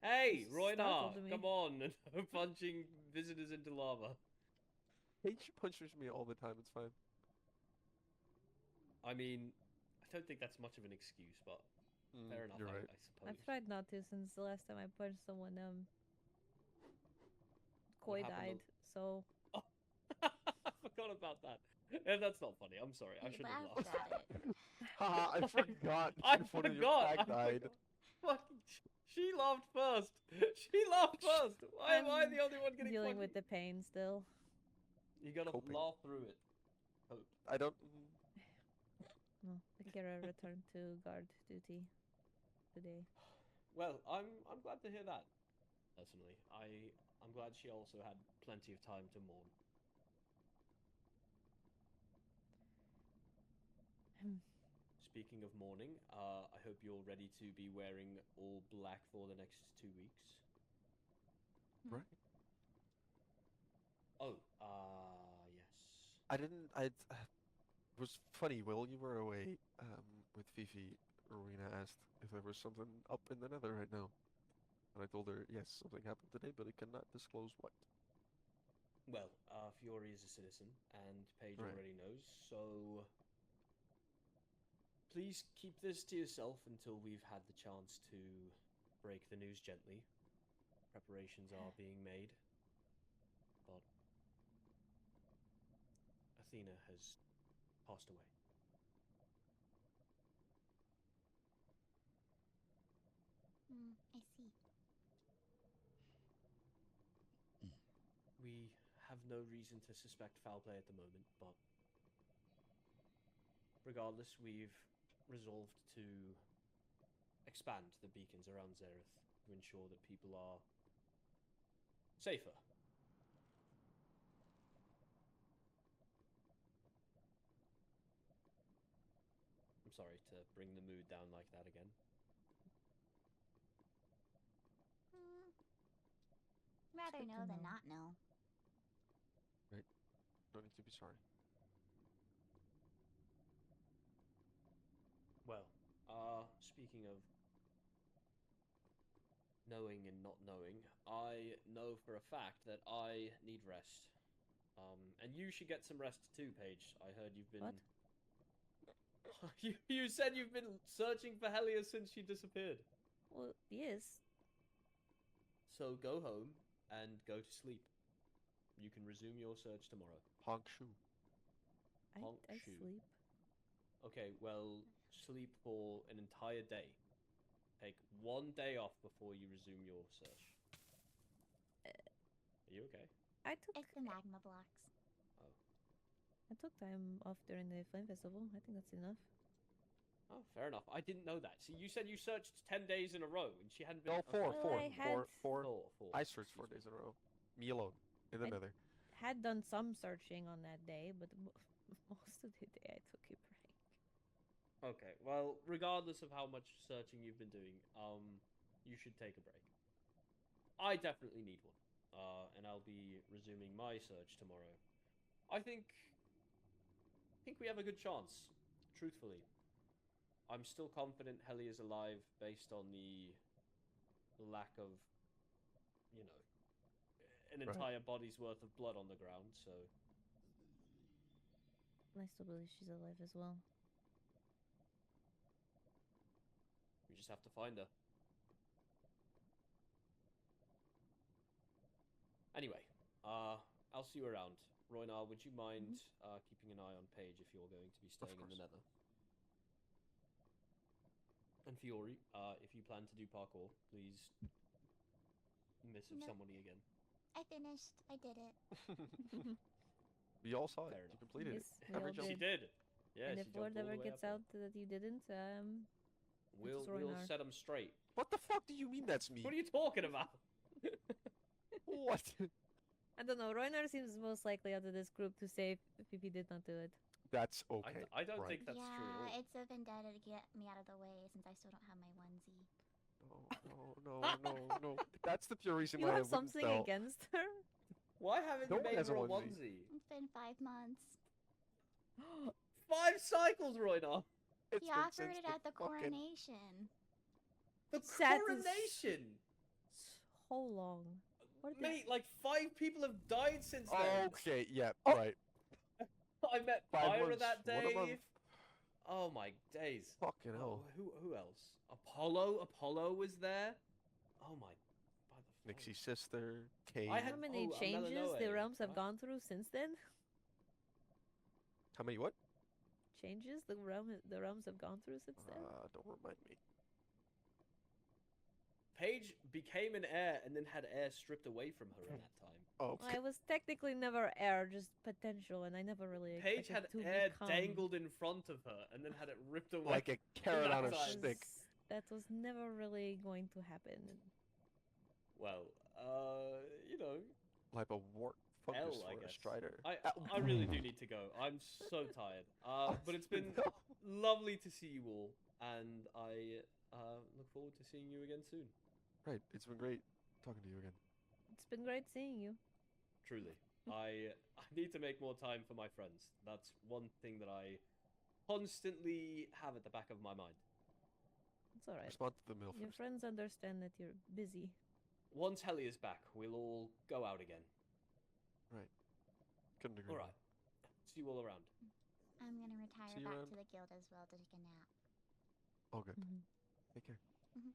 Speaker 6: Hey,
Speaker 7: You
Speaker 6: Roynar,
Speaker 7: startled me.
Speaker 6: come on! No punching visitors into lava.
Speaker 8: Hey, she punches me all the time. It's fine.
Speaker 6: I mean, I don't think that's much of an excuse, but fair enough,
Speaker 8: You're right.
Speaker 6: I suppose.
Speaker 7: I've tried not to since the last time I punched someone. Koi
Speaker 6: happened
Speaker 7: died. So
Speaker 6: I forgot about that. Yeah, that's not funny. I'm sorry. I
Speaker 1: You
Speaker 6: shouldn't have
Speaker 1: laughed
Speaker 6: laughed.
Speaker 1: at it.
Speaker 8: Haha, I forgot.
Speaker 6: I
Speaker 8: One of your
Speaker 6: forgot.
Speaker 8: pack died.
Speaker 6: Fucking, she laughed first. She laughed first. Why am I the only one getting
Speaker 7: dealing
Speaker 6: fucking...
Speaker 7: with the pain still.
Speaker 6: You gotta
Speaker 8: Coping.
Speaker 6: laugh through it. Hope.
Speaker 8: I don't.
Speaker 7: No, Akira returned to guard duty today.
Speaker 6: Well, I'm glad to hear that. Personally, I'm glad she also had plenty of time to mourn. Speaking of mourning, I hope you're ready to be wearing all black for the next 2 weeks.
Speaker 8: Right.
Speaker 6: Oh, yes.
Speaker 8: I didn't. It was funny. While you were away, with Fifi, Rowena asked if there was something up in the Nether right now, and I told her yes, something happened today, but I cannot disclose what.
Speaker 6: Well, Fiori is a citizen, and Paige
Speaker 8: Right.
Speaker 6: already knows, so please keep this to yourself until we've had the chance to break the news gently. Preparations are being made, but Athena has passed away.
Speaker 1: I see.
Speaker 6: We have no reason to suspect foul play at the moment, but regardless, we've resolved to expand the beacons around Zereth to ensure that people are safer. I'm sorry to bring the mood down like that again.
Speaker 1: Rather
Speaker 7: good to
Speaker 1: know than
Speaker 7: know.
Speaker 1: not know.
Speaker 8: No need to be sorry.
Speaker 6: Well, speaking of knowing and not knowing, I know for a fact that I need rest. And you should get some rest too, Paige. I heard you've been...
Speaker 7: What?
Speaker 6: you said you've been searching for Helia since she disappeared.
Speaker 7: Well, yes.
Speaker 6: So go home and go to sleep. You can resume your search tomorrow.
Speaker 8: Honk shoe.
Speaker 6: Honk
Speaker 7: I
Speaker 6: shoe.
Speaker 7: sleep.
Speaker 6: Okay, well, sleep for an entire day. Take 1 day off before you resume your search. Are you okay?
Speaker 7: I took
Speaker 1: It's the magma blocks.
Speaker 7: I took time off during the Flame Festival. I think that's enough.
Speaker 6: Oh, fair enough. I didn't know that. See, you said you searched 10 days in a row, and she hadn't been...
Speaker 8: No, four,
Speaker 6: okay.
Speaker 7: Well, I had-
Speaker 8: four.
Speaker 6: Four.
Speaker 8: I searched 4 days in a row. Me alone in the
Speaker 7: I-
Speaker 8: Nether.
Speaker 7: Had done some searching on that day, but most of the day I took a break.
Speaker 6: Okay, well, regardless of how much searching you've been doing, you should take a break. I definitely need one. And I'll be resuming my search tomorrow. I think we have a good chance, truthfully. I'm still confident Heli is alive based on the lack of, you know, an
Speaker 8: Right.
Speaker 6: entire body's worth of blood on the ground, so...
Speaker 7: I still believe she's alive as well.
Speaker 6: We just have to find her. Anyway, I'll see you around. Roynar, would you mind keeping an eye on Paige if you're going to be staying in the
Speaker 8: course.
Speaker 6: Nether? And Fiori, if you plan to do parkour, please miss of
Speaker 1: No.
Speaker 6: somebody again.
Speaker 1: I finished. I did it.
Speaker 8: We all saw it.
Speaker 6: Fair
Speaker 8: You
Speaker 6: enough.
Speaker 8: completed
Speaker 7: Yes,
Speaker 8: it.
Speaker 7: we
Speaker 8: Every
Speaker 7: all
Speaker 8: jump.
Speaker 6: She did. Yeah,
Speaker 7: and
Speaker 6: she
Speaker 7: if
Speaker 6: jumped
Speaker 7: word
Speaker 6: all
Speaker 7: ever
Speaker 6: the way
Speaker 7: gets
Speaker 6: up
Speaker 7: out that you didn't,
Speaker 6: there. We'll
Speaker 7: Roynar.
Speaker 6: set them straight.
Speaker 8: What the fuck do you mean that's me?
Speaker 6: What are you talking about?
Speaker 8: What?
Speaker 7: I don't know. Roynar seems most likely out of this group to say if he did not do it.
Speaker 8: That's okay.
Speaker 6: I don't
Speaker 8: right.
Speaker 6: think that's true at all.
Speaker 1: It's a vendetta to get me out of the way since I still don't have my onesie.
Speaker 8: No. That's the pure reason
Speaker 7: You
Speaker 8: why I
Speaker 7: have
Speaker 8: wouldn't
Speaker 7: something
Speaker 8: sell.
Speaker 7: against her?
Speaker 6: Why haven't
Speaker 8: No
Speaker 6: you
Speaker 8: one
Speaker 6: made
Speaker 8: has
Speaker 6: her
Speaker 8: a
Speaker 6: a
Speaker 8: onesie.
Speaker 6: onesie?
Speaker 1: It's been 5 months.
Speaker 6: 5 cycles, Royna.
Speaker 8: It's
Speaker 1: He
Speaker 8: been
Speaker 1: offered
Speaker 8: since
Speaker 1: it at the
Speaker 8: fucking-
Speaker 1: coronation.
Speaker 6: The
Speaker 7: Sad to
Speaker 6: coronation.
Speaker 7: So long. What did
Speaker 6: Mate, like 5 people have died since then.
Speaker 8: Okay, yeah,
Speaker 7: Oh.
Speaker 8: right.
Speaker 6: I met
Speaker 8: 5
Speaker 6: Pyra
Speaker 8: months,
Speaker 6: that
Speaker 8: one a
Speaker 6: day.
Speaker 8: month.
Speaker 6: Oh my days.
Speaker 8: Fucking
Speaker 6: Oh,
Speaker 8: hell.
Speaker 6: who else? Apollo was there. Oh my. By the
Speaker 8: Nixie's sister, Kate.
Speaker 6: I had-
Speaker 7: How many
Speaker 6: Oh,
Speaker 7: changes the
Speaker 6: Melanoe,
Speaker 7: realms have
Speaker 6: right?
Speaker 7: gone through since then?
Speaker 8: How many what?
Speaker 7: Changes the realms have gone through since then?
Speaker 8: Don't remind me.
Speaker 6: Paige became an heir and then had heir stripped away from her in that time.
Speaker 8: Oh,
Speaker 7: I was technically never heir, just potential, and I never really
Speaker 6: Paige had
Speaker 7: expected to
Speaker 6: heir
Speaker 7: become.
Speaker 6: dangled in front of her and then had it ripped away.
Speaker 8: like a carrot on a
Speaker 6: That
Speaker 8: stick.
Speaker 7: That was never really going to happen.
Speaker 6: Well, you know,
Speaker 8: Like a wart fungus
Speaker 6: L, I
Speaker 8: or a
Speaker 6: guess.
Speaker 8: strider.
Speaker 6: I really do need to go. I'm so tired. But it's been
Speaker 8: No.
Speaker 6: lovely to see you all, and I look forward to seeing you again soon.
Speaker 8: Right, it's been great talking to you again.
Speaker 7: It's been great seeing you.
Speaker 6: Truly. I need to make more time for my friends. That's one thing that I constantly have at the back of my mind.
Speaker 7: It's alright.
Speaker 8: Respond to the mail
Speaker 7: Your
Speaker 8: first.
Speaker 7: friends understand that you're busy.
Speaker 6: Once Helly is back, we'll all go out again.
Speaker 8: Right. Couldn't agree.
Speaker 6: Alright. See you all around.
Speaker 1: I'm gonna retire
Speaker 8: See you
Speaker 1: back
Speaker 8: around.
Speaker 1: to the guild as well to take a nap.
Speaker 8: All good.
Speaker 7: Mhm.
Speaker 8: Take care.
Speaker 1: Mhm.